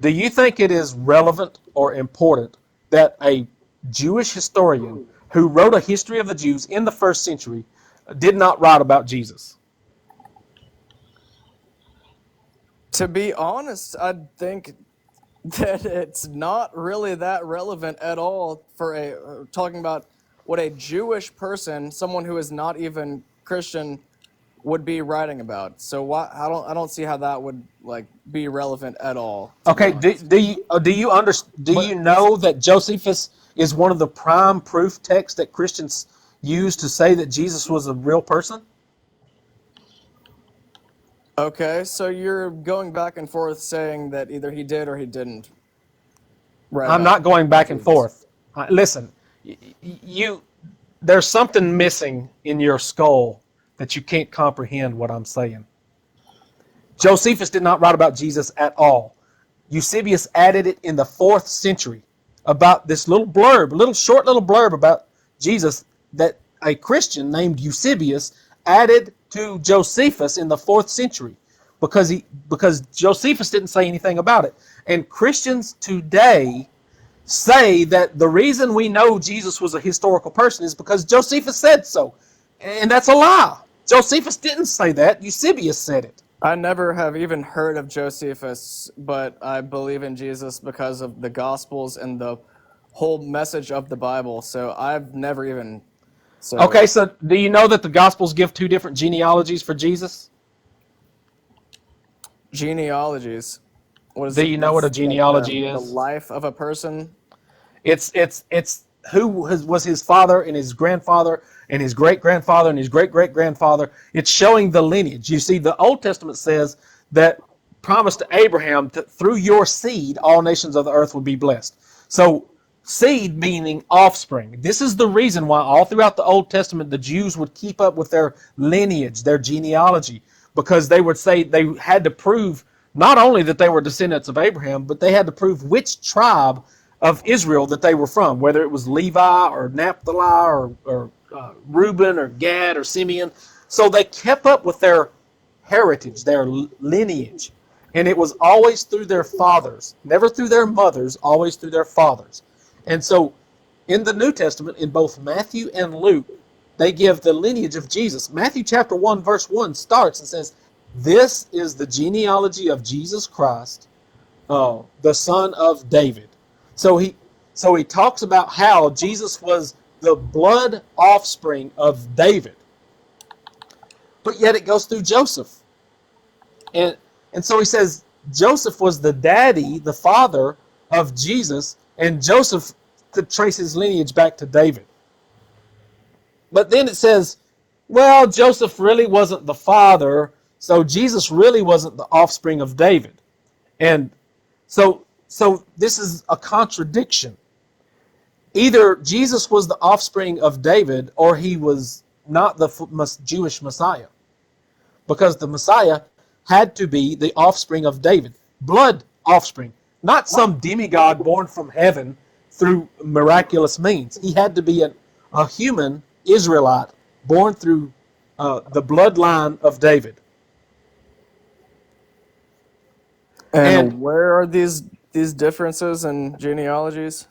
Do you think it is relevant or important that a Jewish historian who wrote a history of the Jews in the 1st century did not write about Jesus? To be honest, I think that it's not really that relevant at all for talking about what a Jewish person, someone who is not even Christian, would be writing about. So I don't see how that would be relevant at all. Okay, do you know that Josephus is one of the prime proof texts that Christians use to say that Jesus was a real person? Okay, so you're going back and forth saying that either he did or he didn't. I'm not going back and forth. Listen, there's something missing in your skull that you can't comprehend what I'm saying. Josephus did not write about Jesus at all. Eusebius added it in the 4th century about this little short little blurb about Jesus that a Christian named Eusebius added to Josephus in the 4th century because Josephus didn't say anything about it. And Christians today say that the reason we know Jesus was a historical person is because Josephus said so. And that's a lie. Josephus didn't say that. Eusebius said it. I never have even heard of Josephus, but I believe in Jesus because of the Gospels and the whole message of the Bible. So I've never even... Okay, so do you know that the Gospels give 2 different genealogies for Jesus? Genealogies? Do you know what a genealogy is? The life of a person? It's who was his father and his grandfather and his great-grandfather and his great-great-grandfather. It's showing the lineage. You see, the Old Testament says that promised to Abraham that through your seed all nations of the earth would be blessed. So seed meaning offspring. This is the reason why all throughout the Old Testament the Jews would keep up with their lineage, their genealogy, because they would say they had to prove not only that they were descendants of Abraham, but they had to prove which tribe of Israel that they were from, whether it was Levi or Naphtali or Reuben or Gad or Simeon. So they kept up with their heritage, their lineage. And it was always through their fathers, never through their mothers, always through their fathers. And so in the New Testament, in both Matthew and Luke, they give the lineage of Jesus. Matthew chapter 1, verse 1 starts and says, "This is the genealogy of Jesus Christ, the son of David." So he talks about how Jesus was the blood offspring of David. But yet it goes through Joseph. And so he says Joseph was the daddy, the father of Jesus, and Joseph could trace his lineage back to David. But then it says, well, Joseph really wasn't the father, so Jesus really wasn't the offspring of David. And so this is a contradiction. Either Jesus was the offspring of David or he was not the Jewish Messiah. Because the Messiah had to be the offspring of David. Blood offspring. Not some demigod born from heaven through miraculous means. He had to be a human Israelite born through the bloodline of David. And where are these differences in genealogies?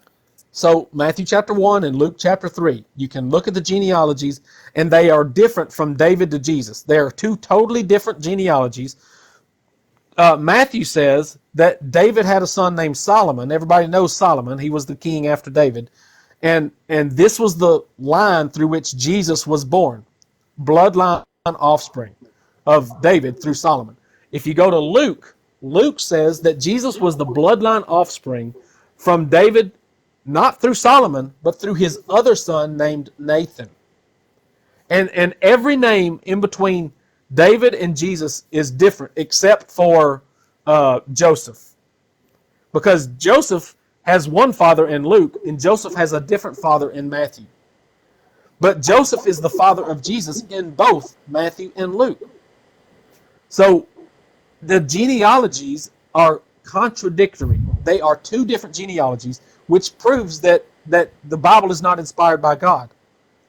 So Matthew chapter 1 and Luke chapter 3, you can look at the genealogies, and they are different from David to Jesus. They are two totally different genealogies. Matthew says that David had a son named Solomon. Everybody knows Solomon. He was the king after David. And this was the line through which Jesus was born. Bloodline offspring of David through Solomon. If you go to Luke, Luke says that Jesus was the bloodline offspring from David, not through Solomon, but through his other son named Nathan. And every name in between David and Jesus is different except for Joseph. Because Joseph has one father in Luke, and Joseph has a different father in Matthew. But Joseph is the father of Jesus in both Matthew and Luke. So the genealogies are contradictory. They are two different genealogies, which proves that the Bible is not inspired by God.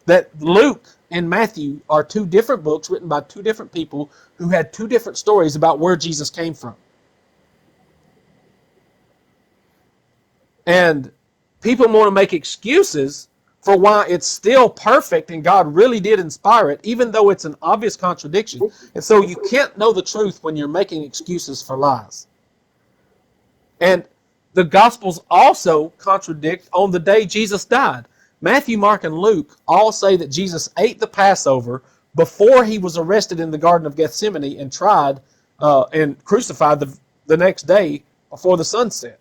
That Luke and Matthew are two different books written by two different people who had two different stories about where Jesus came from. And people want to make excuses for why it's still perfect and God really did inspire it, even though it's an obvious contradiction. And so you can't know the truth when you're making excuses for lies. And the Gospels also contradict on the day Jesus died. Matthew, Mark, and Luke all say that Jesus ate the Passover before he was arrested in the Garden of Gethsemane and tried and crucified the next day before the sun set.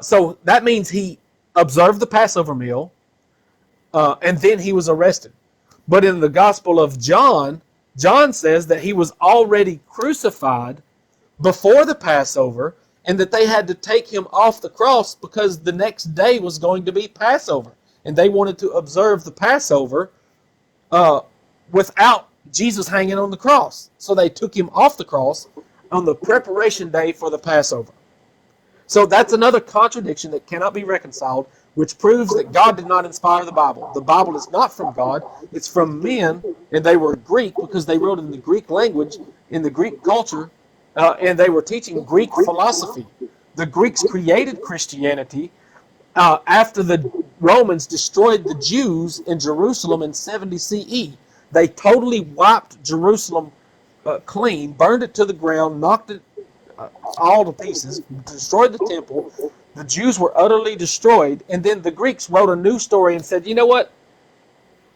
So that means he observed the Passover meal, and then he was arrested. But in the Gospel of John, John says that he was already crucified before the Passover, and that they had to take him off the cross because the next day was going to be Passover. And they wanted to observe the Passover without Jesus hanging on the cross. So they took him off the cross on the preparation day for the Passover. So that's another contradiction that cannot be reconciled, which proves that God did not inspire the Bible. The Bible is not from God. It's from men, and they were Greek because they wrote in the Greek language, in the Greek culture, and they were teaching Greek philosophy. The Greeks created Christianity after the Romans destroyed the Jews in Jerusalem in 70 CE. They totally wiped Jerusalem clean, burned it to the ground, knocked it all to pieces, destroyed the temple. The Jews were utterly destroyed, and then the Greeks wrote a new story and said, you know what?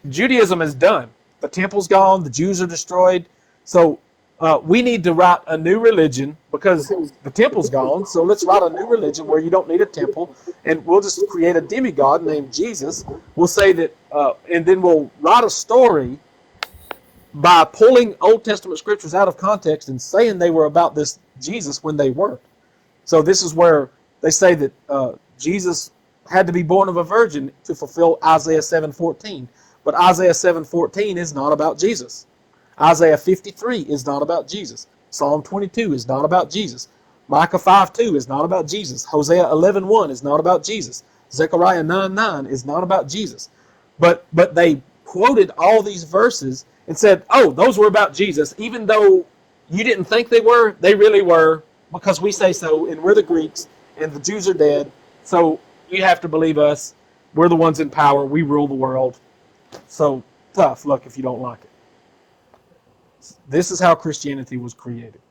Judaism is done. The temple's gone, the Jews are destroyed, so we need to write a new religion because the temple's gone, so let's write a new religion where you don't need a temple, and we'll just create a demigod named Jesus. We'll say that, and then we'll write a story by pulling Old Testament scriptures out of context and saying they were about this Jesus when they weren't. So this is where they say that Jesus had to be born of a virgin to fulfill Isaiah 7:14. But Isaiah 7:14 is not about Jesus. Isaiah 53 is not about Jesus. Psalm 22 is not about Jesus. Micah 5:2 is not about Jesus. Hosea 11:1 is not about Jesus. Zechariah 9:9 is not about Jesus. But they quoted all these verses and said, oh, those were about Jesus, even though you didn't think they were. They really were, because we say so, and we're the Greeks, and the Jews are dead. So you have to believe us. We're the ones in power. We rule the world. So tough luck if you don't like it. This is how Christianity was created.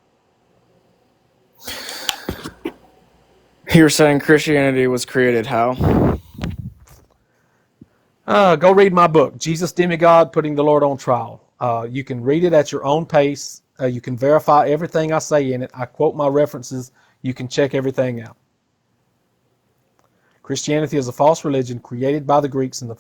You're saying Christianity was created how? Go read my book, Jesus Demigod, Putting the Lord on Trial. You can read it at your own pace. You can verify everything I say in it. I quote my references. You can check everything out. Christianity is a false religion created by the Greeks in the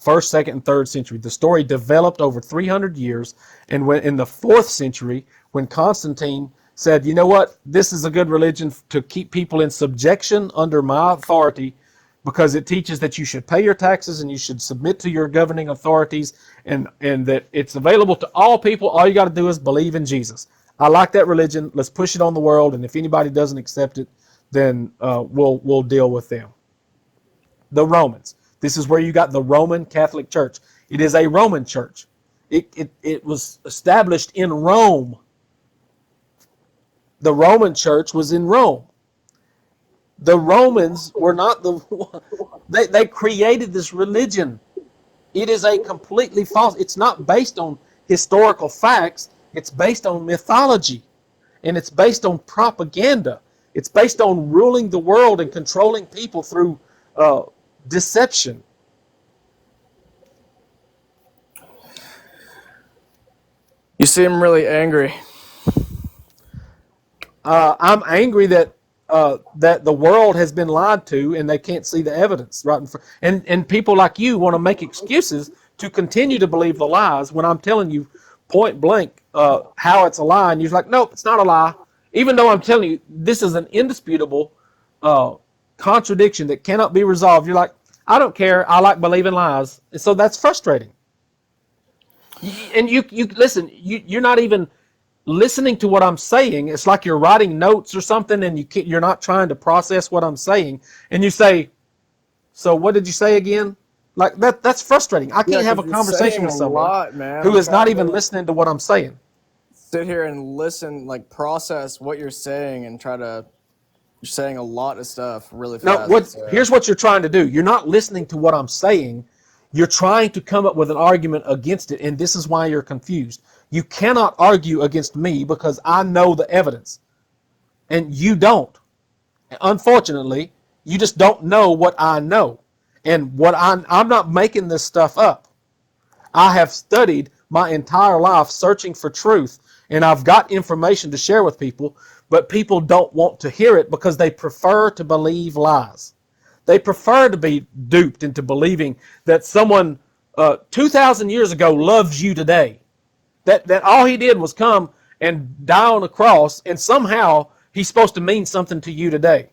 1st, 2nd, and 3rd century. The story developed over 300 years, and when in the 4th century, when Constantine said, you know what, this is a good religion to keep people in subjection under my authority, because it teaches that you should pay your taxes and you should submit to your governing authorities, and that it's available to all people. All you got to do is believe in Jesus. I like that religion. Let's push it on the world, and if anybody doesn't accept it, then we'll deal with them. The Romans. This is where you got the Roman Catholic Church. It is a Roman church. It was established in Rome. The Roman church was in Rome. The Romans were not they created this religion. It is a completely false. It's not based on historical facts. It's based on mythology, and it's based on propaganda. It's based on ruling the world and controlling people through deception. You seem really angry. I'm angry that the world has been lied to, and they can't see the evidence right in front. And people like you want to make excuses to continue to believe the lies when I'm telling you point blank how it's a lie, and you're like, nope, it's not a lie. Even though I'm telling you this is an indisputable contradiction that cannot be resolved. You're like, I don't care. I like believing lies. And so that's frustrating. And you listen, you're not even listening to what I'm saying. It's like you're writing notes or something, and you're not trying to process what I'm saying. And you say, so what did you say again? Like that's frustrating. I can't have a conversation with someone who is not even listening to what I'm saying. Sit here and listen, like process what you're saying, and you're saying a lot of stuff really fast. No, here's what you're trying to do. You're not listening to what I'm saying. You're trying to come up with an argument against it, and this is why you're confused. You cannot argue against me because I know the evidence, and you don't. Unfortunately, you just don't know what I know, and I'm not making this stuff up. I have studied my entire life searching for truth, and I've got information to share with people, but people don't want to hear it because they prefer to believe lies. They prefer to be duped into believing that someone 2,000 years ago loves you today. That all he did was come and die on a cross, and somehow he's supposed to mean something to you today.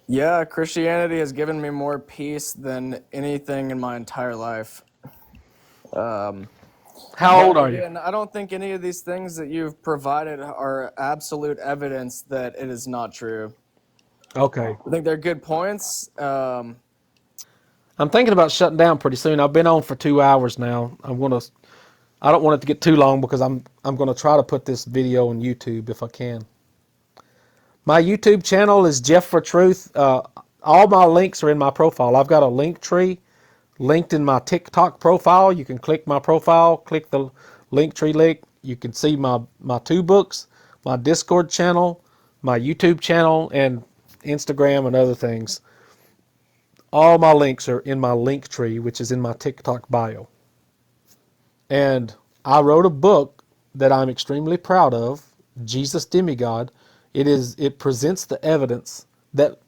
Yeah, Christianity has given me more peace than anything in my entire life. How old are you? And I don't think any of these things that you've provided are absolute evidence that it is not true. Okay. I think they're good points. I'm thinking about shutting down pretty soon. I've been on for 2 hours now. I don't want it to get too long because I'm going to try to put this video on YouTube if I can. My YouTube channel is Jeff for Truth. All my links are in my profile. I've got a link tree linked in my TikTok profile. You can click my profile, click the link tree link. You can see my 2 books, my Discord channel, my YouTube channel, and Instagram and other things. All my links are in my link tree, which is in my TikTok bio. And I wrote a book that I'm extremely proud of, Jesus Demigod. It presents the evidence that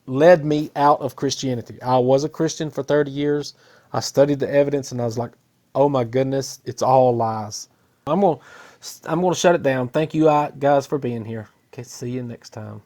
led me out of Christianity. I was a Christian for 30 years. I studied the evidence, and I was like, oh my goodness, it's all lies. I'm gonna shut it down. Thank you guys for being here. Okay, see you next time.